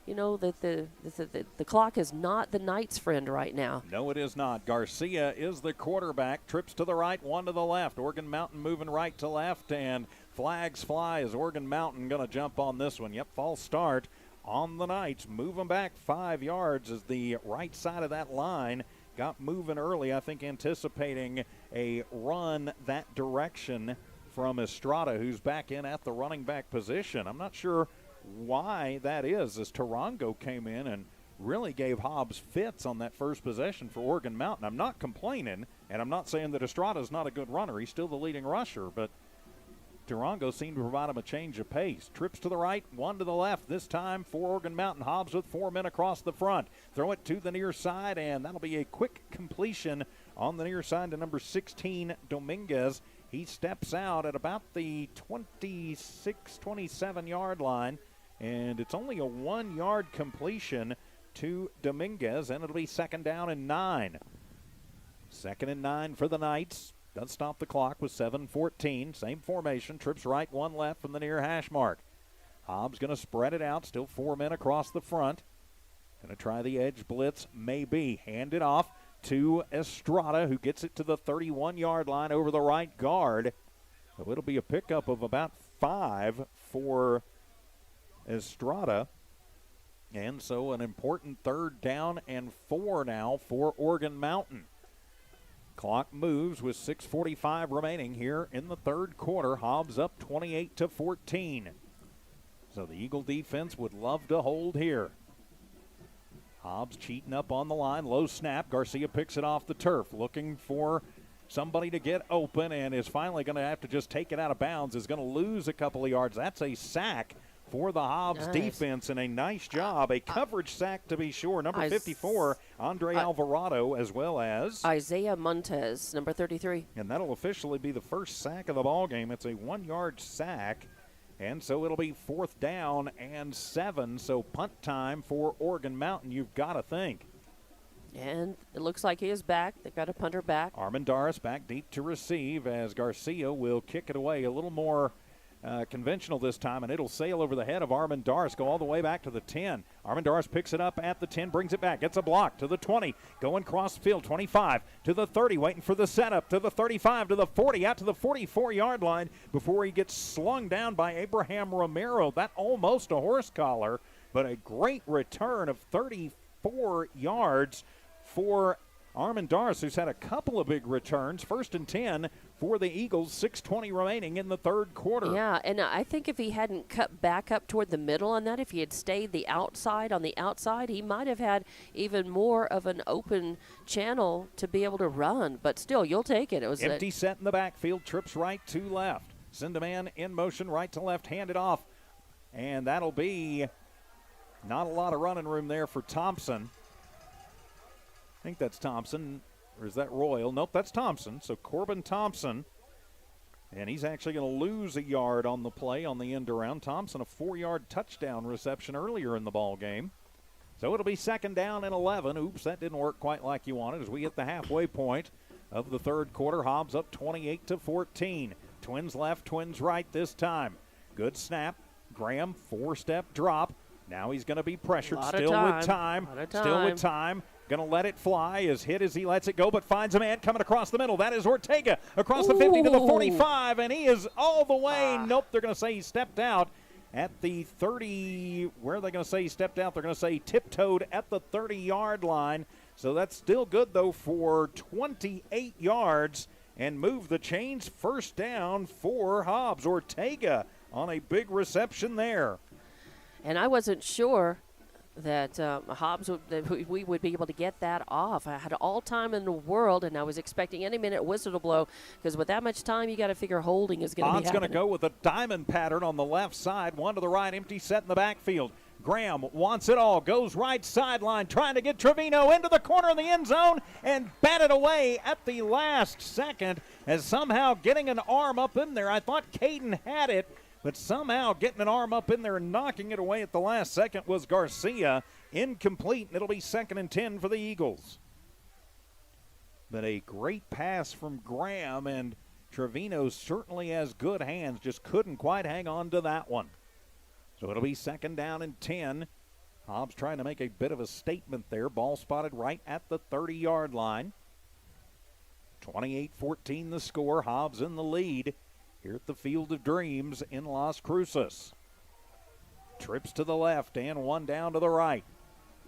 the clock is not the Knights' friend right now. No, it is not. Garcia is the quarterback. Trips to the right, one to the left. Oregon Mountain moving right to left, and flags fly. Is Oregon Mountain going to jump on this one? Yep, false start on the Knights. Moving back 5 yards as the right side of that line got moving early, I think anticipating a run that direction from Estrada, who's back in at the running back position. I'm not sure why that is, as Tarango came in and really gave Hobbs fits on that first possession for Oregon Mountain. I'm not complaining, and I'm not saying that Estrada's not a good runner. He's still the leading rusher, but Tarango seemed to provide him a change of pace. Trips to the right, one to the left. This time for Oregon Mountain. Hobbs with 4 men across the front. Throw it to the near side, and that'll be a quick completion on the near side to number 16, Dominguez. He steps out at about the 26, 27-yard line, and it's only a 1-yard completion to Dominguez, and it'll be 2nd down and 9. 2nd and 9 for the Knights. Does stop the clock with 7:14. Same formation. Trips right, one left from the near hash mark. Hobbs going to spread it out. Still 4 men across the front. Going to try the edge blitz. Maybe. Hand it off to Estrada, who gets it to the 31-yard line over the right guard. So it'll be a pickup of about 5 for Estrada. And so an important 3rd down and 4 now for Oregon Mountain. Clock moves with 6:45 remaining here in the third quarter. Hobbs up 28-14. So the Eagle defense would love to hold here. Hobbs cheating up on the line. Low snap. Garcia picks it off the turf. Looking for somebody to get open and is finally going to have to just take it out of bounds. Is going to lose a couple of yards. That's a sack for the Hobbs defense, and a nice job. A coverage sack, to be sure. Number 54, Andre Alvarado, as well as Isaiah Montez, number 33. And that'll officially be the first sack of the ball game. It's a 1-yard sack, and so it'll be 4th down and 7. So punt time for Oregon Mountain, you've got to think. And it looks like he is back. They've got a punter back. Armendariz back deep to receive as Garcia will kick it away a little more conventional this time, and it'll sail over the head of Armendariz, go all the way back to the 10. Armendariz picks it up at the 10, brings it back, gets a block to the 20, going across the field, 25 to the 30, waiting for the setup to the 35, to the 40, out to the 44-yard line before he gets slung down by Abraham Romero. That almost a horse collar, but a great return of 34 yards for Armendariz, who's had a couple of big returns. 1st and 10 for the Eagles, 6:20 remaining in the third quarter. Yeah, and I think if he hadn't cut back up toward the middle on that, if he had stayed on the outside, he might have had even more of an open channel to be able to run. But still, you'll take it. It was empty set in the backfield, trips right to left. Send a man in motion, right to left, hand it off. And that'll be not a lot of running room there for Thompson. I think that's Thompson, or is that Royal? Nope, that's Thompson. So Corbin Thompson, and he's actually going to lose a yard on the play on the end around. Thompson, a 4-yard touchdown reception earlier in the ball game. So it'll be 2nd down and 11. Oops, that didn't work quite like you wanted as we hit the halfway point of the third quarter. Hobbs up 28-14. Twins left, Twins right this time. Good snap. Graham, 4-step drop. Now he's going to be pressured. Still with time. Going to let it fly. Is hit as he lets it go, but finds a man coming across the middle. That is Ortega across the 50 to the 45, and he is all the way. Nope, they're going to say he stepped out at the 30. Where are they going to say he stepped out? They're going to say he tiptoed at the 30-yard line. So that's still good, though, for 28 yards. and move the chains. First down for Hobbs. Ortega on a big reception there. And I wasn't sure that Hobbs that we would be able to get that off. I had all time in the world, and I was expecting any minute whistle to blow, because with that much time, you got to figure holding is going to be happening. Bond's going to go with a diamond pattern on the left side, one to the right, empty set in the backfield. Graham wants it all, goes right sideline, trying to get Trevino into the corner of the end zone and batted away at the last second, as somehow getting an arm up in there. I thought Caden had it, but somehow getting an arm up in there and knocking it away at the last second was Garcia. Incomplete, and it'll be 2nd and 10 for the Eagles. But a great pass from Graham, and Trevino certainly has good hands, just couldn't quite hang on to that one. So it'll be 2nd down and 10. Hobbs trying to make a bit of a statement there. Ball spotted right at the 30-yard line. 28-14 the score. Hobbs in the lead here at the Field of Dreams in Las Cruces. Trips to the left and one down to the right.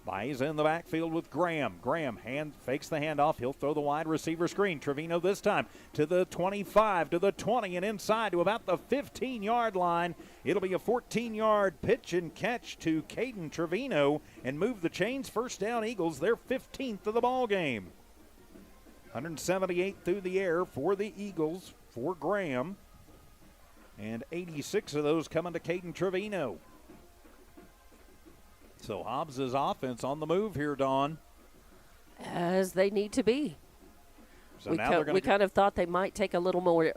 Baez in the backfield with Graham. Graham fakes the handoff. He'll throw the wide receiver screen. Trevino this time to the 25, to the 20, and inside to about the 15-yard line. It'll be a 14-yard pitch and catch to Caden Trevino and move the chains. First down Eagles, their 15th of the ball game. 178 through the air for the Eagles for Graham, and 86 of those coming to Caden Trevino. So Hobbs' offense on the move here, Dawn. As they need to be. So we kind of thought they might take a little more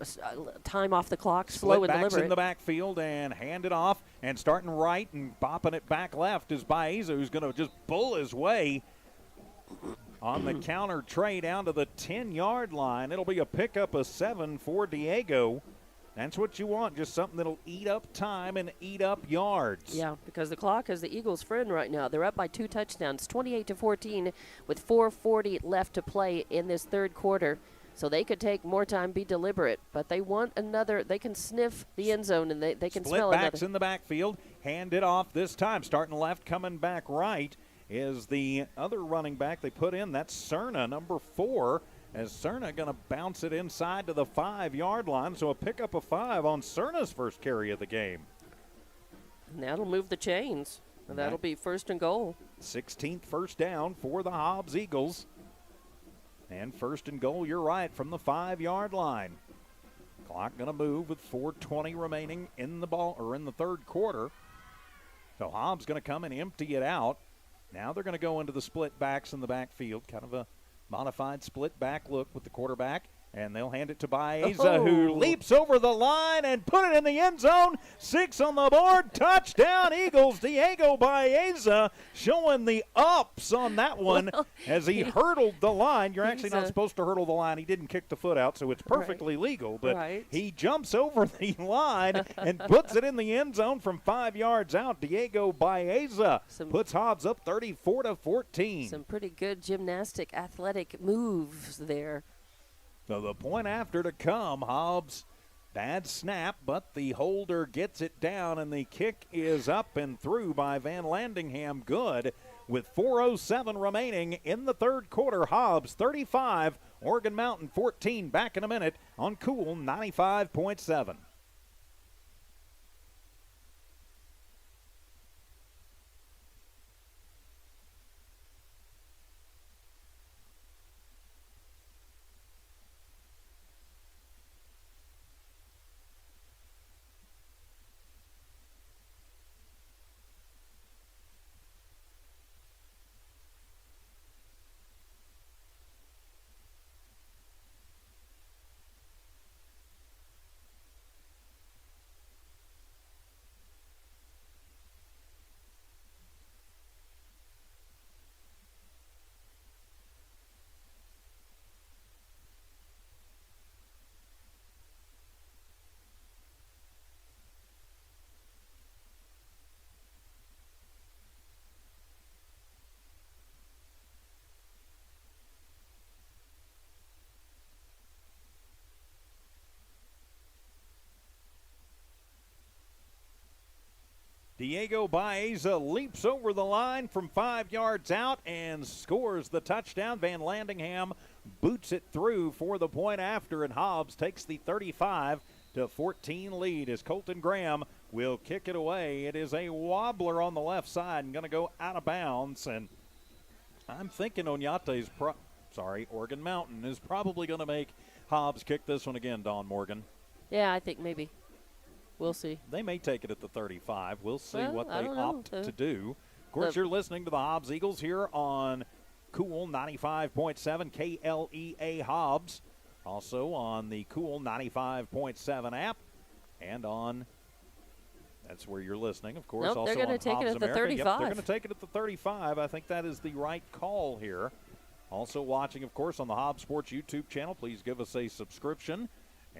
time off the clock, slow and deliberate. Split backs in the backfield and hand it off, and starting right and bopping it back left is Baeza, who's going to just bull his way on the counter tray down to the 10-yard line. It'll be a pickup of 7 for Diego. That's what you want, just something that'll eat up time and eat up yards. Yeah, because the clock is the Eagles' friend right now. They're up by 2 touchdowns, 28-14, with 4:40 left to play in this third quarter. So they could take more time, be deliberate, but they want another. They can sniff the end zone, and they can smell another. Split backs in the backfield, hand it off this time. Starting left, coming back right is the other running back they put in. That's Cerna, number 4. As Cerna going to bounce it inside to the 5-yard line. So a pickup of 5 on Cerna's first carry of the game. And that'll move the chains. And that'll be 1st and goal. 16th first down for the Hobbs Eagles. And 1st and goal, you're right, from the 5-yard line. Clock going to move with 4:20 remaining in the ball, or in the third quarter. So Hobbs going to come and empty it out. Now they're going to go into the split backs in the backfield, kind of a modified split back look with the quarterback, and they'll hand it to Baeza, who leaps over the line and put it in the end zone. 6 on the board. Touchdown, Eagles. Diego Baeza showing the ups on that one as he hurdled the line. You're actually not supposed to hurdle the line. He didn't kick the foot out, so it's perfectly legal. But he jumps over the line and puts it in the end zone from 5 yards out. Diego Baeza puts Hobbs up 34-14. Some pretty good gymnastic, athletic moves there. So the point after to come. Hobbs, bad snap, but the holder gets it down, and the kick is up and through by Van Landingham. Good. With 4:07 remaining in the third quarter. Hobbs 35, Oregon Mountain 14. Back in a minute on Cool 95.7. Diego Baeza leaps over the line from 5 yards out and scores the touchdown. Van Landingham boots it through for the point after, and Hobbs takes the 35-14 lead as Colton Graham will kick it away. It is a wobbler on the left side and going to go out of bounds, and I'm thinking Organ Mountain is probably going to make Hobbs kick this one again, Dawn Morgan. Yeah, I think maybe. We'll see. They may take it at the 35. We'll see what they opt to do. Of course, you're listening to the Hobbs Eagles here on Cool 95.7 KLEA Hobbs. Also on the Cool 95.7 app and on, that's where you're listening, of course. Nope, also they're going to take Hobbs it at the America. 35. Yep, they're going to take it at the 35. I think that is the right call here. Also watching, of course, on the Hobbs Sports YouTube channel. Please give us a subscription.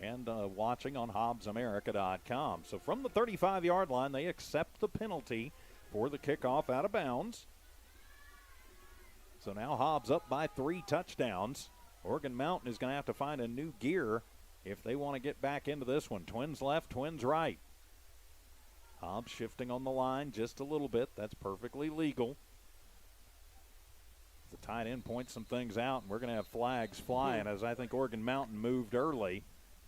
And watching on HobbsAmerica.com. So from the 35-yard line, they accept the penalty for the kickoff out of bounds. So now Hobbs up by 3 touchdowns. Organ Mountain is going to have to find a new gear if they want to get back into this one. Twins left, Twins right. Hobbs shifting on the line just a little bit. That's perfectly legal. The tight end points some things out, and we're going to have flags flying as I think Organ Mountain moved early.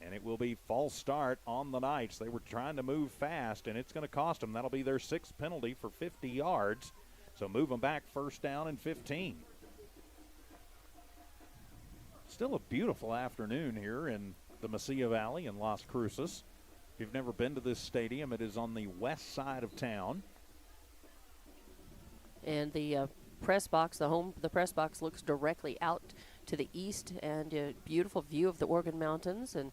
And it will be false start on the Knights. They were trying to move fast, and it's going to cost them. That'll be their 6th penalty for 50 yards. So move them back, first down and 15. Still a beautiful afternoon here in the Mesilla Valley in Las Cruces. If you've never been to this stadium, it is on the west side of town. And the press box, the press box looks directly out to the east, and a beautiful view of the Organ Mountains, and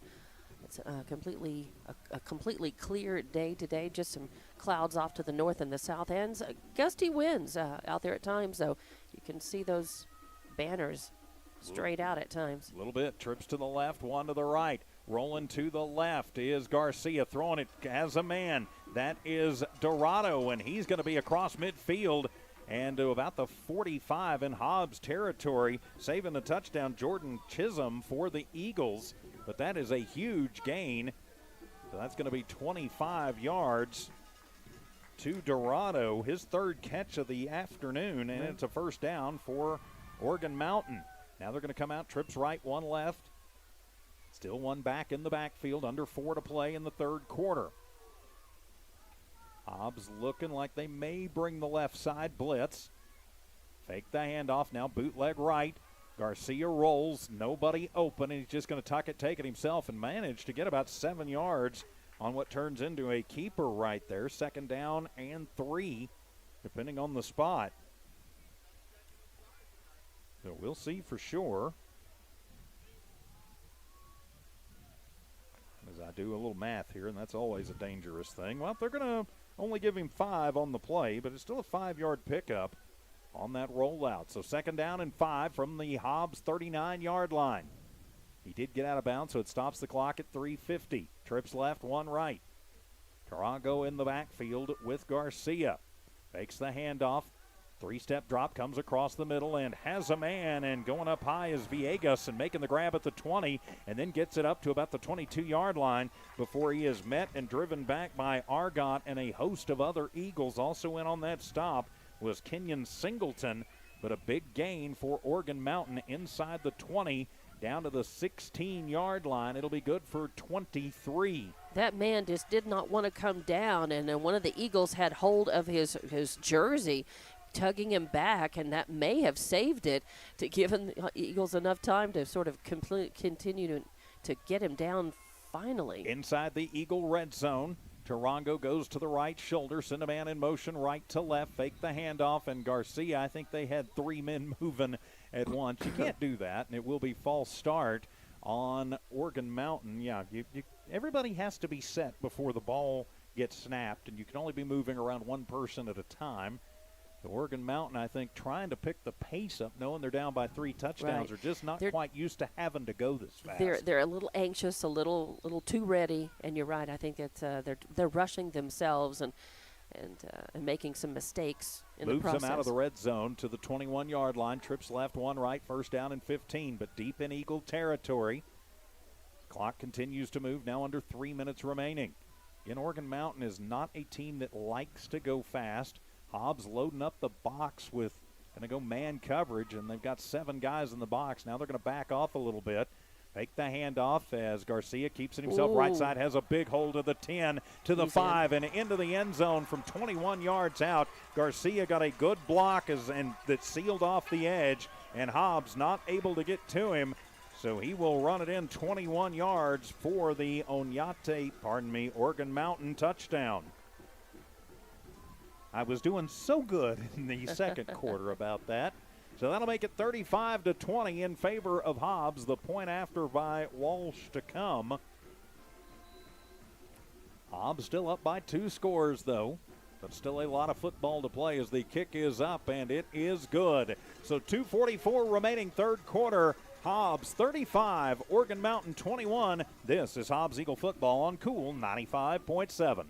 it's a completely clear day today. Just some clouds off to the north and the south, and gusty winds out there at times. So you can see those banners straight out at times. A little bit. Trips to the left, one to the right. Rolling to the left is Garcia, throwing it as a man. That is Dorado, and he's going to be across midfield and to about the 45 in Hobbs territory, saving the touchdown, Jordan Chisholm for the Eagles. But that is a huge gain. So that's going to be 25 yards to Dorado, his 3rd catch of the afternoon, and it's a first down for Organ Mountain. Now they're going to come out, trips right, 1 left. Still 1 back in the backfield, under 4 to play in the 3rd quarter. Hobbs looking like they may bring the left side blitz. Fake the handoff, now bootleg right. Garcia rolls, nobody open, and he's just going to tuck it, take it himself, and manage to get about 7 yards on what turns into a keeper right there. 2nd down and 3, depending on the spot. So we'll see for sure. As I do a little math here, and that's always a dangerous thing. Well, they're going to only give him 5 on the play, but it's still a 5-yard pickup on that rollout. So 2nd down and 5 from the Hobbs 39-yard line. He did get out of bounds, so it stops the clock at 3:50. Trips left, 1 right. Tarago in the backfield with Garcia. Fakes the handoff. 3-step drop, comes across the middle and has a man, and going up high is Villegas and making the grab at the 20 and then gets it up to about the 22-yard line before he is met and driven back by Argott and a host of other Eagles. Also in on that stop was Kenyon Singleton, but a big gain for Organ Mountain inside the 20 down to the 16-yard line. It'll be good for 23. That man just did not want to come down, and then one of the Eagles had hold of his jersey, tugging him back, and that may have saved it to give the Eagles enough time to sort of continue to get him down finally. Inside the Eagle red zone, Tarango goes to the right shoulder, send a man in motion right to left, fake the handoff, and Garcia, I think they had 3 men moving at once. You can't do that, and it will be false start on Organ Mountain. Yeah, everybody has to be set before the ball gets snapped, and you can only be moving around 1 person at a time. The Organ Mountain, I think, trying to pick the pace up, knowing they're down by 3 touchdowns, right. are just not quite used to having to go this fast. They're a little anxious, a little too ready, and you're right. I think that they're rushing themselves and making some mistakes in the process. Moves them out of the red zone to the 21-yard line. Trips left, 1 right, first down and 15, but deep in Eagle territory. Clock continues to move, now under 3 minutes remaining. Again, Organ Mountain is not a team that likes to go fast. Hobbs loading up the box with Going to go man coverage, and they've got 7 guys in the box. Now they're going to back off a little bit. Fake the handoff as Garcia keeps it himself. Right side has a big hold of the 10 to the 5 and into the end zone from 21 yards out. Garcia got a good block and that sealed off the edge, and Hobbs not able to get to him. So he will run it in 21 yards for the Organ Mountain touchdown. I was doing so good in the second quarter about that. So that'll make it 35-20 in favor of Hobbs. The point after by Walsh to come. Hobbs still up by 2 scores, though. But still a lot of football to play as the kick is up, and it is good. So 2:44 remaining third quarter. Hobbs 35, Organ Mountain 21. This is Hobbs Eagle football on Cool 95.7.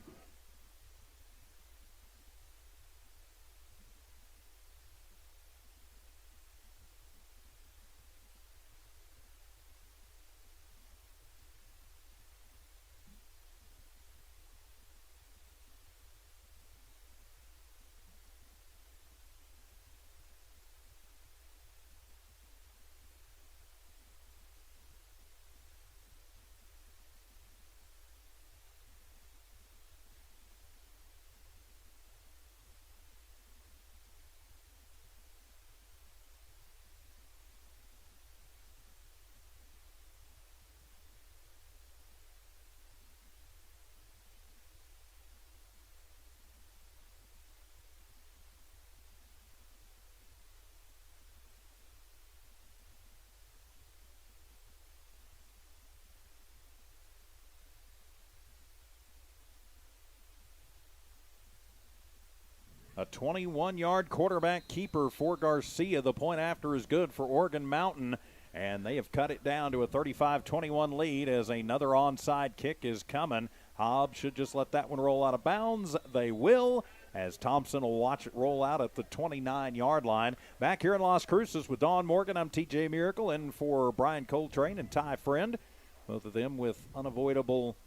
A 21-yard quarterback keeper for Garcia. The point after is good for Organ Mountain, and they have cut it down to a 35-21 lead as another onside kick is coming. Hobbs should just let that one roll out of bounds. They will, as Thompson will watch it roll out at the 29-yard line. Back here in Las Cruces with Dawn Morgan, I'm TJ Miracle, in for Brian Coltrane and Ty Friend. Both of them with unavoidable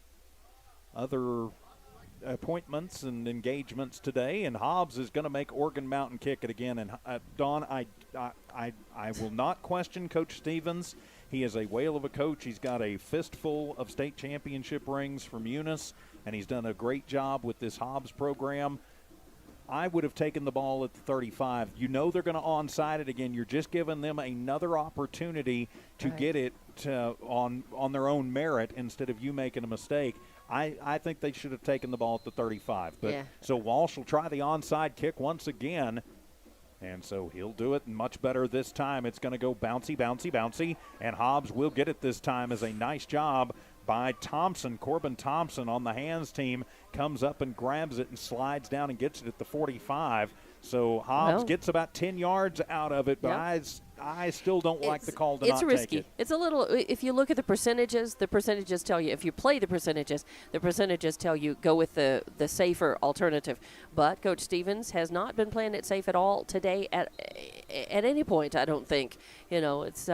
other appointments and engagements today, and Hobbs is going to make Organ Mountain kick it again. And Dawn, I will not question Coach Stevens. He is a whale of a coach. He's got a fistful of state championship rings from Eunice, and he's done a great job with this Hobbs program. I would have taken the ball at the 35. You know they're going to onside it again. You're just giving them another opportunity to get it on their own merit instead of you making a mistake. I think they should have taken the ball at the 35. But so Walsh will try the onside kick once again. And so he'll do it much better this time. It's going to go bouncy, bouncy, bouncy. And Hobbs will get it this time as a nice job by Thompson. Corbin Thompson on the hands team comes up and grabs it and slides down and gets it at the 45. So Hobbs gets about 10 yards out of it, but I still don't like the call to not take it. It's risky. It's a little, if you look at the percentages tell you, if you play the percentages tell you go with the safer alternative. But Coach Stevens has not been playing it safe at all today at any point, I don't think. It's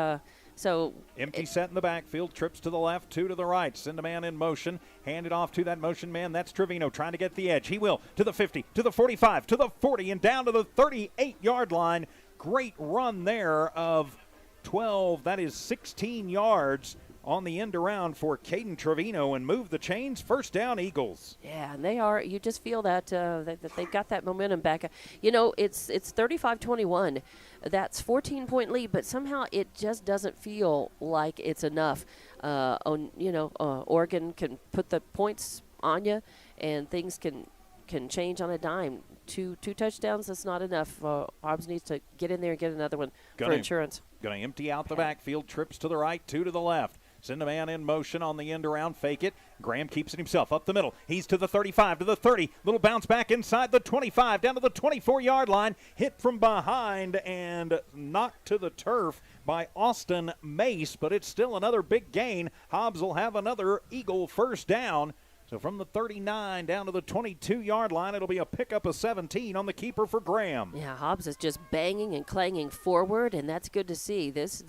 so empty set in the backfield, trips to the left, 2 to the right, send a man in motion, hand it off to that motion man. That's Trevino trying to get the edge. He will to the 50, to the 45, to the 40, and down to the 38-yard line. Great run there of 12. That is 16 yards on the end around for Caden Trevino, and move the chains. First down, Eagles. Yeah, and they are. You just feel that that they've got that momentum back. It's 35-21. That's 14-point lead, but somehow it just doesn't feel like it's enough. Oregon can put the points on you, and things can change on a dime. Two touchdowns, that's not enough. Hobbs needs to get in there and get another one for insurance. Going to empty out the backfield, trips to the right, 2 to the left. Send a man in motion on the end around, fake it. Graham keeps it himself up the middle. He's to the 35, to the 30. Little bounce back inside the 25, down to the 24-yard line. Hit from behind and knocked to the turf by Austin Mace, but it's still another big gain. Hobbs will have another Eagle first down. So from the 39 down to the 22-yard line, it'll be a pickup of 17 on the keeper for Graham. Yeah, Hobbs is just banging and clanging forward, and that's good to see. This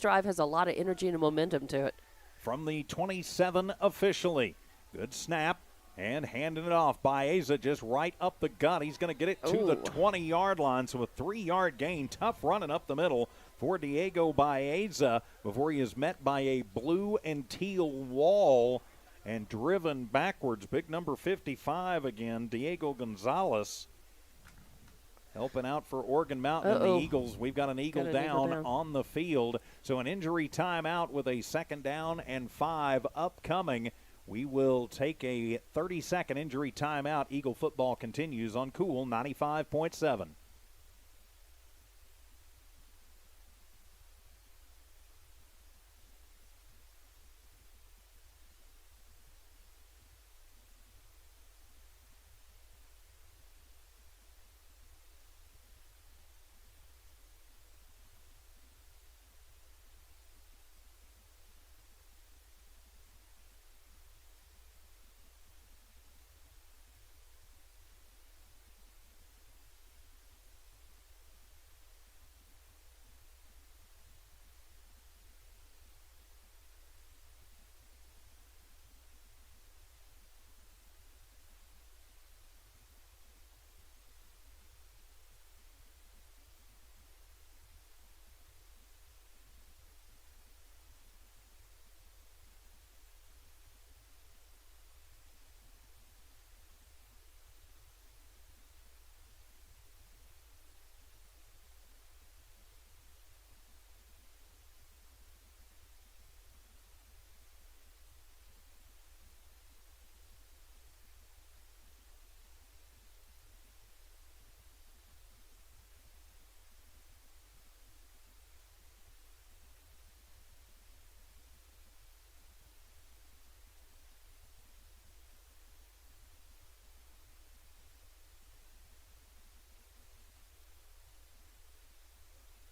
drive has a lot of energy and momentum to it. From the 27 officially. Good snap. And handing it off. Baeza just right up the gut. He's going to get it to the 20-yard line. So a 3-yard gain. Tough running up the middle for Diego Baeza before he is met by a blue and teal wall and driven backwards. Big number 55 again, Diego Gonzalez. Helping out for Oregon Mountain and the Eagles. We've got an Eagle down on the field. So an injury timeout with a 2nd down and 5 upcoming. We will take a 30-second injury timeout. Eagle football continues on Cool 95.7.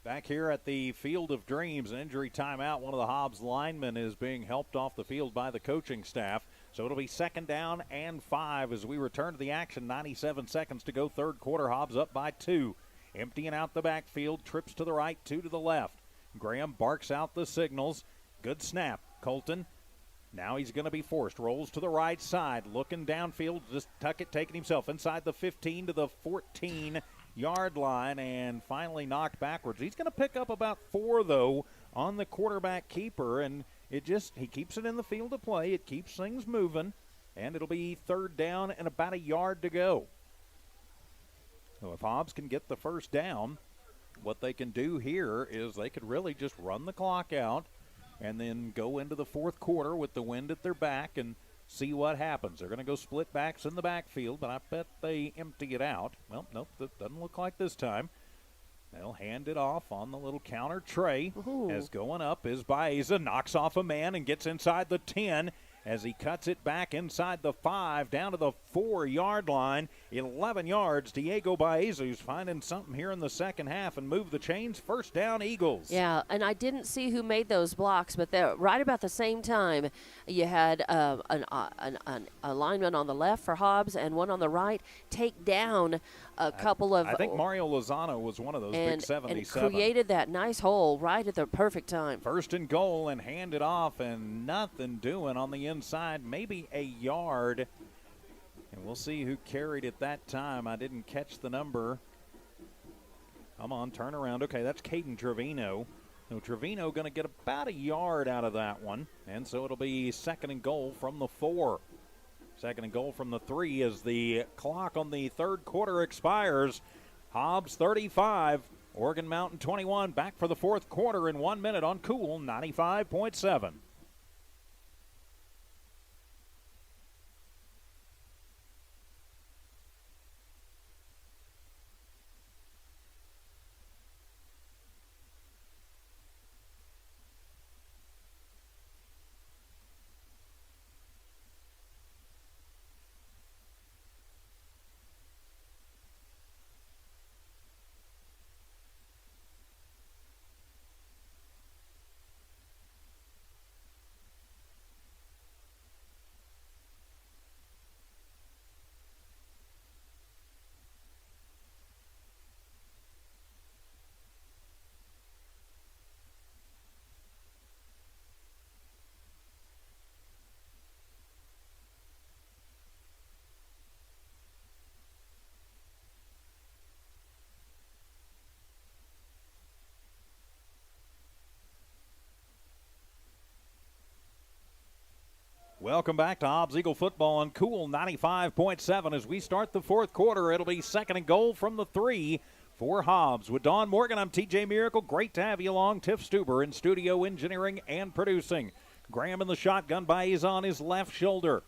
Back here at the Field of Dreams, an injury timeout. One of the Hobbs linemen is being helped off the field by the coaching staff. So it'll be 2nd down and 5 as we return to the action. 97 seconds to go, 3rd quarter. Hobbs up by 2. Emptying out the backfield, trips to the right, 2 to the left. Graham barks out the signals. Good snap. Colton, now he's going to be forced. Rolls to the right side, looking downfield, just tuck it, taking himself inside the 15 to the 14-yard line and finally knocked backwards. He's going to pick up about 4, though, on the quarterback keeper, and he keeps it in the field of play. It keeps things moving, and it'll be 3rd down and about a yard to go. So if Hobbs can get the 1st down, what they can do here is they could really just run the clock out and then go into the 4th quarter with the wind at their back and see what happens. They're going to go split backs in the backfield, but I bet they empty it out. Well, nope, that doesn't look like this time. They'll hand it off on the little counter tray. As going up is Baeza, knocks off a man and gets inside the 10 as he cuts it back inside the 5 down to the 4-yard line. 11 yards. Diego Baeza, who's finding something here in the second half and move the chains. 1st down, Eagles. Yeah, and I didn't see who made those blocks, but they're right about the same time. You had a lineman on the left for Hobbs and one on the right take down a couple of. I think Mario Lozano was one of those big 77. And created that nice hole right at the perfect time. 1st and goal and hand it off and nothing doing on the inside, maybe a yard. And we'll see who carried it that time. I didn't catch the number. Come on, turn around. Okay, that's Caden Trevino. So Trevino going to get about a yard out of that one. And so it'll be 2nd and goal from the 4. 2nd and goal from the 3 as the clock on the 3rd quarter expires. Hobbs 35, Oregon Mountain 21. Back for the 4th quarter in 1 minute on Cool 95.7. Welcome back to Hobbs Eagle football on Cool 95.7. As we start the fourth quarter, it'll be second and goal from the 3 for Hobbs. With Don Morgan, I'm TJ Miracle. Great to have you along. Tiff Stuber in studio engineering and producing. Graham in the shotgun by is on his left shoulder.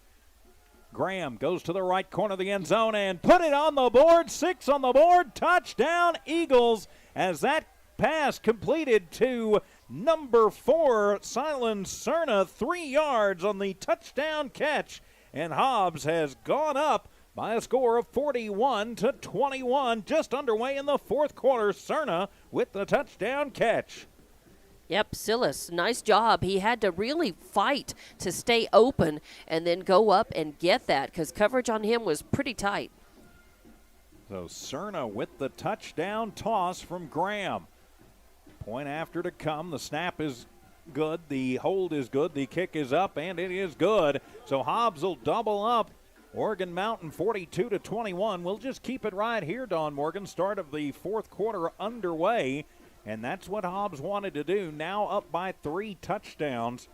Graham goes to the right corner of the end zone and put it on the board. 6 on the board. Touchdown Eagles as that pass completed to number 4, Silen Cerna, 3 yards on the touchdown catch. And Hobbs has gone up by a score of 41-21, just underway in the fourth quarter. Cerna with the touchdown catch. Yep, Silas, nice job. He had to really fight to stay open and then go up and get that because coverage on him was pretty tight. So Cerna with the touchdown toss from Graham. Point after to come. The snap is good. The hold is good. The kick is up, and it is good. So Hobbs will double up. Oregon Mountain 42-21. We'll just keep it right here, Don Morgan. Start of the fourth quarter underway. And that's what Hobbs wanted to do. Now up by 3 touchdowns.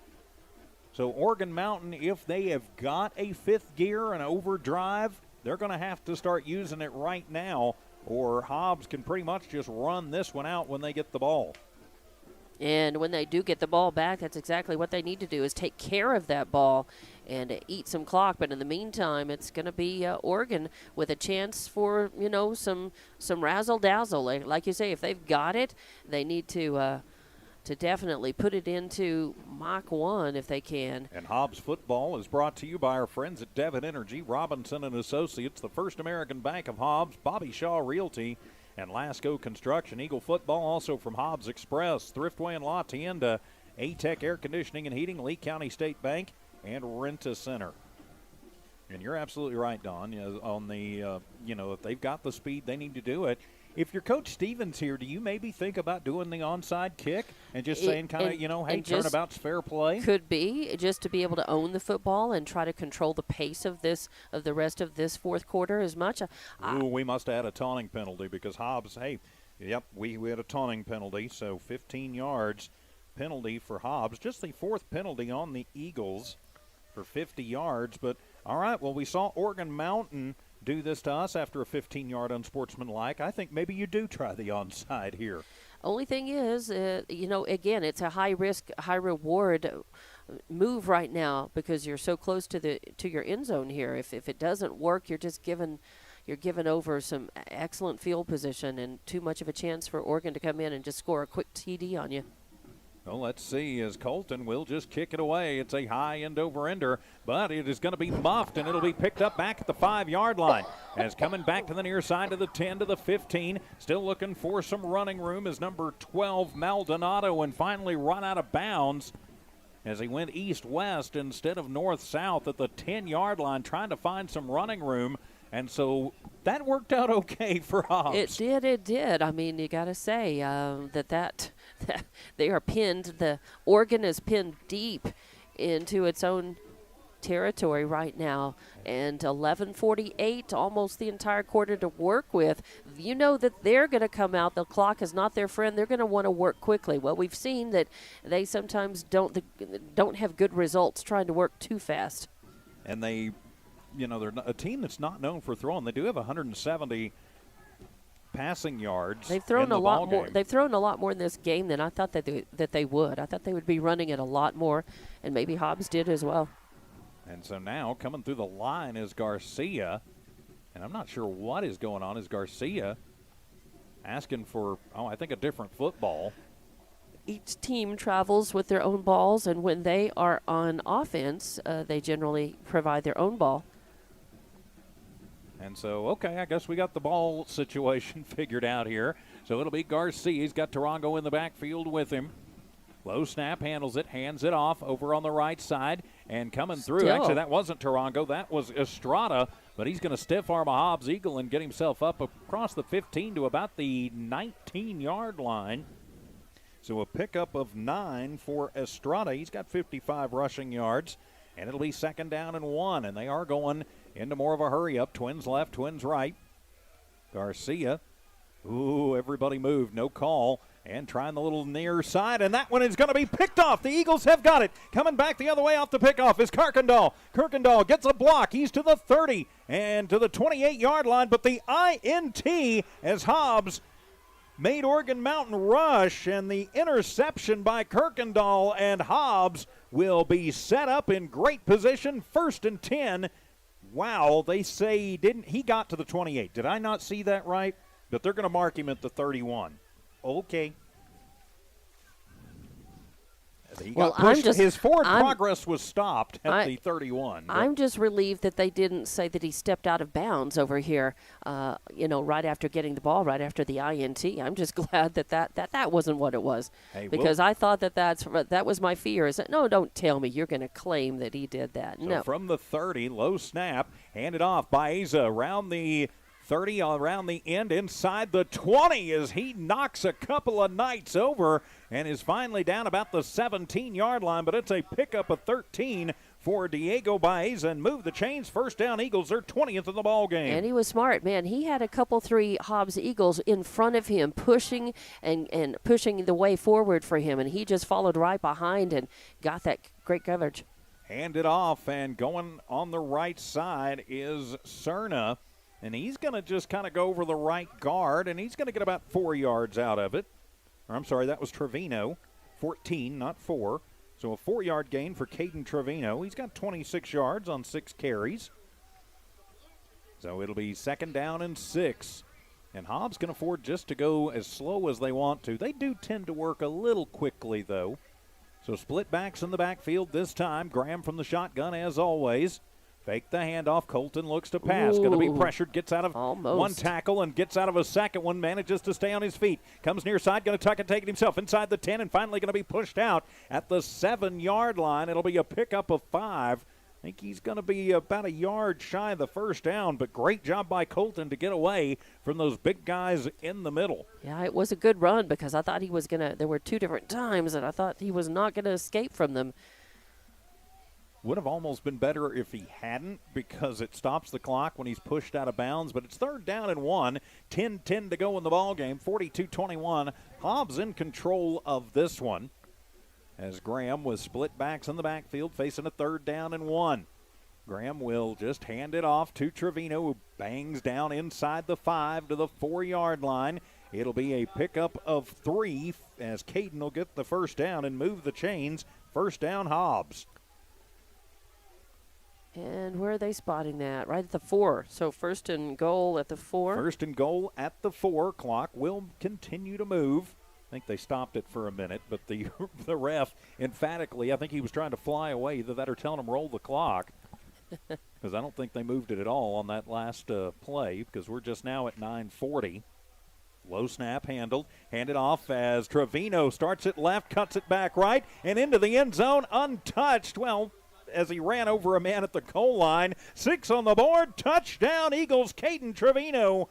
So Oregon Mountain, if they have got a fifth gear, an overdrive, they're going to have to start using it right now, or Hobbs can pretty much just run this one out when they get the ball. And when they do get the ball back, that's exactly what they need to do is take care of that ball and eat some clock. But in the meantime, it's going to be Oregon with a chance for, some razzle-dazzle. Like you say, if they've got it, they need to definitely put it into Mach 1 if they can. And Hobbs football is brought to you by our friends at Devon Energy, Robinson and Associates, the First American Bank of Hobbs, Bobby Shaw Realty, and Lasco Construction. Eagle football also from Hobbs Express, Thriftway and La Tienda, A-Tech Air Conditioning and Heating, Lee County State Bank, and Rent-A-Center. And you're absolutely right, Don, on the, if they've got the speed, they need to do it. If you're Coach Stevens here, do you maybe think about doing the onside kick and just saying hey, turnabout's fair play? Could be, just to be able to own the football and try to control the pace of the rest of this fourth quarter as much. We must add a taunting penalty because Hobbs, we had a taunting penalty, so 15 yards penalty for Hobbs. Just the fourth penalty on the Eagles for 50 yards. But, all right, well, we saw Oregon Mountain do this to us after a 15-yard unsportsmanlike. I think maybe you do try the onside here. Only thing is, again, it's a high-risk, high-reward move right now because you're so close to your end zone here. If it doesn't work, you're giving over some excellent field position and too much of a chance for Oregon to come in and just score a quick TD on you. Well, let's see as Colton will just kick it away. It's a high end over-ender, but it is going to be muffed, and it'll be picked up back at the 5-yard line. As coming back to the near side of the 10 to the 15, still looking for some running room is number 12, Maldonado, and finally run out of bounds as he went east-west instead of north-south at the 10-yard line, trying to find some running room. And so that worked out okay for Hobbs. It did. I mean, you got to say that they are pinned. The Oregon is pinned deep into its own territory right now. And 11:48, almost the entire quarter to work with. You know that they're going to come out. The clock is not their friend. They're going to want to work quickly. Well, we've seen that they sometimes don't have good results trying to work too fast. And they're a team that's not known for throwing. They do have 170 passing yards. They've thrown a lot more. They've thrown a lot more in this game than I thought that they would. I thought they would be running it a lot more, and maybe Hobbs did as well. And so now coming through the line is Garcia, and I'm not sure what is going on. Is Garcia asking for, I think a different football? Each team travels with their own balls, and when they are on offense, they generally provide their own ball. And so, okay, I guess we got the ball situation figured out here. So it'll be Garcia. He's got Tarango in the backfield with him. Low snap, handles it, hands it off over on the right side, and coming through. Actually, that wasn't Tarango. That was Estrada, but he's going to stiff arm a Hobbs Eagle and get himself up across the 15 to about the 19-yard line. So a pickup of 9 for Estrada. He's got 55 rushing yards, and it'll be 2nd down and 1, and they are going into more of a hurry-up. Twins left, twins right. Garcia Ooh, everybody moved. No call. And trying the little near side, and that one is going to be picked off. The Eagles have got it. Coming back the other way off the pickoff is Kirkendall. Kirkendall gets a block. He's to the 30 and to the 28-yard line, but the INT as Hobbs made Organ Mountain rush, and the interception by Kirkendall, and Hobbs will be set up in great position, 1st and 10. Wow, they say he got to the 28. Did I not see that right? But they're going to mark him at the 31. Okay. His forward progress was stopped at the 31. I'm just relieved that they didn't say that he stepped out of bounds over here, right after getting the ball, right after the INT. I'm just glad that wasn't what it was. Because I thought that was my fear. Is that, no, don't tell me you're going to claim that he did that. So no. From the 30, low snap, handed off by Asa around the 30 around the end inside the 20 as he knocks a couple of Knights over and is finally down about the 17-yard line, but it's a pickup of 13 for Diego Baeza and move the chains. 1st down Eagles. They're 20th in the ball game. And he was smart, man. He had a couple 3 Hobbs Eagles in front of him pushing and pushing the way forward for him, and he just followed right behind and got that great coverage. Handed off, and going on the right side is Cerna. And he's going to just kind of go over the right guard, and he's going to get about 4 yards out of it. Or I'm sorry, that was Trevino. 14, not 4. So a 4-yard gain for Caden Trevino. He's got 26 yards on 6 carries. So it'll be 2nd down and 6. And Hobbs can afford just to go as slow as they want to. They do tend to work a little quickly, though. So split backs in the backfield this time. Graham from the shotgun, as always. Fake the handoff. Colton looks to pass. Going to be pressured. Gets out of one tackle and gets out of a second one. Manages to stay on his feet. Comes near side. Going to tuck and take it himself inside the 10 and finally going to be pushed out at the 7-yard line. It'll be a pickup of 5. I think he's going to be about a yard shy of the 1st down, but great job by Colton to get away from those big guys in the middle. Yeah, it was a good run because I thought he was going to – there were 2 different times that I thought he was not going to escape from them. Would have almost been better if he hadn't because it stops the clock when he's pushed out of bounds. But it's 3rd down and 1, 10-10 to go in the ball game, 42-21. Hobbs in control of this one as Graham with split backs in the backfield facing a 3rd down and 1. Graham will just hand it off to Trevino, who bangs down inside the 5 to the 4-yard line. It'll be a pickup of 3 as Caden will get the 1st down and move the chains. 1st down, Hobbs. And where are they spotting that? Right at the 4. So 1st and goal at the 4. 1st and goal at the 4. Clock will continue to move. I think they stopped it for a minute, but the ref emphatically, I think he was trying to fly away. Either that or telling him roll the clock. Because I don't think they moved it at all on that last play because we're just now at 9:40. Low snap handled. Handed off as Trevino starts it left, cuts it back right, and into the end zone untouched. Well, as he ran over a man at the goal line. 6 on the board. Touchdown, Eagles. Caden Trevino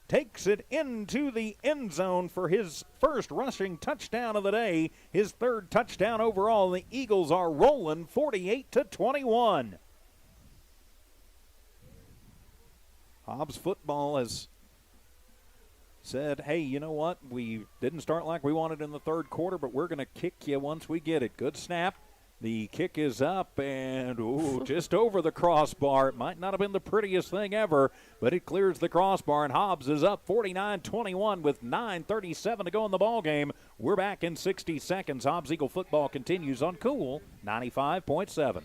takes it into the end zone for his 1st rushing touchdown of the day. His 3rd touchdown overall. The Eagles are rolling 48-21. Hobbs football has said, hey, you know what? We didn't start like we wanted in the 3rd quarter, but we're going to kick you once we get it. Good snap. The kick is up and just over the crossbar. It might not have been the prettiest thing ever, but it clears the crossbar, and Hobbs is up 49-21 with 9:37 to go in the ball game. We're back in 60 seconds. Hobbs Eagle football continues on Cool 95.7.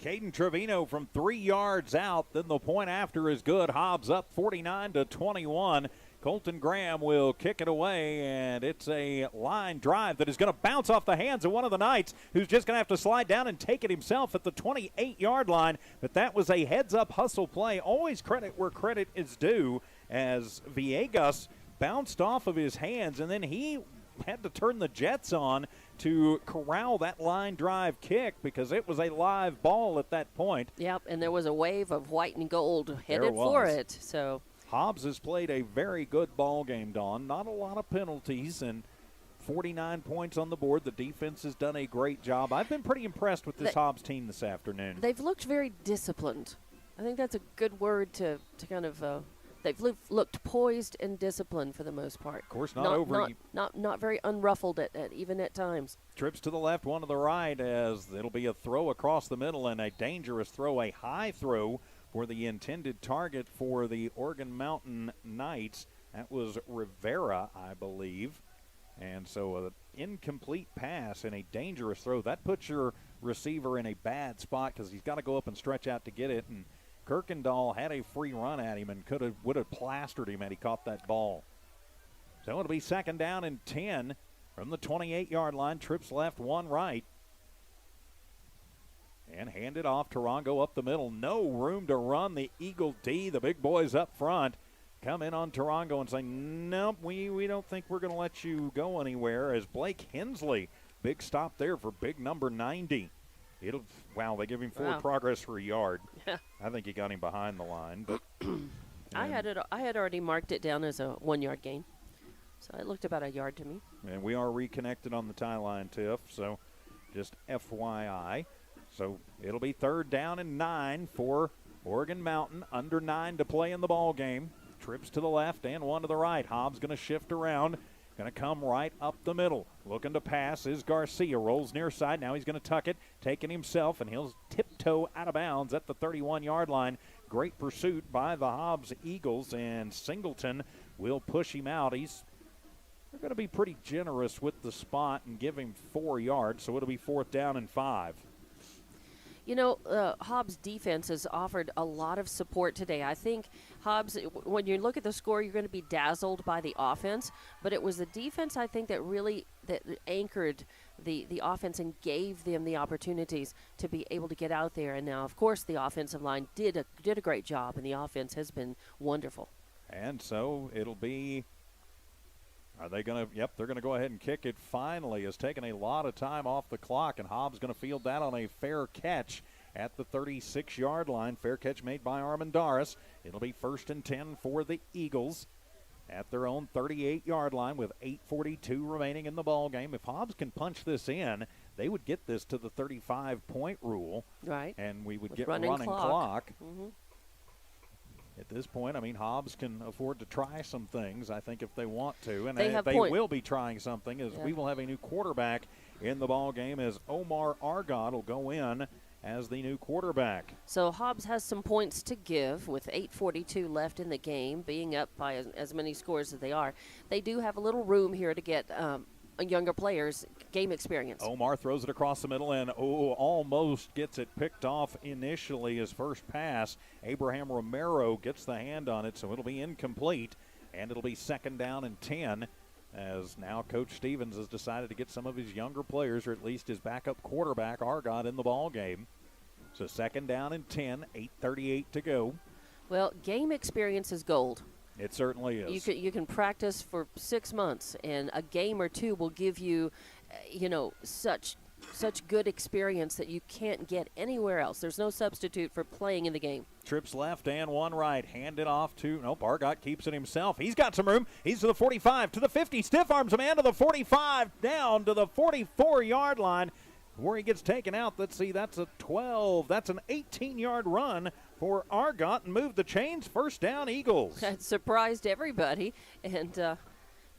Caden Trevino from 3 yards out. Then the point after is good. Hobbs up 49-21. Colton Graham will kick it away, and it's a line drive that is going to bounce off the hands of one of the Knights, who's just going to have to slide down and take it himself at the 28-yard line. But that was a heads-up hustle play. Always credit where credit is due, as Villegas bounced off of his hands, and then he had to turn the jets on to corral that line drive kick because it was a live ball at that point. Yep, and there was a wave of white and gold headed for it. So Hobbs has played a very good ball game, Dawn. Not a lot of penalties and 49 points on the board. The defense has done a great job. I've been pretty impressed with this Hobbs team this afternoon. They've looked very disciplined. I think that's a good word to kind of they've looked poised and disciplined for the most part. Of course, not very unruffled even at times. Trips to the left, one to the right, as it'll be a throw across the middle and a dangerous throw, a high throw for the intended target for the Oregon Mountain Knights. That was Rivera, I believe. And so an incomplete pass and a dangerous throw. That puts your receiver in a bad spot because he's got to go up and stretch out to get it. And Kirkendall had a free run at him and would have plastered him had he caught that ball. So it'll be 2nd down and 10 from the 28-yard line. Trips left, one right. And hand it off. Tarango up the middle. No room to run. The Eagle D, the big boys up front, come in on Tarango and say, nope, we don't think we're going to let you go anywhere, as Blake Hensley, big stop there for big number 90. They give him 4 progress for a yard. Yeah. I think he got him behind the line. But I had already marked it down as a 1-yard gain. So it looked about a yard to me. And we are reconnected on the tie line, Tiff, so just FYI. So it'll be 3rd down and 9 for Oregon Mountain. Under 9 to play in the ball game. Trips to the left and one to the right. Hobbs going to shift around. Going to come right up the middle. Looking to pass is Garcia. Rolls near side. Now he's going to tuck it. Taking himself, and he'll tiptoe out of bounds at the 31-yard line. Great pursuit by the Hobbs Eagles, and Singleton will push him out. They're going to be pretty generous with the spot and give him 4 yards, so it'll be 4th down and 5. You know, Hobbs' defense has offered a lot of support today. I think Hobbs, when you look at the score, you're going to be dazzled by the offense, but it was the defense, I think, that anchored the offense and gave them the opportunities to be able to get out there. And now, of course, the offensive line did a great job, and the offense has been wonderful. And so it'll be, they're going to go ahead and kick it finally. It's taken a lot of time off the clock, and Hobbs going to field that on a fair catch at the 36-yard line. Fair catch made by Armendariz. It'll be 1st and 10 for the Eagles at their own 38-yard line with 8:42 remaining in the ball game. If Hobbs can punch this in, they would get this to the 35-point rule. Right. And we would with get running clock. Mm-hmm. At this point, Hobbs can afford to try some things, I think, if they want to. And they will be trying something, as we will have a new quarterback in the ball game, as Omar Argod will go in as the new quarterback. So Hobbs has some points to give with 8:42 left in the game, being up by as many scores as they are. They do have a little room here to get younger players game experience. Omar throws it across the middle and almost gets it picked off initially. His first pass. Abraham Romero gets the hand on it, so it'll be incomplete, and it'll be 2nd down and 10, as now Coach Stevens has decided to get some of his younger players, or at least his backup quarterback Argod, in the ball game. So 2nd down and 10, 8:38 to go. Well, game experience is gold. It certainly is. You can practice for 6 months, and a game or two will give you, such good experience that you can't get anywhere else. There's no substitute for playing in the game. Trips left and one right. Hand it off to, Argott keeps it himself. He's got some room. He's to the 45, to the 50. Stiff arms a man to the 45, down to the 44-yard line, where he gets taken out. Let's see, that's a 12. That's an 18-yard run for Argott, and moved the chains. 1st down, Eagles. That surprised everybody, and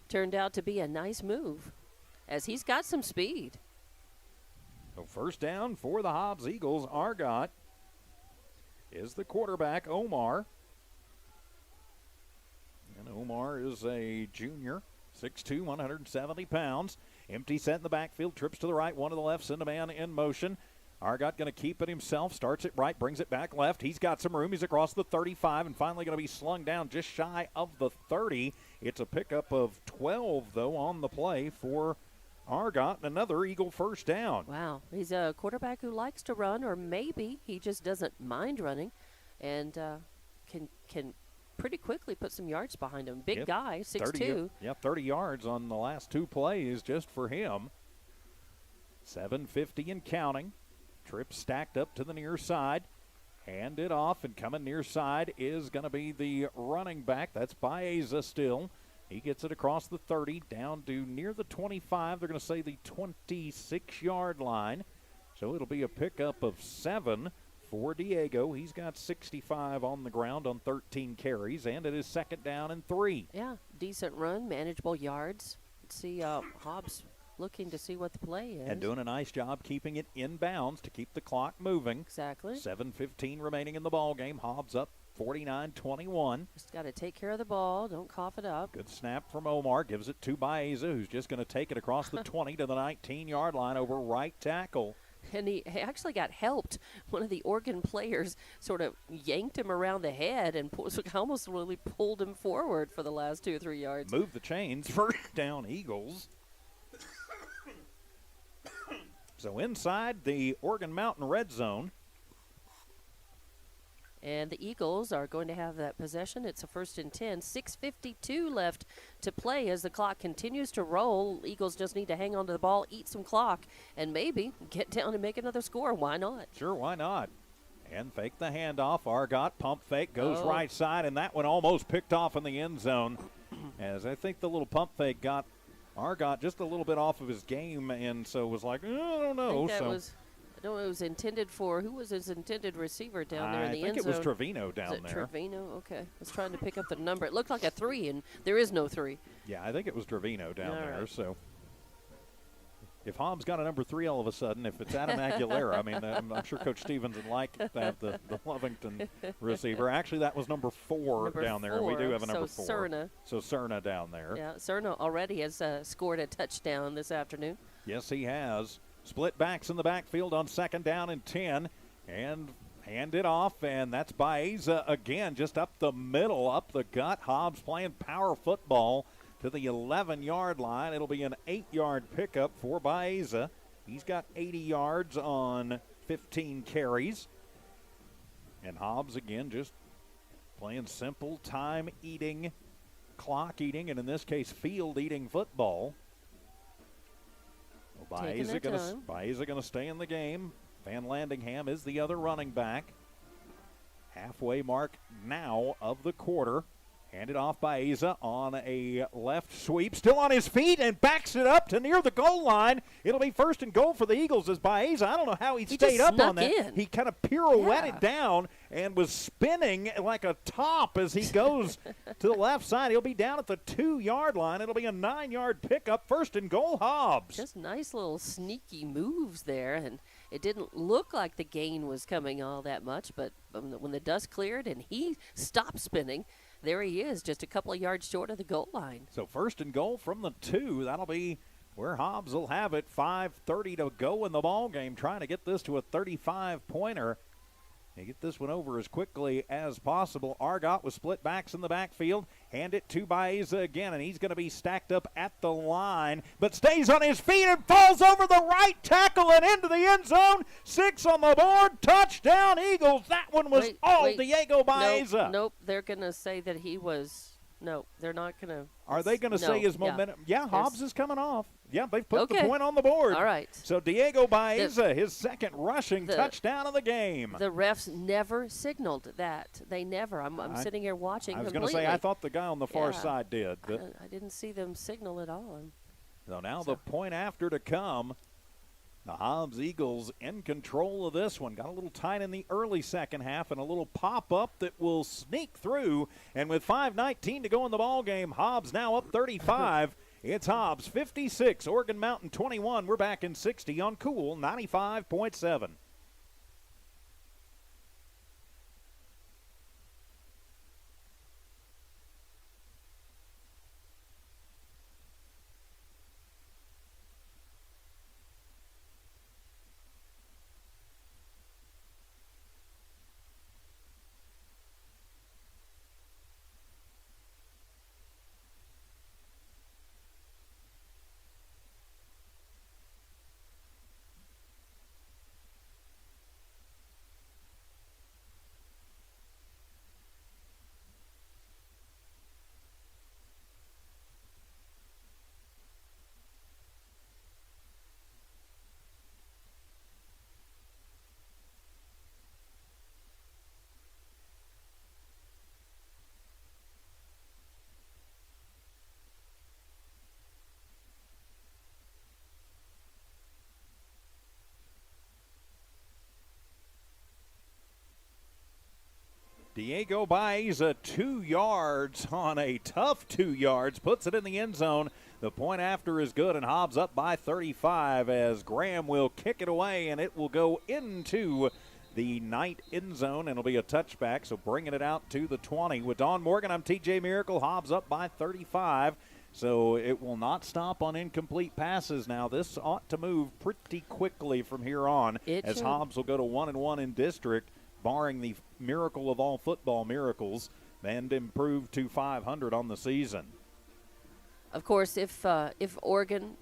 turned out to be a nice move, as he's got some speed. So 1st down for the Hobbs Eagles. Argott is the quarterback, Omar. And Omar is a junior, 6'2", 170 pounds. Empty set in the backfield, trips to the right, one to the left, send a man in motion. Argot going to keep it himself, starts it right, brings it back left. He's got some room. He's across the 35 and finally going to be slung down just shy of the 30. It's a pickup of 12, though, on the play for Argot, and another Eagle first down. Wow. He's a quarterback who likes to run, or maybe he just doesn't mind running and can pretty quickly put some yards behind him. Big guy, 6'2". 30 yards on the last two plays just for him. 7:50 and counting. Trip stacked up to the near side. Hand it off, and coming near side is going to be the running back. That's Baeza still. He gets it across the 30 down to near the 25. They're going to say the 26-yard line. So it'll be a pickup of 7 for Diego. He's got 65 on the ground on 13 carries, and it is second down and 3. Yeah, decent run, manageable yards. Let's see Hobbs looking to see what the play is. And doing a nice job keeping it in bounds to keep the clock moving. Exactly. 7:15 remaining in the ball game. Hobbs up 49-21. Just got to take care of the ball. Don't cough it up. Good snap from Omar. Gives it to Baeza, who's just going to take it across the 20 to the 19-yard line over right tackle. And he actually got helped. One of the Oregon players sort of yanked him around the head and almost really pulled him forward for the last 2 or 3 yards. Move the chains. First down, Eagles. So inside the Oregon Mountain red zone. And the Eagles are going to have that possession. It's a 1st and 10. 6:52 left to play as the clock continues to roll. Eagles just need to hang on to the ball, eat some clock, and maybe get down and make another score. Why not? Sure, why not? And fake the handoff. Argot pump fake goes right side, and that one almost picked off in the end zone. As I think the little pump fake got Argot just a little bit off of his game, and so was like, I don't know. I don't know, it was intended for, who was his intended receiver down there in the end zone? I think it was Trevino down there. Trevino? Okay. I was trying to pick up the number. It looked like a 3, and there is no 3. Yeah, I think it was Trevino down there. Right. So if Hobbs got a number 3 all of a sudden, if it's Adam Aguilera, I mean, I'm sure Coach Stevenson liked that, the Lovington receiver. Actually, that was number 4 down there. And we do have a number 4. Cerna. So Cerna down there. Yeah, Cerna already has scored a touchdown this afternoon. Yes, he has. Split backs in the backfield on second down and 10. And hand it off, and that's Baeza again, just up the middle, up the gut. Hobbs playing power football to the 11-yard line. It'll be an 8-yard pickup for Baeza. He's got 80 yards on 15 carries. And Hobbs, again, just playing simple, time-eating, clock-eating, and in this case, field-eating football. Well, Baeza going to stay in the game. Van Landingham is the other running back. Halfway mark now of the quarter. Handed off Baeza on a left sweep. Still on his feet and backs it up to near the goal line. It'll be 1st and goal for the Eagles as Baeza. I don't know how he stayed up on that. He kind of pirouetted down and was spinning like a top as he goes to the left side. He'll be down at the 2-yard line. It'll be a 9-yard pickup. 1st and goal, Hobbs. Just nice little sneaky moves there, and it didn't look like the gain was coming all that much, but when the dust cleared and he stopped spinning, there he is, just a couple of yards short of the goal line. So 1st and goal from the 2. That'll be where Hobbs will have it. 5:30 to go in the ball game, trying to get this to a 35-pointer. And get this one over as quickly as possible. Argot with split backs in the backfield. Hand it to Baeza again, and he's going to be stacked up at the line, but stays on his feet and falls over the right tackle and into the end zone. 6 on the board. Touchdown, Eagles. That one was Diego Baeza. Nope. They're going to say that he was. No, they're not going to. Are they going to say his momentum? Yeah, Hobbs is coming off. Yeah, they've put the point on the board. All right. So Diego Baeza, his second rushing touchdown of the game. The refs never signaled that. They never. I'm sitting here watching. I was going to say, I thought the guy on the far side did. But I didn't see them signal at all. So now the point after to come. The Hobbs Eagles in control of this one. Got a little tight in the early second half and a little pop-up that will sneak through. And with 5:19 to go in the ball game, Hobbs now up 35. It's Hobbs 56, Oregon Mountain 21. We're back in 60 on Cool 95.7. Diego Baeza 2 yards on a tough 2 yards, puts it in the end zone. The point after is good, and Hobbs up by 35 as Graham will kick it away, and it will go into the Knight end zone, and it'll be a touchback, so bringing it out to the 20. With Don Morgan, I'm TJ Miracle. Hobbs up by 35, so it will not stop on incomplete passes now. This ought to move pretty quickly from here on, as Hobbs will go to 1-1 in district, barring the miracle of all football miracles, and improve to 500 on the season. Of course, if Oregon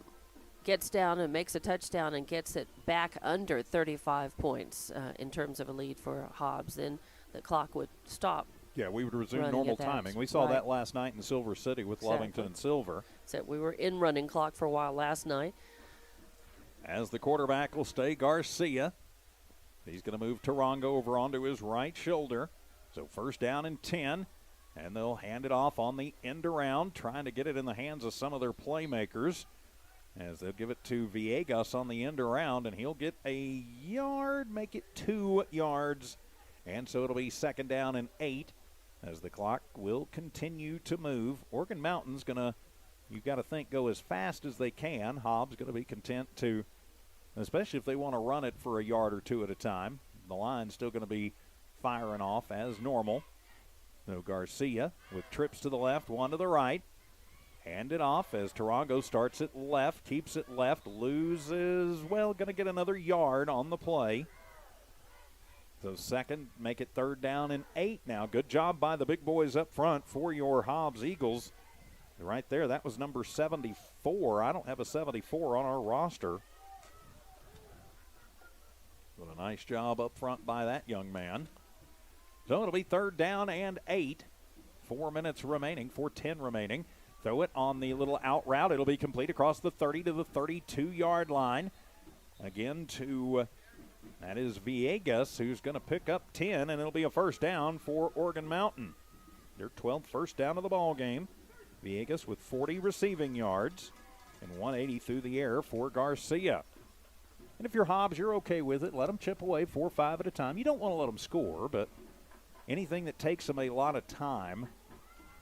gets down and makes a touchdown and gets it back under 35 points in terms of a lead for Hobbs, then the clock would stop. Yeah, we would resume normal timing. We saw that last night in Silver City with Lovington and Silver. So we were in running clock for a while last night. As the quarterback will stay Garcia. He's going to move Tarongo over onto his right shoulder. So first down and 10. And they'll hand it off on the end around, trying to get it in the hands of some of their playmakers. As they'll give it to Villegas on the end around, and he'll get a yard, make it 2 yards. And so it'll be second down and 8 as the clock will continue to move. Oregon Mountain's going to, you've got to think, go as fast as they can. Hobbs going to be content to, especially if they want to run it for a yard or two at a time. The line's still going to be firing off as normal. So Garcia with trips to the left, one to the right. Hand it off as Tarongo starts it left, keeps it left, loses, well, going to get another yard on the play. So second, make it third down and 8 now. Good job by the big boys up front for your Hobbs Eagles. Right there, that was number 74. I don't have a 74 on our roster. But a nice job up front by that young man. So it'll be third down and 8. 4 minutes remaining, 4:10 remaining. Throw it on the little out route. It'll be complete across the 30 to the 32-yard line. Again to, that is Villegas, who's going to pick up 10, and it'll be a first down for Oregon Mountain. Their 12th first down of the ball game. Villegas with 40 receiving yards and 180 through the air for Garcia. And if you're Hobbs, you're okay with it. Let them chip away 4 or 5 at a time. You don't want to let them score, but anything that takes them a lot of time.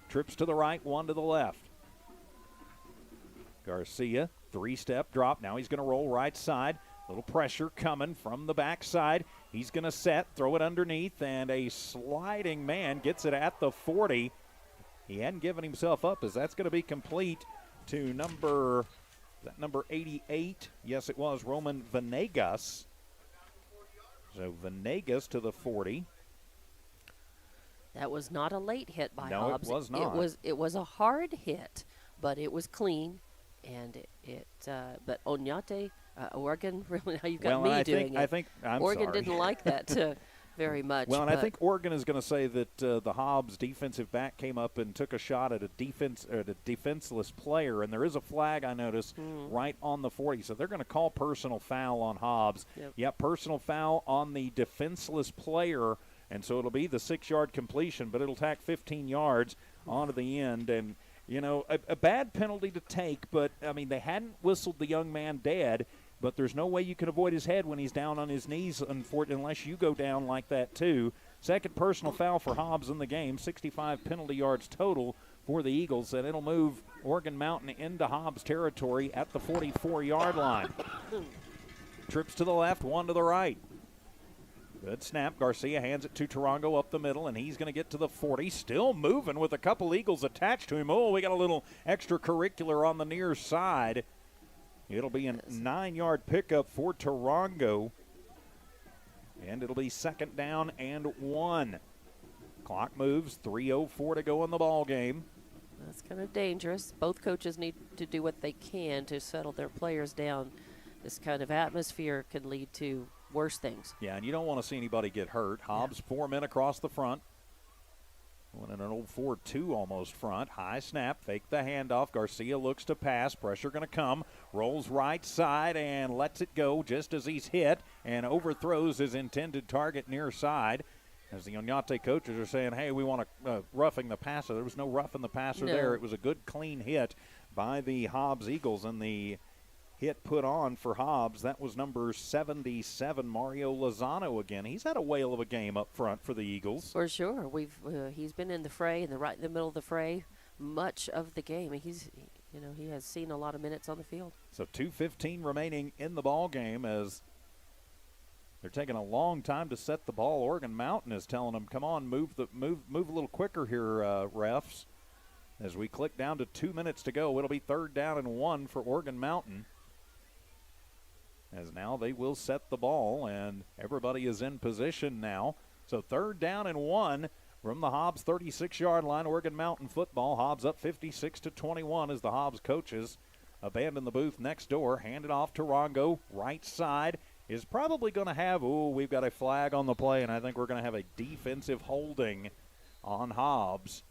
Trips to the right, one to the left. Garcia, 3-step drop. Now he's going to roll right side. Little pressure coming from the backside. He's going to set, throw it underneath, and a sliding man gets it at the 40. He hadn't given himself up, as that's going to be complete to number 88. Yes, it was Roman Venegas. So Venegas to the 40. That was not a late hit by No, Hobbs. it was not. It was a hard hit, but it was clean, and but Oñate, Oregon, really, now you've got me doing it. I think Oregon didn't like that very much. Well, and I think Oregon is going to say that the Hobbs defensive back came up and took a shot at a defenseless player, and there is a flag, I noticed, right on the 40. So they're going to call personal foul on Hobbs. Yep, personal foul on the defenseless player. And so it'll be the 6-yard completion, but it'll tack 15 yards onto the end. And, you know, a bad penalty to take, but, I mean, they hadn't whistled the young man dead, but there's no way you can avoid his head when he's down on his knees, unless you go down like that, too. Second personal foul for Hobbs in the game, 65 penalty yards total for the Eagles, and it'll move Oregon Mountain into Hobbs territory at the 44-yard line. Trips to the left, one to the right. Good snap. Garcia hands it to Tarongo up the middle, and he's going to get to the 40. Still moving with a couple Eagles attached to him. Oh, we got a little extracurricular on the near side. It'll be a 9-yard pickup for Tarongo. And it'll be second down and 1. Clock moves. 3:04 to go in the ball game. That's kind of dangerous. Both coaches need to do what they can to settle their players down. This kind of atmosphere can lead to worse things. Yeah, and you don't want to see anybody get hurt. Hobbs, 4 men across the front. Went in an old 4-2 almost front. High snap, fake the handoff. Garcia looks to pass. Pressure going to come. Rolls right side and lets it go just as he's hit and overthrows his intended target near side. As the Oñate coaches are saying, hey, we want to roughing the passer. There was no roughing the passer there. It was a good, clean hit by the Hobbs Eagles, and the hit put on for Hobbs. That was number 77, Mario Lozano again. He's had a whale of a game up front for the Eagles. For sure. He's been in the fray, right in the middle of the fray, much of the game. He has seen a lot of minutes on the field. So 2:15 remaining in the ball game as they're taking a long time to set the ball. Oregon Mountain is telling them, come on, move a little quicker here, refs. As we click down to 2 minutes to go, it'll be 3rd down and 1 for Oregon Mountain. As now they will set the ball, and everybody is in position now. So 3rd down and 1 from the Hobbs 36-yard line. Oregon Mountain football. Hobbs up 56-21 as the Hobbs coaches abandon the booth next door. Hand it off to Rongo. Right side is probably going to have, we've got a flag on the play, and I think we're going to have a defensive holding on Hobbs.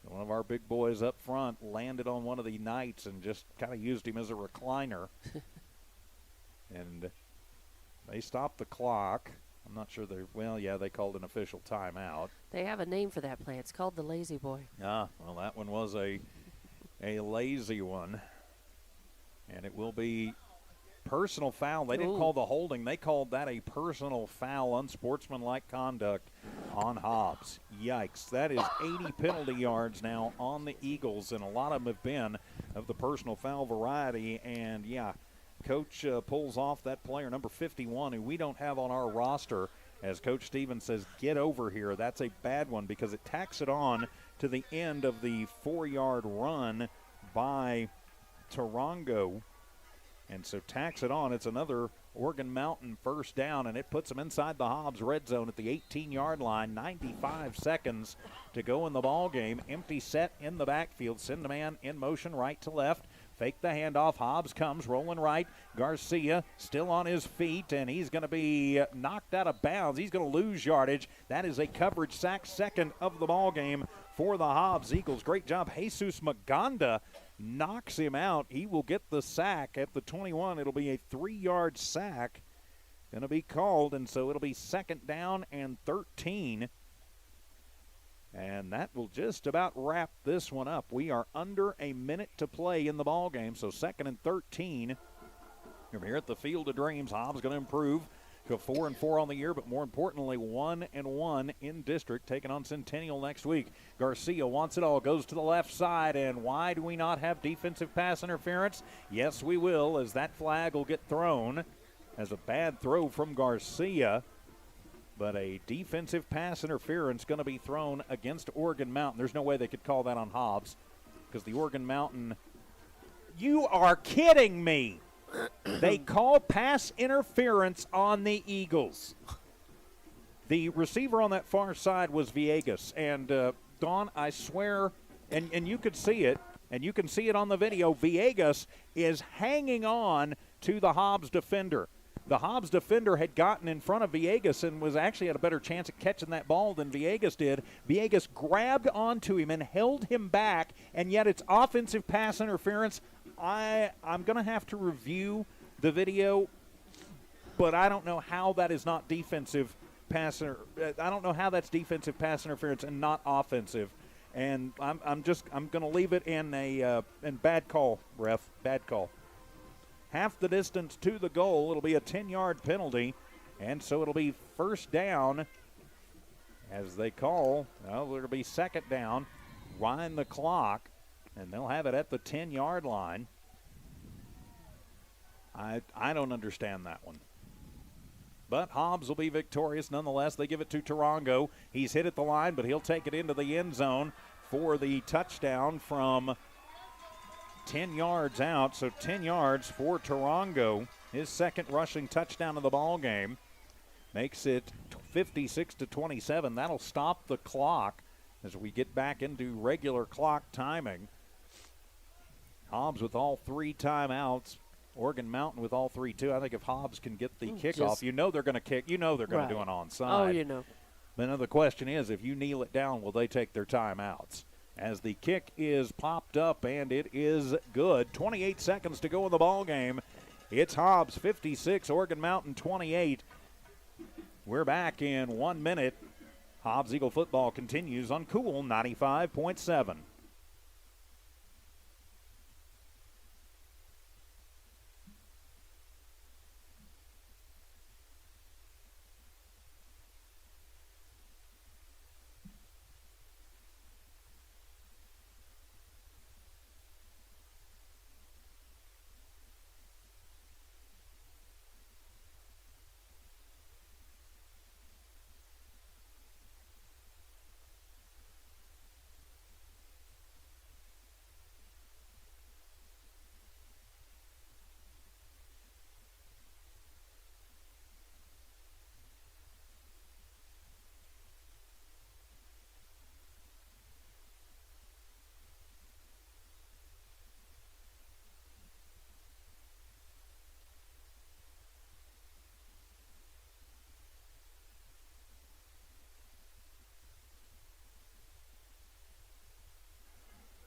One of our big boys up front landed on one of the Knights and just kind of used him as a recliner. And they stopped the clock. I'm not sure they called an official timeout. They have a name for that play. It's called the lazy boy. Well, that one was a lazy one. And it will be personal foul. They didn't call the holding. They called that a personal foul, unsportsmanlike conduct on Hobbs. Yikes. That is 80 penalty yards now on the Eagles, and a lot of them have been of the personal foul variety. And, Coach pulls off that player, number 51, who we don't have on our roster. As Coach Stevens says, get over here. That's a bad one because it tacks it on to the end of the 4-yard run by Tarango. And so tacks it on. It's another Oregon Mountain first down, and it puts them inside the Hobbs red zone at the 18-yard line. 95 seconds to go in the ball game. Empty set in the backfield. Send a man in motion right to left. Fake the handoff. Hobbs comes rolling right. Garcia still on his feet, and he's going to be knocked out of bounds. He's going to lose yardage. That is a coverage sack, second of the ball game for the Hobbs Eagles. Great job. Jesus Maganda knocks him out. He will get the sack at the 21. It'll be a 3-yard sack going to be called, and so it'll be 2nd down and 13. And that will just about wrap this one up. We are under a minute to play in the ball game, so 2nd and 13. From here at the Field of Dreams, Hobbs going to improve to 4-4 on the year, but more importantly, 1-1 in district, taking on Centennial next week. Garcia wants it all, goes to the left side, and why do we not have defensive pass interference? Yes, we will, as that flag will get thrown as a bad throw from Garcia. But a defensive pass interference going to be thrown against Oregon Mountain. There's no way they could call that on Hobbs because the Oregon Mountain. You are kidding me. They call pass interference on the Eagles. The receiver on that far side was Villegas. And, Dawn, I swear, and you could see it, and you can see it on the video, Villegas is hanging on to the Hobbs defender. The Hobbs defender had gotten in front of Villegas and was actually had a better chance at catching that ball than Villegas did. Villegas grabbed onto him and held him back, and yet it's offensive pass interference. I'm going to have to review the video, but I don't know how that is not defensive pass. I don't know how that's defensive pass interference and not offensive. And I'm going to leave it in bad call, ref, bad call. Half the distance to the goal. It'll be a 10-yard penalty, and so it'll be 1st down as they call. Well, it'll be 2nd down, wind the clock, and they'll have it at the 10-yard line. I don't understand that one. But Hobbs will be victorious nonetheless. They give it to Tarango. He's hit at the line, but he'll take it into the end zone for the touchdown from 10 yards out, so 10 yards for Tarango. His 2nd rushing touchdown of the ball game makes it 56-27. That'll stop the clock as we get back into regular clock timing. Hobbs with all 3 timeouts. Oregon Mountain with all 3 too. I think if Hobbs can get the kickoff, you know they're going to kick. You know they're going to do an onside. Oh, you know. But now the question is, if you kneel it down, will they take their timeouts? As the kick is popped up, and it is good. 28 seconds to go in the ball game. It's Hobbs 56, Oregon Mountain 28. We're back in 1 minute. Hobbs Eagle football continues on Cool 95.7.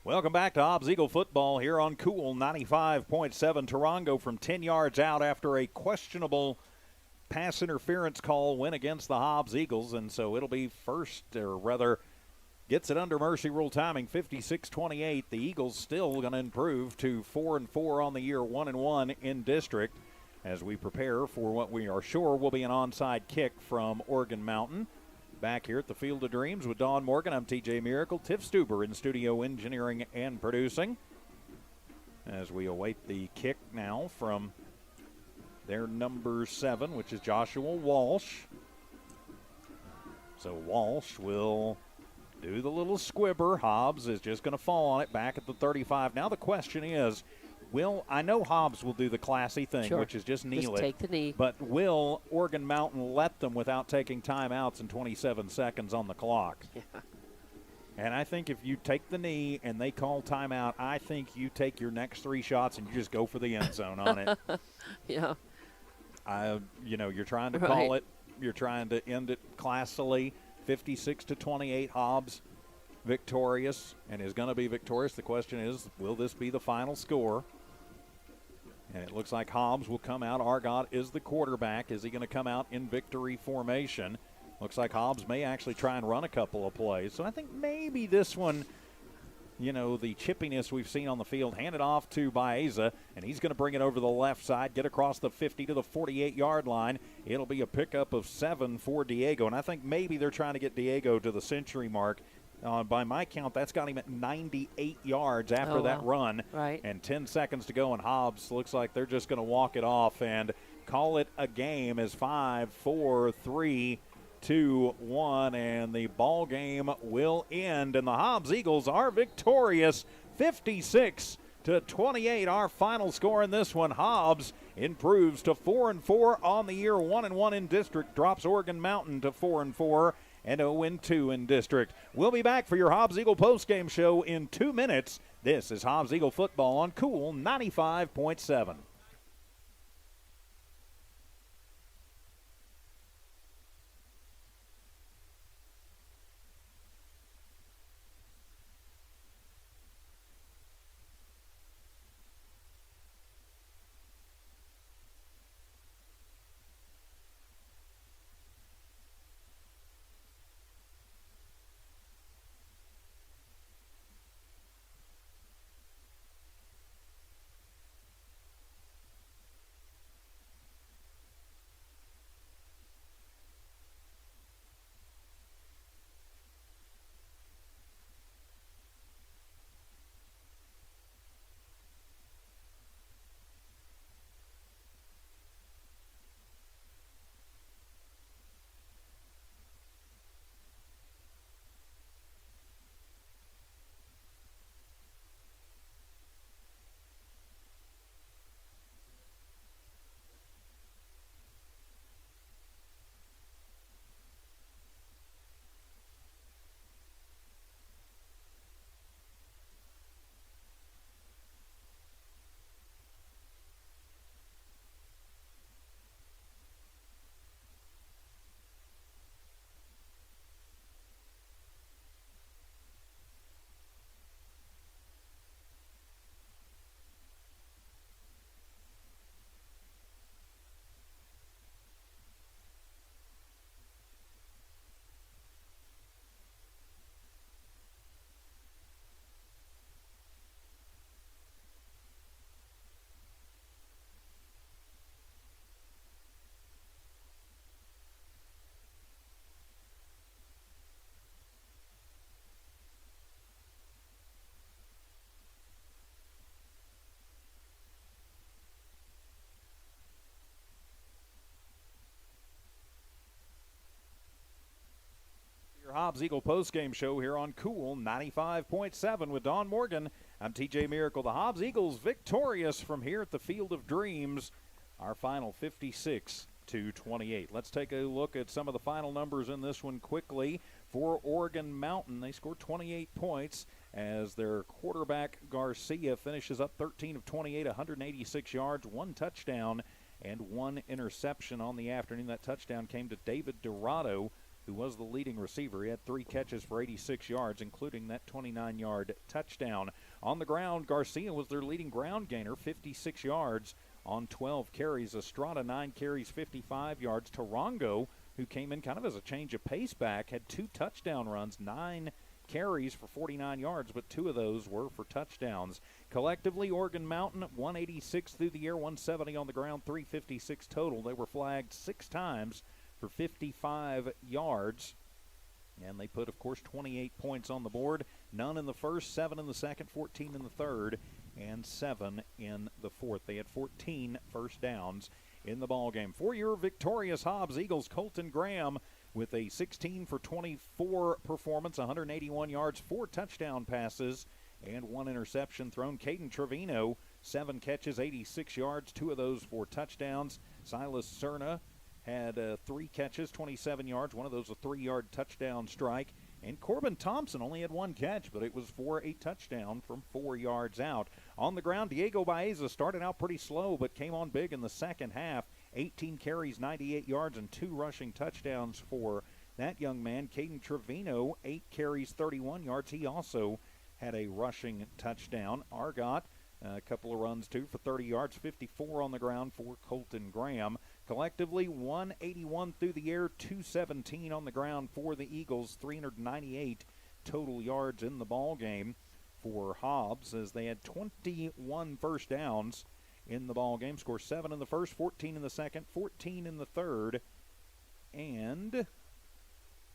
Welcome back to Hobbs Eagle football here on Cool 95.7. Tarango from 10 yards out after a questionable pass interference call went against the Hobbs Eagles, and so it'll be first, or rather gets it under Mercy Rule timing, 56-28. The Eagles still going to improve to 4-4 on the year, 1-1 in district, as we prepare for what we are sure will be an onside kick from Organ Mountain. Back here at the Field of Dreams with Dawn Morgan, I'm TJ Miracle. Tiff Stuber in studio engineering and producing, as we await the kick now from their number 7, which is Joshua Walsh. So Walsh will do the little squibber. Hobbs is just going to fall on it back at the 35. Now the question is, I know Hobbs will do the classy thing, Sure. which is just kneel it. Take the knee. But will Organ Mountain let them without taking timeouts and 27 seconds on the clock? Yeah. And I think if you take the knee and they call timeout, I think you take your next 3 shots and you just go for the end zone on it. Yeah. You're trying to call it. You're trying to end it classily. 56-28, Hobbs victorious and is going to be victorious. The question is, will this be the final score? And it looks like Hobbs will come out. Argott is the quarterback. Is he going to come out in victory formation? Looks like Hobbs may actually try and run a couple of plays. So I think maybe this one, the chippiness we've seen on the field, hand it off to Baeza, and he's going to bring it over the left side, get across the 50 to the 48-yard line. It'll be a pickup of 7 for Diego, and I think maybe they're trying to get Diego to the century mark. By my count, that's got him at 98 yards after that run. Right. And 10 seconds to go, and Hobbs looks like they're just going to walk it off and call it a game as 5, 4, 3, 2, 1, and the ball game will end. And the Hobbs Eagles are victorious, 56-28. Our final score in this one. Hobbs improves to 4-4 on the year, 1-1 in district, drops Organ Mountain to 4-4. And 0-2 in district. We'll be back for your Hobbs Eagle postgame show in 2 minutes. This is Hobbs Eagle football on Cool 95.7. Hobbs Eagle postgame show here on Cool 95.7 with Dawn Morgan. I'm TJ Miracle. The Hobbs Eagles victorious from here at the Field of Dreams. Our final 56-28. Let's take a look at some of the final numbers in this one quickly. For Organ Mountain, they scored 28 points as their quarterback Garcia finishes up 13 of 28, 186 yards, 1 touchdown, and 1 interception on the afternoon. That touchdown came to David Dorado who was the leading receiver. He had 3 catches for 86 yards, including that 29-yard touchdown. On the ground, Garcia was their leading ground gainer, 56 yards on 12 carries. Estrada, 9 carries, 55 yards. Tarango, who came in kind of as a change of pace back, had 2 touchdown runs, 9 carries for 49 yards, but 2 of those were for touchdowns. Collectively, Organ Mountain, 186 through the air, 170 on the ground, 356 total. They were flagged 6 times for 55 yards. And they put, of course, 28 points on the board. None in the first, 7 in the second, 14 in the third, and 7 in the fourth. They had 14 first downs in the ballgame. For your victorious Hobbs Eagles, Colton Graham with a 16 for 24 performance, 181 yards, 4 touchdown passes, and 1 interception thrown. Caden Trevino, 7 catches, 86 yards, 2 of those for touchdowns. Silas Cerna had 3 catches, 27 yards, 1 of those a 3-yard touchdown strike. And Corbin Thompson only had 1 catch, but it was for a touchdown from 4 yards out. On the ground, Diego Baeza started out pretty slow, but came on big in the second half. 18 carries, 98 yards, and 2 rushing touchdowns for that young man. Caden Trevino, 8 carries, 31 yards. He also had a rushing touchdown. Argot, a couple of runs, too, for 30 yards, 54 on the ground for Colton Graham. Collectively, 181 through the air, 217 on the ground for the Eagles, 398 total yards in the ball game for Hobbs, as they had 21 first downs in the ball game. Score 7 in the first, 14 in the second, 14 in the third, and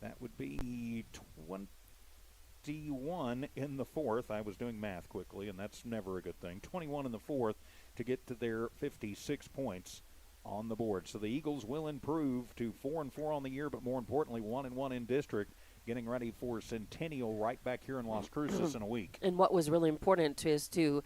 that would be 21 in the fourth. I was doing math quickly, and that's never a good thing. 21 in the fourth to get to their 56 points on the board. So the Eagles will improve to 4-4 on the year, but more importantly, 1-1 in district, getting ready for Centennial right back here in Las Cruces in a week. And what was really important is to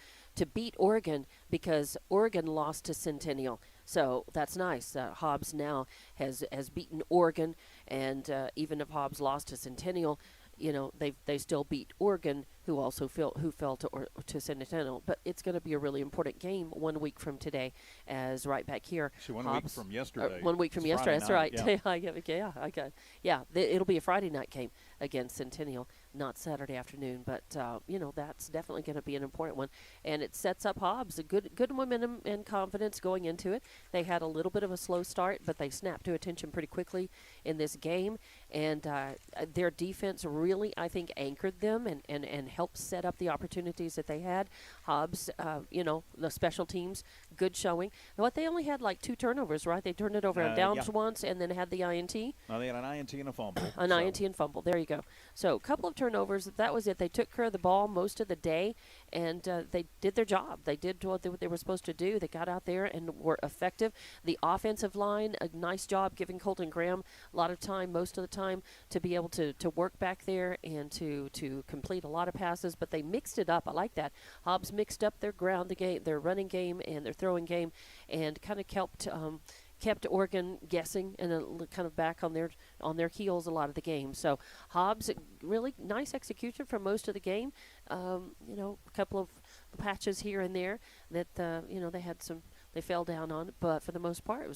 beat Oregon, because Oregon lost to Centennial. So that's nice. Hobbs now has beaten Oregon, and even if Hobbs lost to Centennial, you know, they still beat Oregon, who also fell to Centennial. But it's going to be a really important game 1 week from today, as right back here. So 1 week from yesterday. 1 week from yesterday. That's right. Yeah. It'll be a Friday night game against Centennial, not Saturday afternoon. But you know, that's definitely going to be an important one, and it sets up Hobbs a good momentum and confidence going into it. They had a little bit of a slow start, but they snapped to attention pretty quickly in this game, and their defense really, I think, anchored them and helped set up the opportunities that they had. Hobbs, you know, the special teams, good showing. But they only had like 2 turnovers, right? They turned it over on downs once, and then had the INT. No, they had an INT and a fumble. INT and fumble. There you go. So a couple of turnovers. That was it. They took care of the ball most of the day, and they did their job. They did what they were supposed to do. They got out there and were effective. The offensive line, a nice job giving Colton Graham a lot of time, most of the time, to be able to work back there and to complete a lot of passes. But they mixed it up. I like that. Hobbs mixed up their their running game and their throwing game, and kind of kept Oregon guessing and kind of back on their heels a lot of the game. So Hobbs, really nice execution for most of the game. You know, a couple of patches here and there that you know, they fell down on, but for the most part,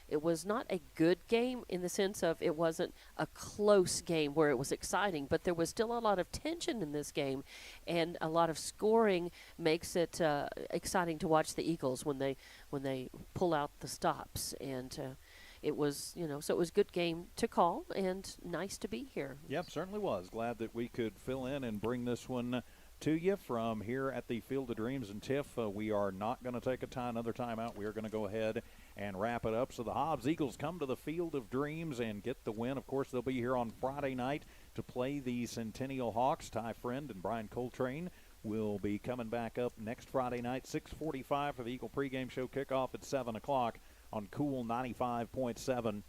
it was not a good game in the sense of it wasn't a close game where it was exciting, but there was still a lot of tension in this game, and a lot of scoring makes it exciting to watch the Eagles when they pull out the stops. And it was, you know, so it was a good game to call and nice to be here. Yep, certainly was. Glad that we could fill in and bring this one to you from here at the Field of Dreams and Tiff. We are not going to take another timeout. We are going to go ahead and wrap it up. So the Hobbs Eagles come to the Field of Dreams and get the win. Of course, they'll be here on Friday night to play the Centennial Hawks. Ty Friend and Brian Coltrane will be coming back up next Friday night, 6:45 for the Eagle pregame show. Kickoff at 7 o'clock on Cool 95.7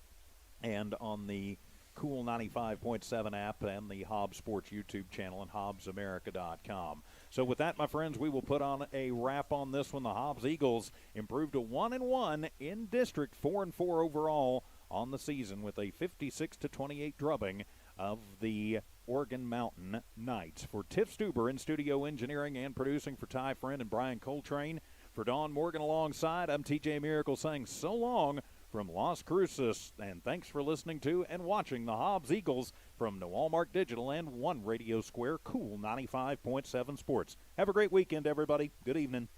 and on the Cool 95.7 app and the Hobbs Sports YouTube channel and HobbsAmerica.com. So with that, my friends, we will put on a wrap on this one. The Hobbs Eagles improved to 1-1 in district, 4-4 overall on the season, with a 56-28 drubbing of the Organ Mountain Knights. For Tiff Stuber in studio engineering and producing, for Ty Friend and Brian Coltrane, for Dawn Morgan alongside, I'm TJ Miracle saying so long from Las Cruces. And thanks for listening to and watching the Hobbs Eagles from Noelmark Digital and One Radio Square Cool 95.7 Sports. Have a great weekend, everybody. Good evening.